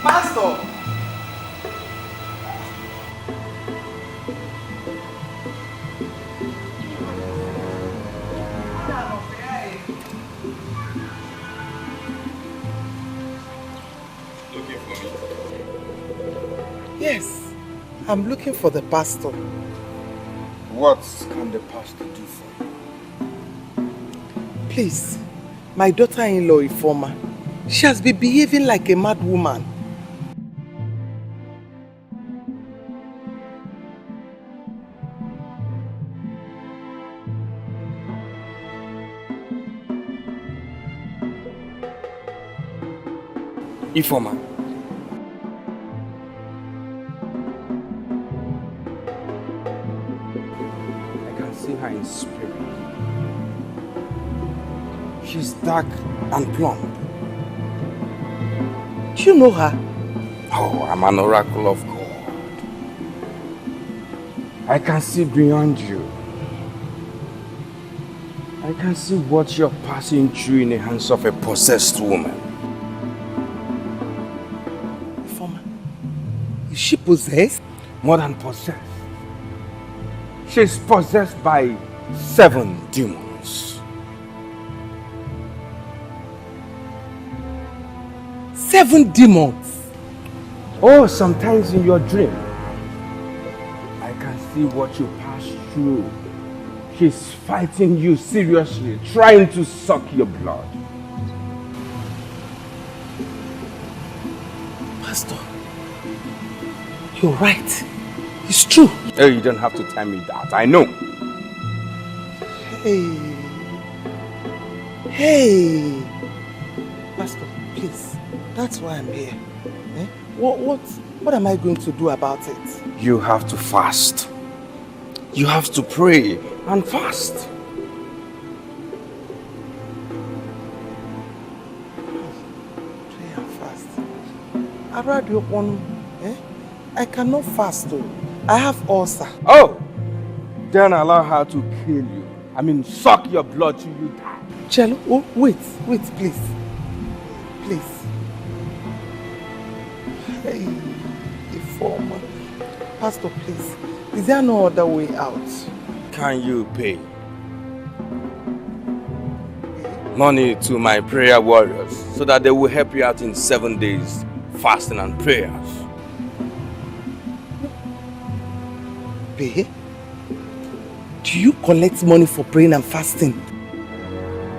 Pastor! Looking for me? Yes, I'm looking for the pastor. What can the pastor do for you? Please, my daughter-in-law Ifoma, she has been behaving like a mad woman. Ifoma. I can see her in spirit. She's dark and plump. Do you know her? Oh, I'm an oracle of God. I can see beyond you. I can see what you're passing through in the hands of a possessed woman. Is she possessed? More than possessed. She's possessed by 7 demons. 7 demons? Oh, sometimes in your dream, I can see what you pass through. She's fighting you seriously, trying to suck your blood. Pastor, you're right. It's true. Oh, you don't have to tell me that. I know. Hey. Pastor, please. That's why I'm here. Eh? What am I going to do about it? You have to fast. You have to pray and fast. Pray and fast. I rather one. I cannot fast though. I have ulcer. Oh! Then allow her to kill you. I mean, suck your blood till you die. Cello, oh, wait, please. Please. Hey, Ifoma. Pastor, please. Is there no other way out? Can you pay money to my prayer warriors so that they will help you out in 7 days fasting and prayers? Pay? Do you collect money for praying and fasting?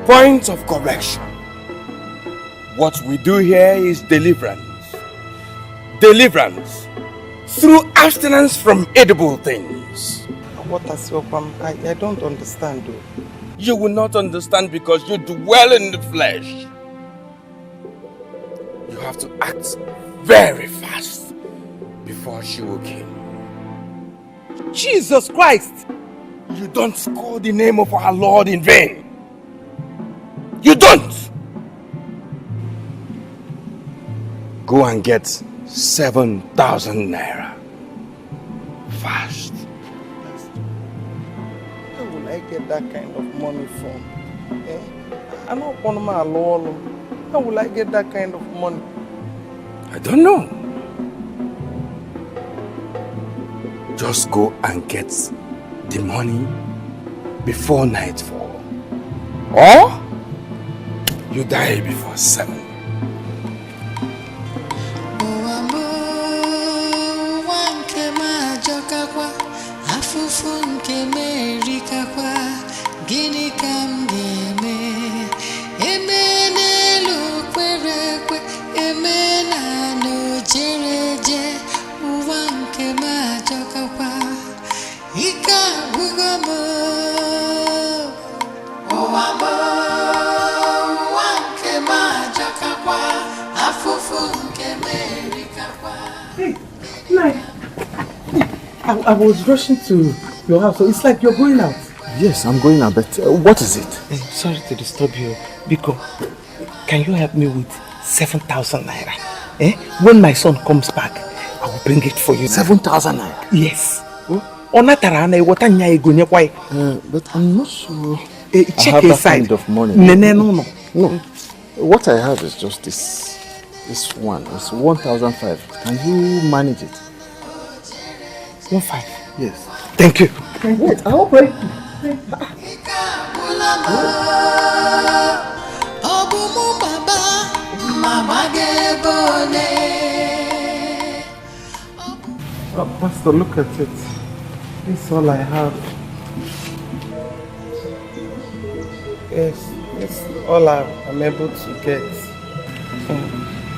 Point of correction. What we do here is deliverance. Deliverance through abstinence from edible things. What has your problem? I don't understand though. You will not understand because you dwell in the flesh. You have to act very fast before she will kill you. Jesus Christ! You don't call the name of our Lord in vain. You don't! Go and get 7,000 naira. Fast. Where will I get that kind of money from? I'm not one of my law. How will I get that kind of money? I don't know. Just go and get the money before nightfall. Or you die before 7. Afufu nke merikakwa gịnị ka m ga-eme eme n'elu kwere ekwe eme n'ala ojere eje ụwa nke m ajọkakwa ike agwụgo m ụwa m ụwa nke m ajọkakwa afụfụ nke m erikakwa. I was rushing to your house, so it's like you're going out. Yes, I'm going out, but what is it? Sorry to disturb you, Biko. Can you help me with 7,000 naira? When my son comes back, I will bring it for you. 7,000 naira? Yes. But I'm not sure. Check I have inside. that kind of money. No. What I have is just this one. It's 1,500. Can you manage it? 1,500? Yes. Thank you. Wait, I hope I... Pastor, look at it. This is all I have. Yes, it's all I'm able to get.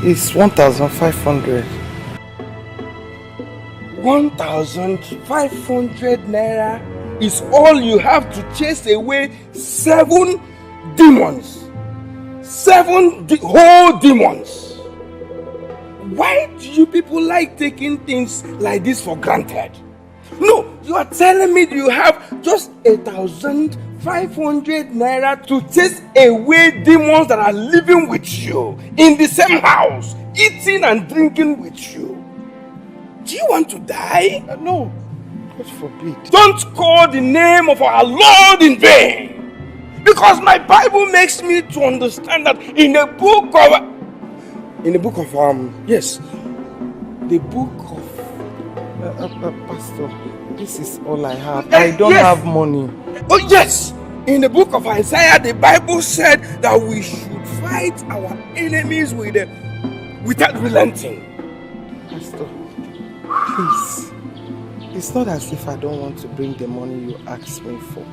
It's 1,500. 1,500 naira is all you have to chase away 7 demons. 7 whole demons. Why do you people like taking things like this for granted? No, you are telling me you have just 1,500 naira to chase away demons that are living with you in the same house, eating and drinking with you. Do you want to die? No, God forbid. Don't call the name of our Lord in vain. Because my Bible makes me to understand that in the book of Pastor, this is all I have. I don't have money. Oh yes, in the book of Isaiah, the Bible said that we should fight our enemies without relenting. Pastor, please, it's not as if I don't want to bring the money you asked me for.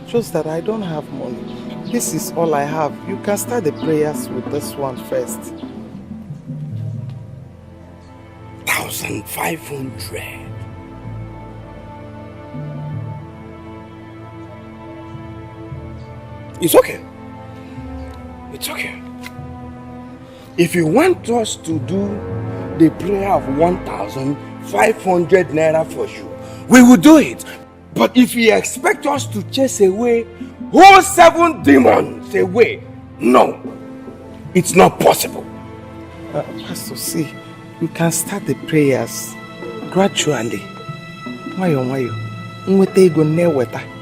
Just that I don't have money. This is all I have. You can start the prayers with this one first. 1,500. It's okay. It's okay. If you want us to do the prayer of 1,500 naira for you, we will do it. But if you expect us to chase away whole 7 demons away, no, it's not possible. Pastor, see, you can start the prayers gradually.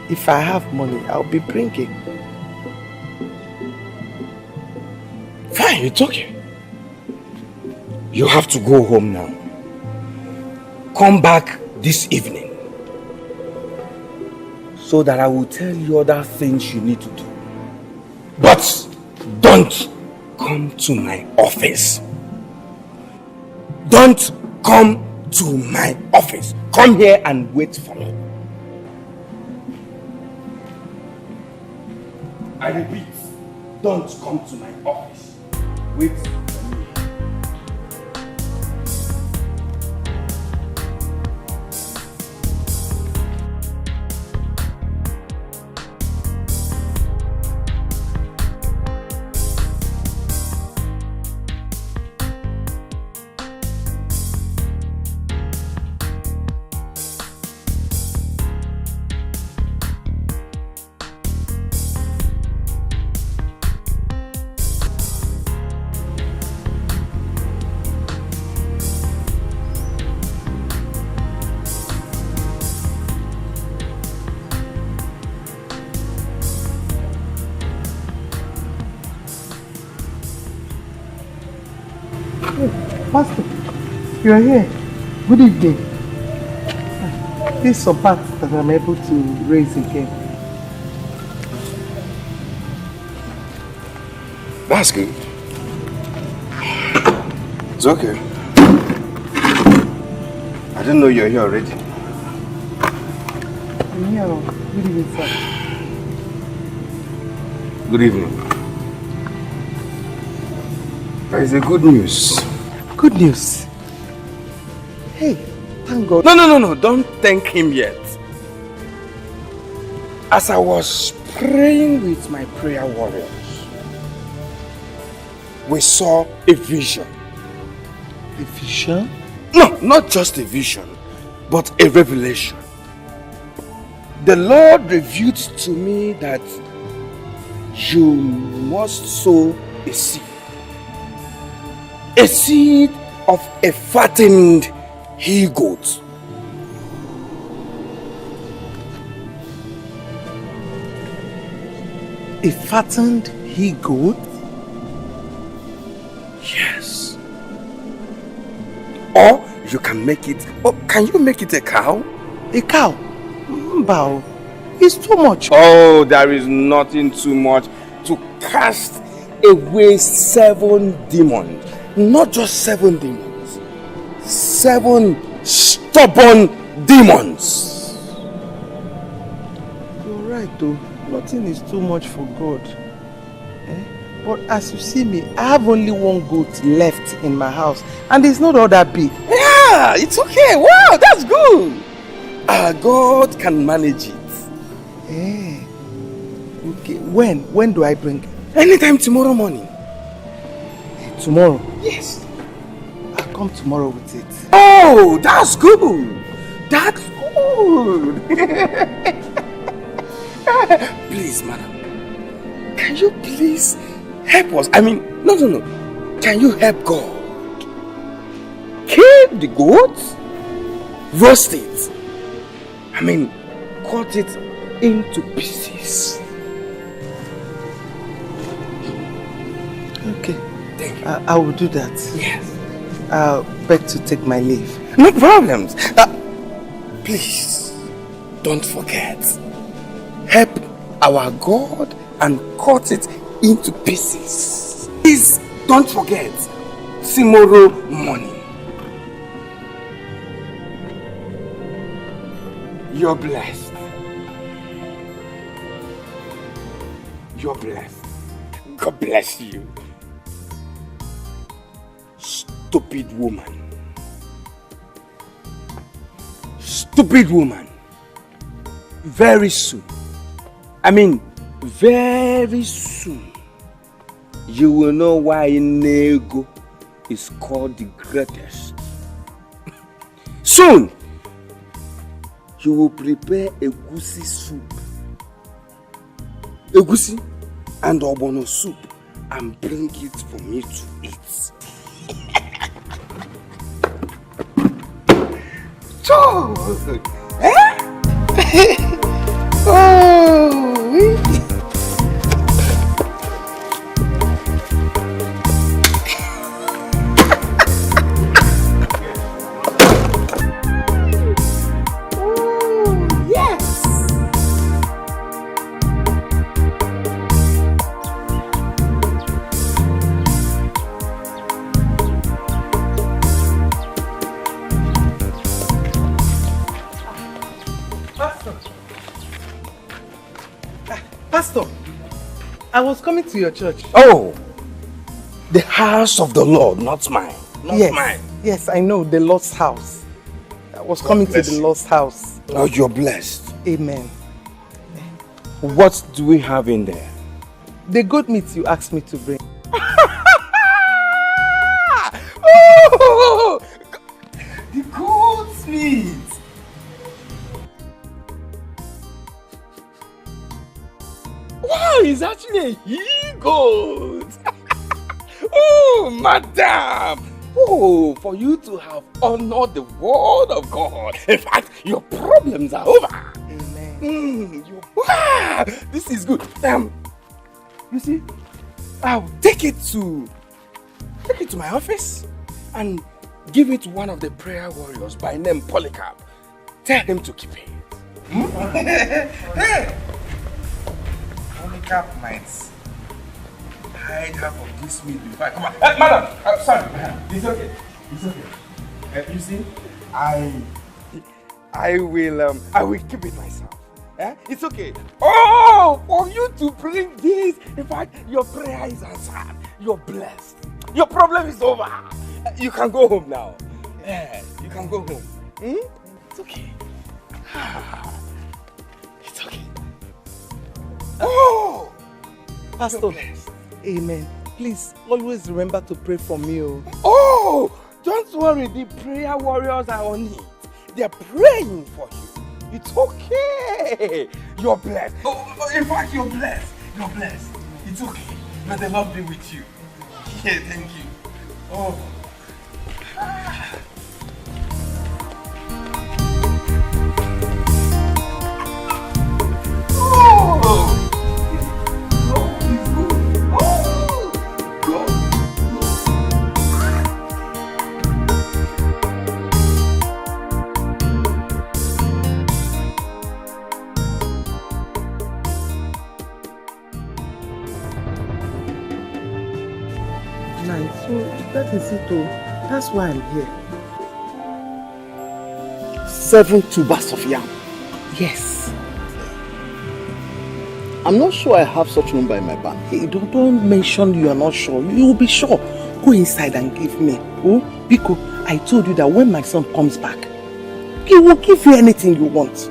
If I have money, I'll be bringing. Fine, it's okay. You have to go home now. Come back this evening so that I will tell you other things you need to do. But don't come to my office. Don't come to my office. Come here and wait for me. I repeat, don't come to my office. Wait for me. Pastor, you are here. Good evening. This is some parts that I'm able to raise again. That's good. It's okay. I didn't know you're here already. I'm here. Good evening, sir. Good evening. There is a good news. Good news? Hey, thank God. No. Don't thank him yet. As I was praying with my prayer warriors, we saw a vision. A vision? No, not just a vision, but a revelation. The Lord revealed to me that you must sow a seed. A seed of a fattened he-goat. A fattened he-goat? Yes. Or you can make it, can you make it a cow? A cow? Mbao, it's too much. Oh, there is nothing too much to cast away 7 demons. Not just 7 demons. 7 stubborn demons. You're right though. Nothing is too much for God. But as you see me, I have only 1 goat left in my house. And it's not all that big. Yeah, it's okay. Wow, that's good. Our God can manage it. Okay, when do I bring it? Anytime tomorrow morning. Tomorrow? Yes. I'll come tomorrow with it. Oh, that's good. That's good. Please, madam. Can you please help us? I mean, no. Can you help God? Kill the goat, roast it. I mean, cut it into pieces. Okay. Thank you. I will do that. Yes. I'll beg to take my leave. No problems. Please, don't forget. Help our God and cut it into pieces. Please, don't forget. Tomorrow morning. You're blessed. You're blessed. God bless you. Stupid woman. Stupid woman. Very soon. I mean, very soon. You will know why Nego is called the greatest. Soon. You will prepare egusi soup. Egusi and ogbono soup and bring it for me to eat. Pastor, I was coming to your church. Oh, the house of the Lord, not mine. Not mine. Yes, I know, the Lord's house. I was coming to the Lord's house. Oh, you're blessed. Amen. What do we have in there? The goat meat you asked me to bring. Oh, the goat's meat. Wow, it's actually a he-goat. Oh, madam. Oh, for you to have honored the word of God. In fact, your problems are over. Amen. Wow, this is good. You see, I'll take it to my office and give it to one of the prayer warriors by name Polycarp. Tell him to keep it. Hey! Polycarp might hide half of this meat before I come on. Madam! Sorry, it's okay. It's okay. You see, I will keep it myself. It's okay. Oh, for you to bring this, in fact, your prayer is answered. You're blessed. Your problem is over. You can go home now. You can go home. It's okay. It's okay. Oh! Pastor, amen. Please, always remember to pray for me. Oh! Don't worry, the prayer warriors are on it. They're praying for you. It's okay. You're blessed. Oh, in fact, you're blessed. You're blessed. It's okay. May the Lord be with you. Yeah, thank you. Oh. So that is it. That's why I'm here. 7 tubers of yam. Yes. I'm not sure I have such number in my bank. Hey, don't mention you are not sure. You will be sure. Go inside and give me. Oh, Biko, I told you that when my son comes back, he will give you anything you want.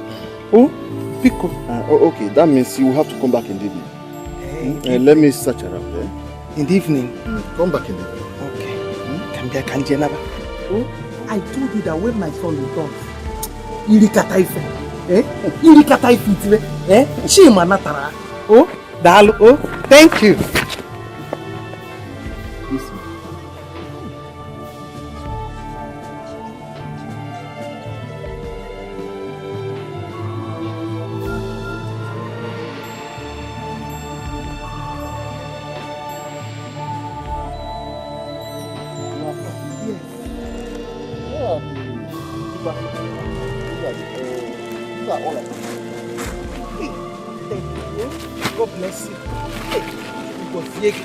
Oh, Biko. Okay, that means you will have to come back in the evening. Let me search around there. In the evening? Come back in the evening. Oh, I told you that when my son returns, Irikata ife. Irikata ife. Chima natara. Oh, Dalo. Oh, thank you. God bless you. Thank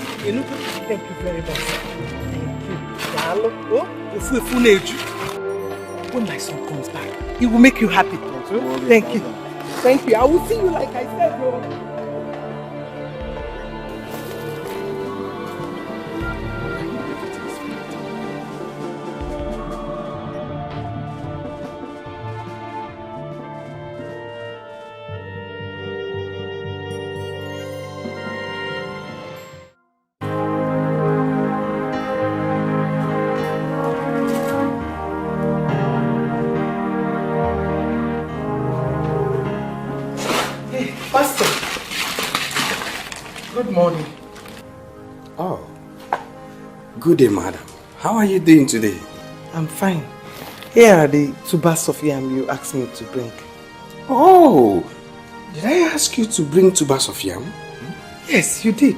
you very much. Thank you. When my son comes back, he will make you happy. Thank you. Thank you. I will see you like I said. Pastor, good morning. Oh, good day, madam. How are you doing today? I'm fine. Here are the tubers of yam you asked me to bring. Oh, did I ask you to bring tubers of yam? Yes, you did.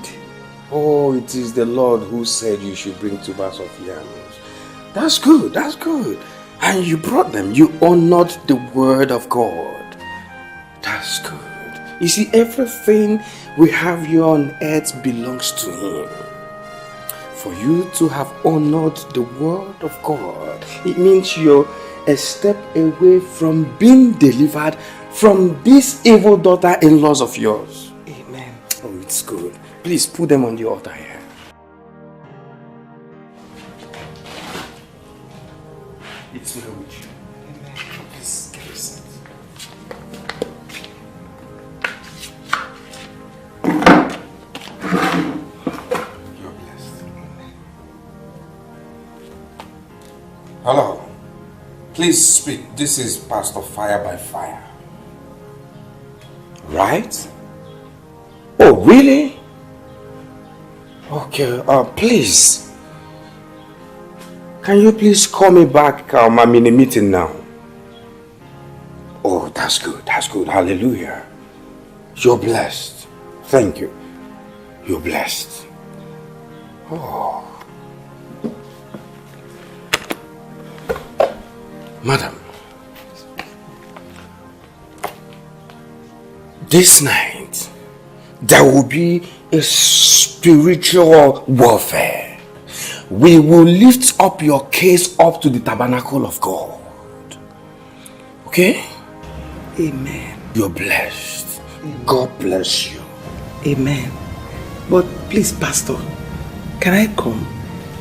Oh, it is the Lord who said you should bring tubers of yams. That's good, that's good. And you brought them. You honored the word of God. That's good. You see, everything we have here on earth belongs to Him. For you to have honored the word of God, it means you're a step away from being delivered from these evil daughter-in-laws of yours. Amen. Oh, it's good. Please put them on the altar here. It's well with you. Amen. Please get a seat. You're blessed. Hello. Please speak. This is Pastor Fire by Fire. Right? Oh, really? Okay, please. Can you please call me back? I'm in a meeting now. Oh, that's good. That's good. Hallelujah. You're blessed. Thank you. You're blessed. Oh. Madam. This night, there will be a spiritual warfare. We will lift up your case up to the tabernacle of God. Okay? Amen. You're blessed. God bless you. Amen. But please, Pastor, can I come?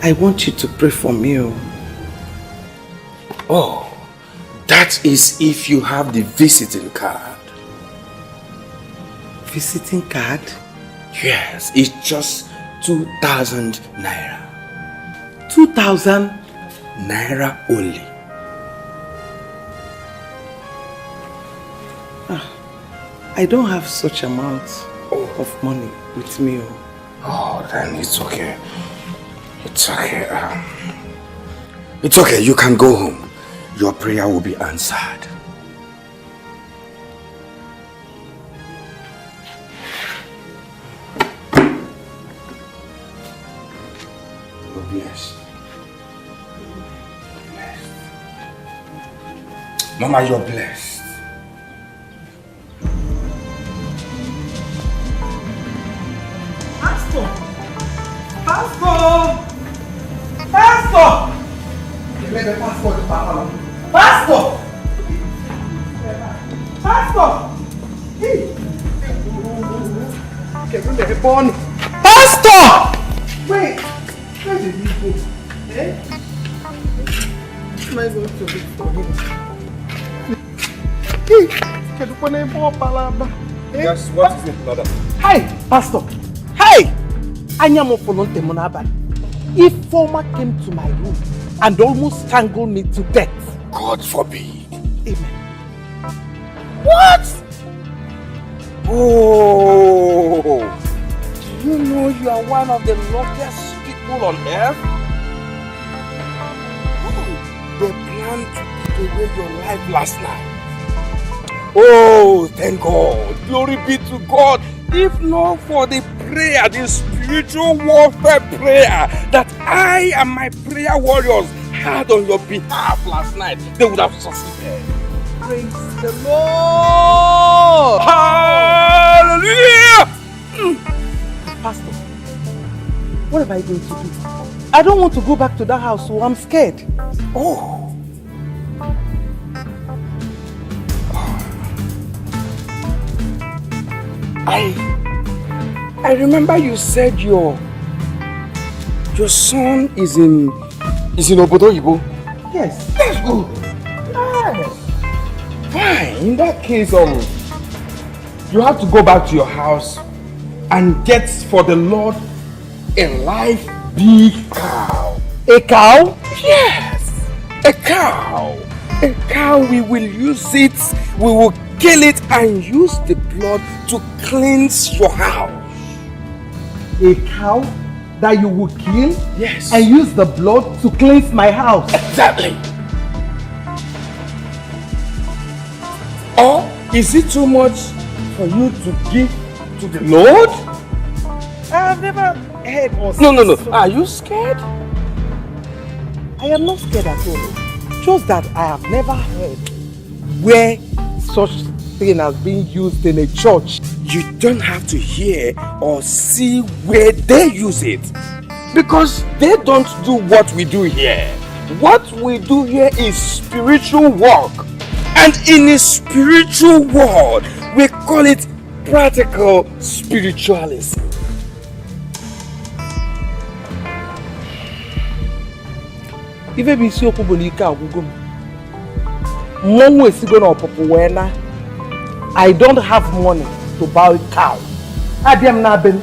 I want you to pray for me. Oh, that is if you have the visiting card. Visiting card? Yes, it's just 2,000 naira. 2,000 naira only. I don't have such amount of money with me. Oh, then it's okay. It's okay. It's okay. You can go home. Your prayer will be answered. You're blessed. Blessed. Mama, you're blessed. Pastor! Pastor! Pastor! Let the passport, Papa. Pastor! Pastor! Hey! Pastor! Wait! Where did he go? Eh? Am I going to look for him? Hey! Yes, what is it, madam? Hi, Pastor! Hi! Anyamo Philmond Temunaba. If Philmond came to my room and almost strangled me to death. God forbid. Amen. What? Oh! Do you know you are one of the luckiest people on earth? Oh, they planned to take away your life last night. Oh, thank God. Glory be to God. If not for the prayer, the spiritual warfare prayer that I and my prayer warriors had on your behalf last night, they would have succeeded. Praise the Lord! Hallelujah! Pastor, what am I going to do? I don't want to go back to that house, so I'm scared. Oh. I remember you said your son is in Obodo Yibo. Yes. That's good. Yes. Fine. In that case, you have to go back to your house and get for the Lord a live big cow. A cow? Yes. A cow. A cow. We will use it. We will kill it and use the blood to cleanse your house. A cow that you will kill? Yes. And use the blood to cleanse my house? Exactly. Or is it too much for you to give to the Lord? I have never heard or No. Are you scared? I am not scared at all. Just that I have never heard where such thing has been used in a church. You don't have to hear or see where they use it, because they don't do what we do here. What we do here is spiritual work, and in a spiritual world we call it practical spiritualism. Even if you go I don't have money to buy a cow. I am not been.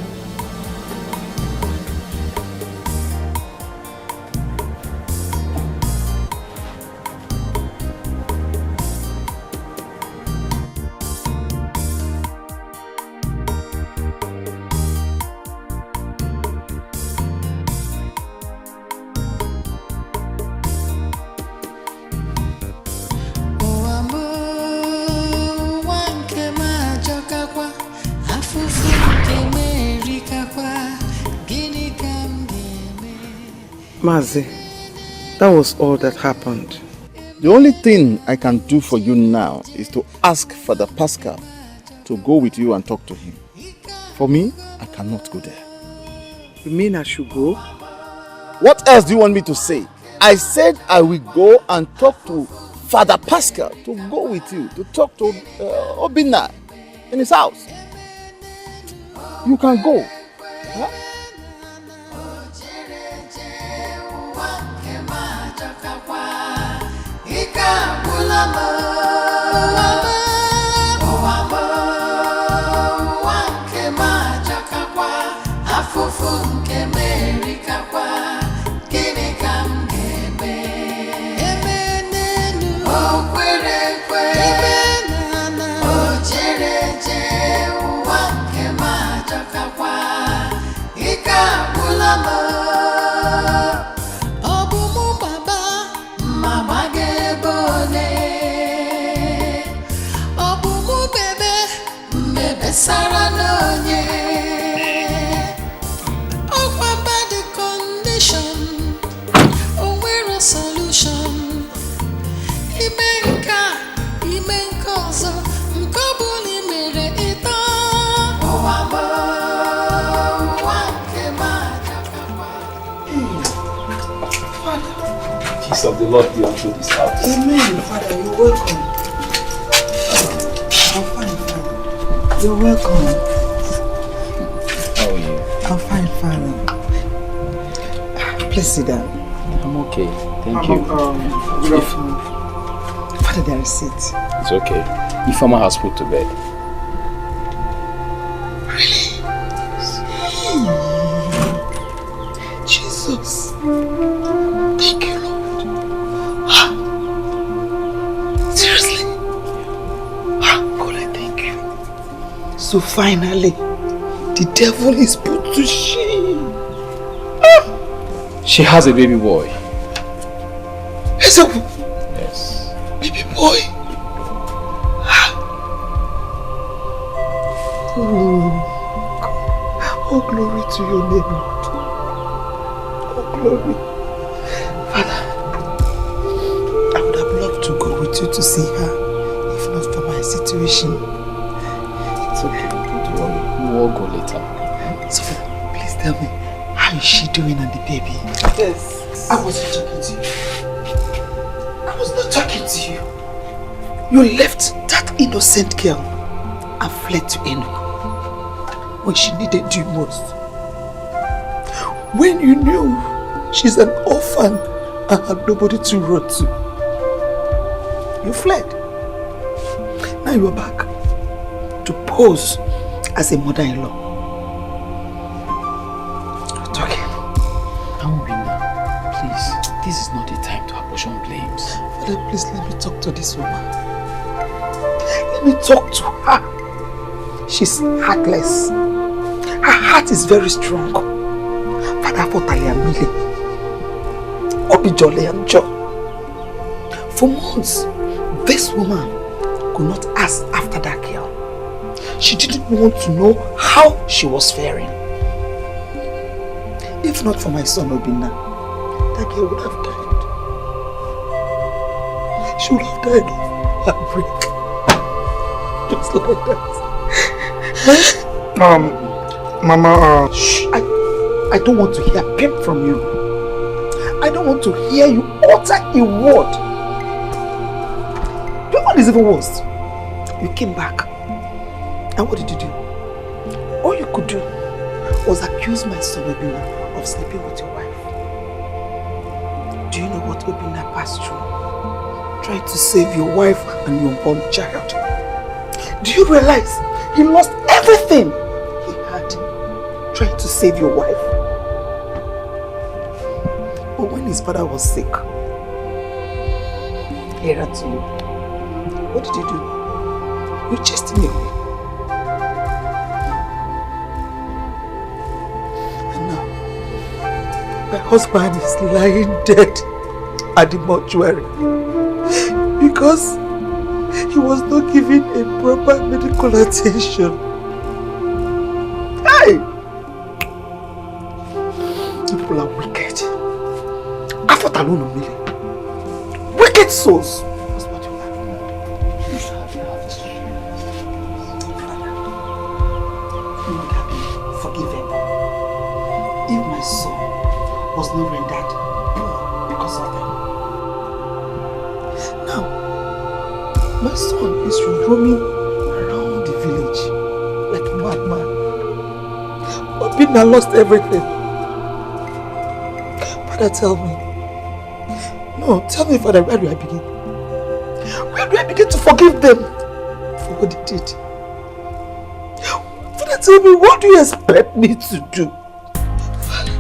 Mazi, that was all that happened. The only thing I can do for you now is to ask Father Pascal to go with you and talk to him. For me, I cannot go there. You mean I should go? What else do you want me to say? I said I will go and talk to Father Pascal to go with you to talk to Obinna in his house. You can go. Huh? Sarah Nonye, oh, about the condition, oh, we're a solution. Imenka, so, Nkobuli mere ita. Oh, amo, Father, peace of the Lord be unto this house. Amen, Father, you're welcome. I'm fine, Father. You're welcome. How are you? I'm fine, Father. Please sit down. I'm okay. Thank you. Good afternoon. Father, there is seat. It's okay. Ifeoma has put to bed. Really? Jesus. Thank you, Lord. Seriously? God, I thank you. So finally, the devil is put to shame. She has a baby boy. Yes. Baby boy. Oh, glory to your name, Lord. Oh, glory. Father, I would have loved to go with you to see her, if not for my situation. It's okay, don't worry. We will all go later. So, please tell me, how is she doing and the baby? Yes. I wasn't talking to you. I was not talking to you. You left that innocent girl and fled to Eno when she needed you most. When you knew she's an orphan and had nobody to run to, you fled. Now you are back to pose as a mother-in-law. Please, this is not the time to apportion blames. Father, please let me talk to this woman. Let me talk to her. She's heartless. Her heart is very strong. Father, for Tayamile, Obijole and Jo. For months, this woman could not ask after that girl. She didn't want to know how she was faring. If not for my son Obinna, that girl would have died. She would have died of heartbreak. Just like that. Mama, Shh, I don't want to hear a peep from you. I don't want to hear you utter a word. You know what is even worse? You came back. And what did you do? All you could do was accuse my son Obinna of sleeping with your wife. Do you know what Obinna passed through? Trying to save your wife and your unborn child. Do you realize he lost everything he had trying to save your wife? But when his father was sick, he ran to you. What did you do? You chased him away. And now, my husband is lying dead at the mortuary because he was not given a proper medical attention. Hey! People are wicked. I thought alone on me. Wicked souls. That's what you are. You should have this. You would have been forgiven if my son was not rendered poor because of them. Now, My son is roaming around the village like a madman. Obinna lost everything. Father, tell me. No, tell me, Father, where do I begin? Where do I begin to forgive them for what they did? Father, tell me, what do you expect me to do? Father,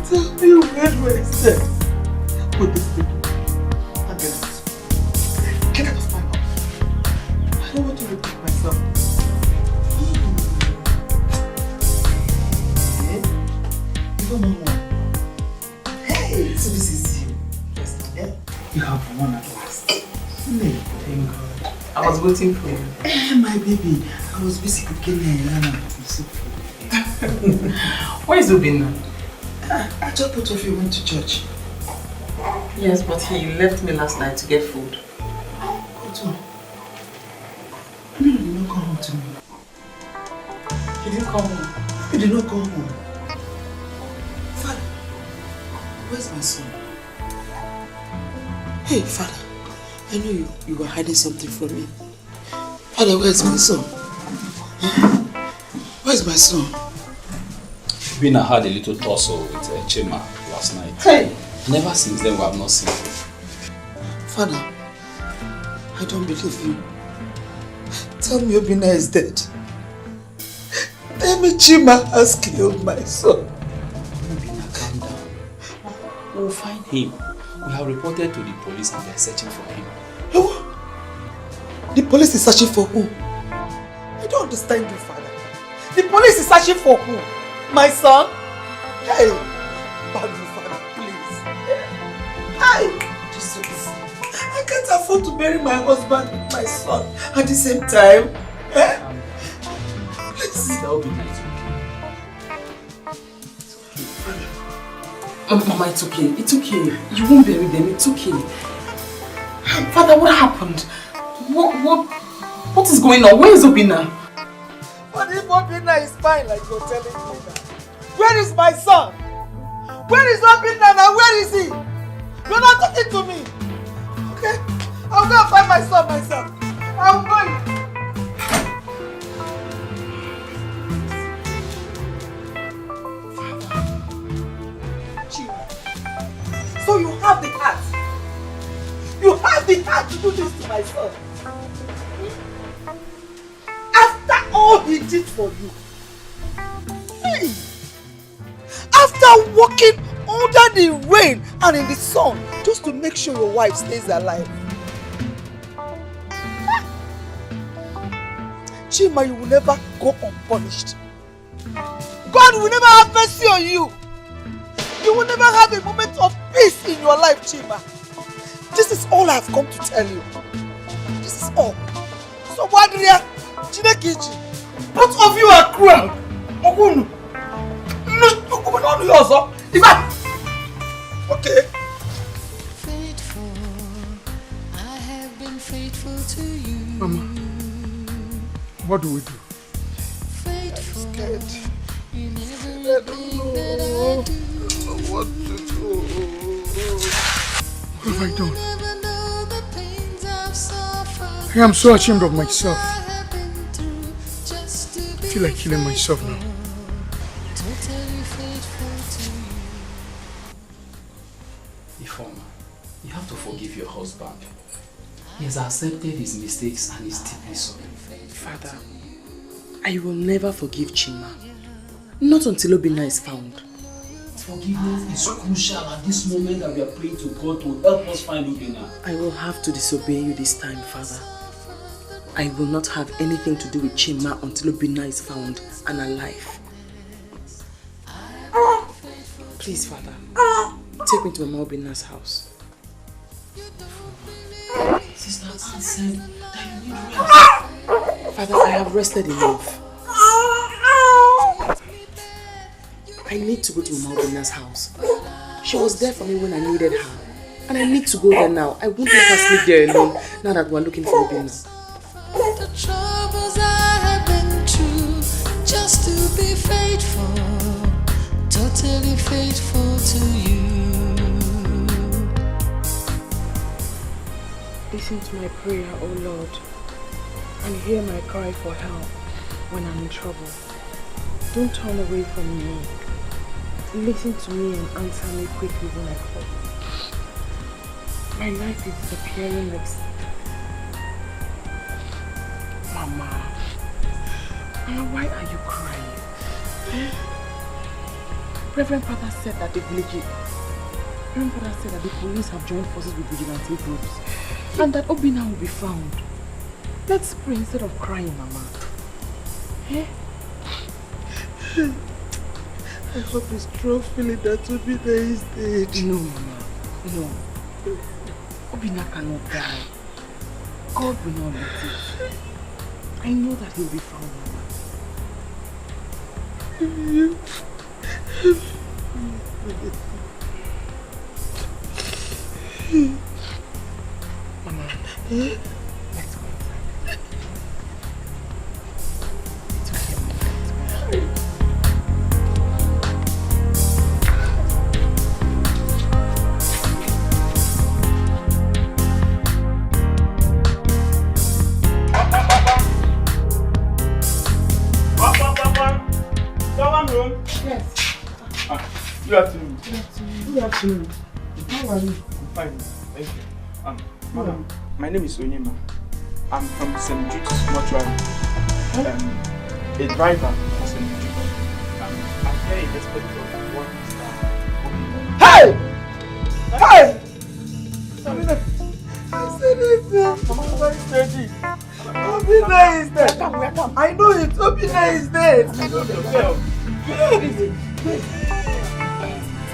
tell me, where do I start with this people? And get out. Get out of my house. I don't want to repeat myself. You don't know more. Hey, so this is you. Yes, yeah? You have won at last. Thank God. I was waiting for you. My baby, I was busy cooking and soup. Where is Obinna? I just thought of you went to church. Yes, but he left me last night to get food. What one? You did not come home to me. He didn't come home. You did not come home. Father, where's my son? Hey, Father, I know you were hiding something from me. Father, where's my son? Where's my son? Obinna had a little tussle with Chima last night. Hey! Never since then we have not seen him. Father, I don't believe you. Tell me Obinna is dead. Tell me Chima has killed my son. Obinna, calm down. We'll find him. We have reported to the police and they're searching for him. The police is searching for who? I don't understand you, Father. The police is searching for who? My son? Hey! Pardon, Father, please. Hey! Jesus. I can't afford to bury my husband with my son at the same time. Eh? Please. That will be nice. Mama, it's okay. It's okay. You won't bury them. It's okay. Father, what happened? What is going on? Where is Obinna? But if Obinna is fine like you're telling me now, where is my son? Where is Obinna now? Where is he? You're not talking to me. Okay? I'll go and find my son myself. I'm going. So you have the heart. You have the heart to do this to my son. After all he did for you. Hey. After walking under the rain and in the sun just to make sure your wife stays alive. Chima, you will never go unpunished. God will never have mercy on you. You will never have a moment of peace in your life, Chima. This is all I have come to tell you. This is all. So, Wadria, Chinekiji, both of you are cruel. Okunu. Okay. Faithful, I have been faithful to you. Mama, what do we do? Faithful, I'm scared. in everything I don't know. that I do. What to do? What have I done? Never know the pains I've suffered. I am so ashamed of myself. I have been through just to I feel like killing myself now. totally faithful to you. Ifeoma, you have to forgive your husband. He has accepted his mistakes and is deeply sorry. Father, I will never forgive Chima. Not until Obinna is found. Forgiveness is crucial at this moment that we are praying to God to help us find Obinna. I will have to disobey you this time, Father. I will not have anything to do with Chima until Obinna is found and alive. Please, Father, take me to Mama Obinna's house. Sister Anne said that you need rest. Father, I have rested enough. I need to go to Mama Obinna's house. She was there for me when I needed her. And I need to go there now. I won't let her sleep there alone now that we're looking for Obinna. The troubles I have been through just to be faithful, totally faithful to you. Listen to my prayer, O Lord, and hear my cry for help when I'm in trouble. Don't turn away from me. Listen to me and answer me quickly when I call. My life is disappearing like... Mama, why are you crying? Reverend Father said that the police have joined forces with vigilante groups and that Obina will be found. Let's pray instead of crying, Mama. Eh? I hope it's strong feeling that Obina is dead. No, Mama. No. Obina cannot die. God will not let it. I know that he'll be found, Mama. Mama, let's go inside. It's okay, Mama. Someone home? Yes. Good afternoon. Good afternoon. How are you? I'm fine. Thank you. Madam, my name is Onyema. I'm from St. Jude's Mortuary. A driver for St. Jude's. I'm here in respect of one Mr. Hey! Hey! Obina is dead. Obina is dead. I know it. Obina is dead.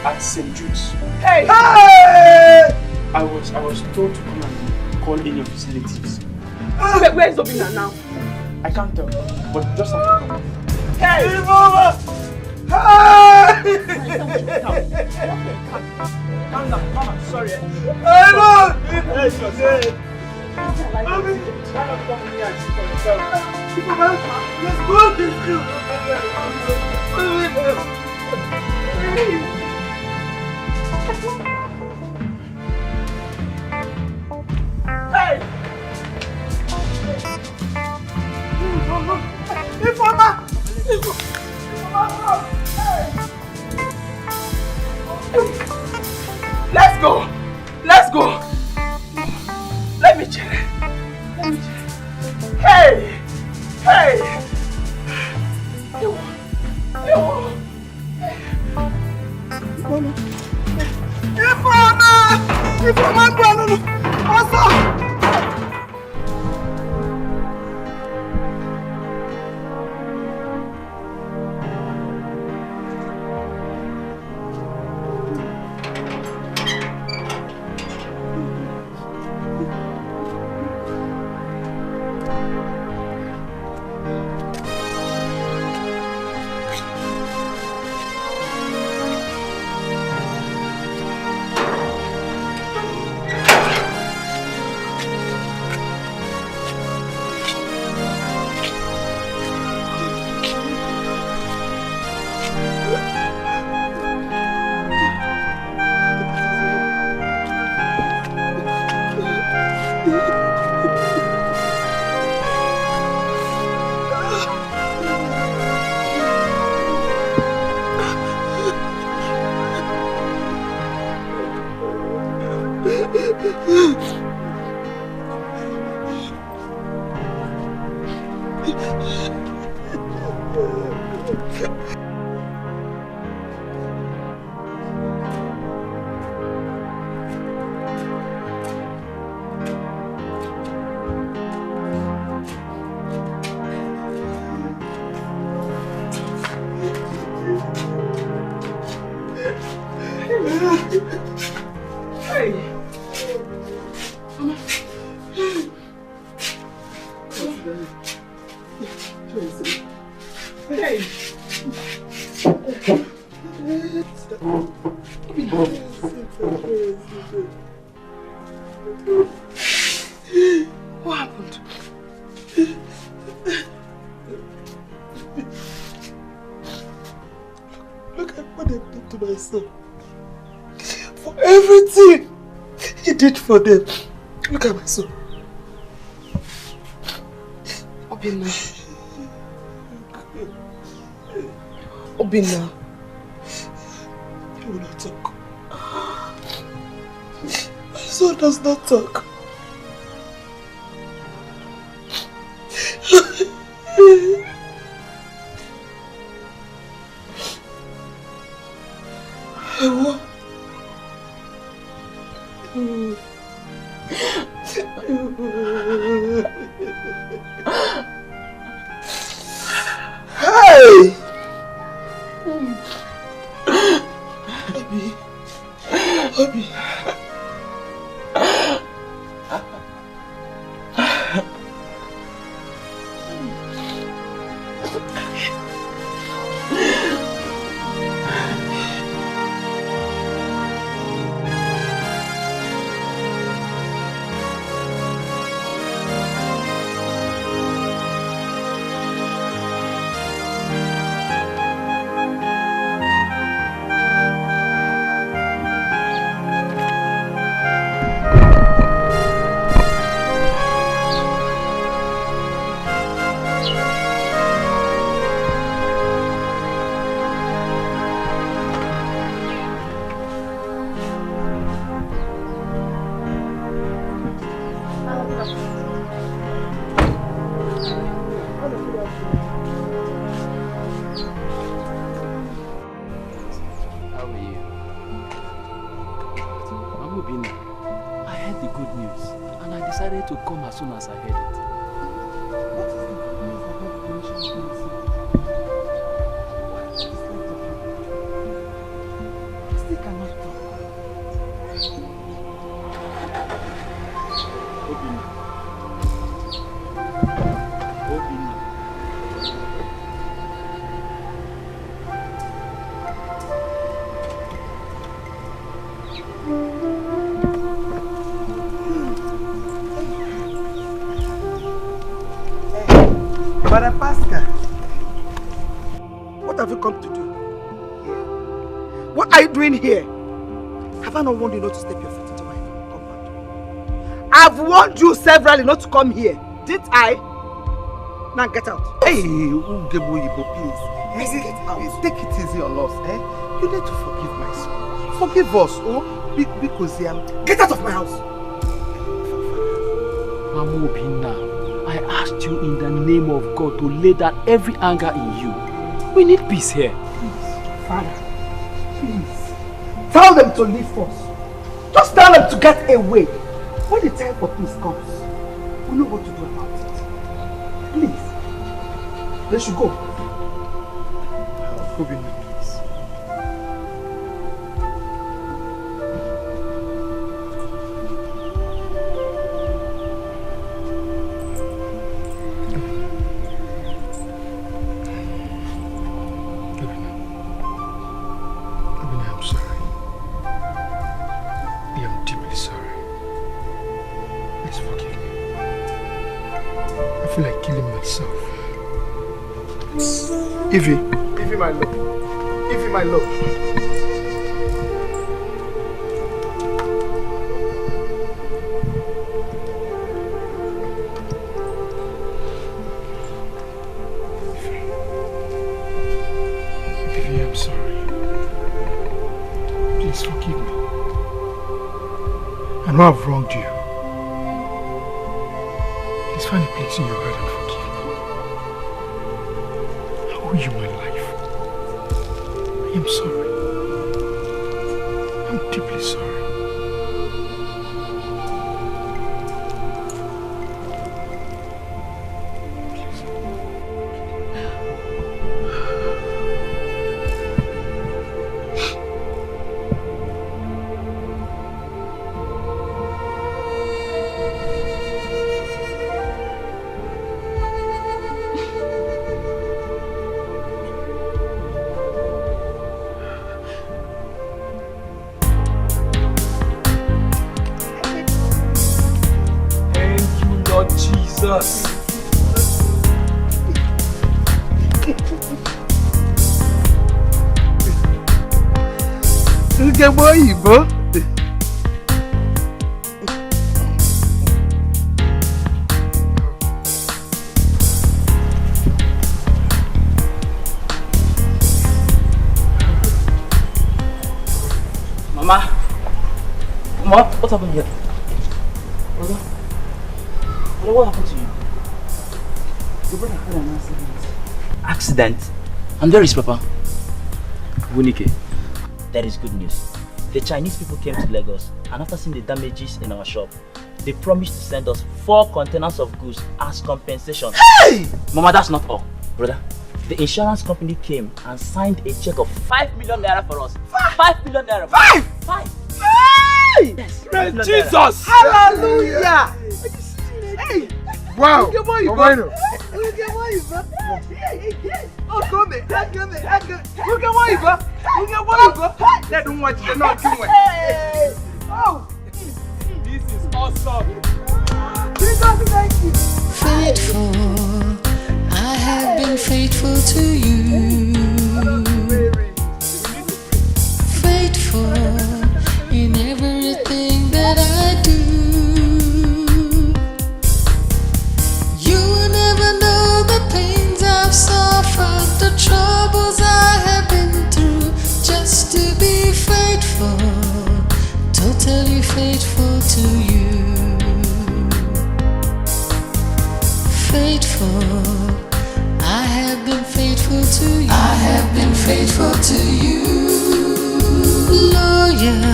At St. Jude's. Hey! Hey! I was told to come and call any of his relatives. Where is Obina now? I can't tell, but just have to come. Hey, Mama! Hey! Calm down, Mama, sorry. I know! Yes, you're dead. Mommy! Let's go this through! Hey! Informa! Let's go! Let's go! Let me check. Hey! Hey! Informa! What happened? Look at what they've done to my son. For everything he did for them, Look at my son. Obinna. Obinna. He will not talk. My son does not talk. Hey! Obi. Brother Pascal, what have you come to do here? What are you doing here? Have I not warned you not to step your foot into my compound? I've warned you severally not to come here, didn't I? Now get out. Hey, Ugeboyibo, please. Get out. Take it easy on us, eh? You need to forgive my son. Forgive us, oh? Because get out of my house. Mama Obinna, I asked you in the name of God to lay down every anger in you. We need peace here. Please, Father, please. Tell them to leave us. Just tell them to get away. When the time for peace comes, we know what to do about it. Please. They should go. Obinna, please. Evie, my love. Evie, my love. Evie, I'm sorry. Please forgive me. I know I've wronged you. Please find a place in your heart and forgive me. I owe you my life. I am sorry. I'm deeply sorry. What happened here? Brother, what happened to you? Your brother had an accident. Accident? And where is Papa? Wunike. That is good news. The Chinese people came to Lagos and after seeing the damages in our shop, they promised to send us 4 containers of goods as compensation. Hey! Mama, that's not all. Brother, the insurance company came and signed a check of 5 million naira for us. 5 million naira. 5! 5! Hey! Yes. Praise Jesus! Hallelujah! Hey! Wow! Look at what you Omino. got. Look at what you got. Oh, come here. Look at what you got. Look at what you got. Let them watch you not doing it. Oh! This is awesome! Jesus, thank you. Faithful, I have been faithful to you. Faithful in everything that I do. You will never know the pains I've suffered, the troubles I have been through, just to be faithful, totally faithful to you. Faithful, I have been faithful to you. I have been faithful to you. Loyal,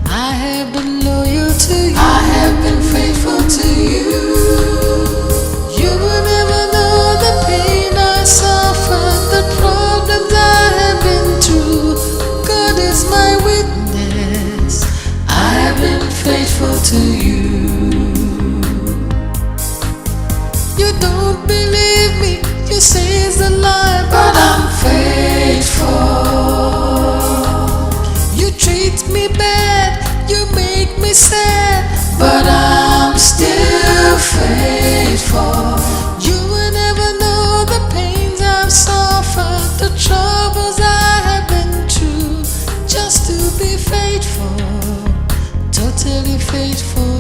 I have been loyal to you. I have been faithful to you. You will never know the pain I suffered, the problems I have been through. God is my witness. I have been faithful to you. You don't believe me, you say it's a lie, but I'm faithful. You treat me bad, you make me sad, but I'm still faithful. You will never know the pains I've suffered, the troubles I have been through, just to be faithful, totally faithful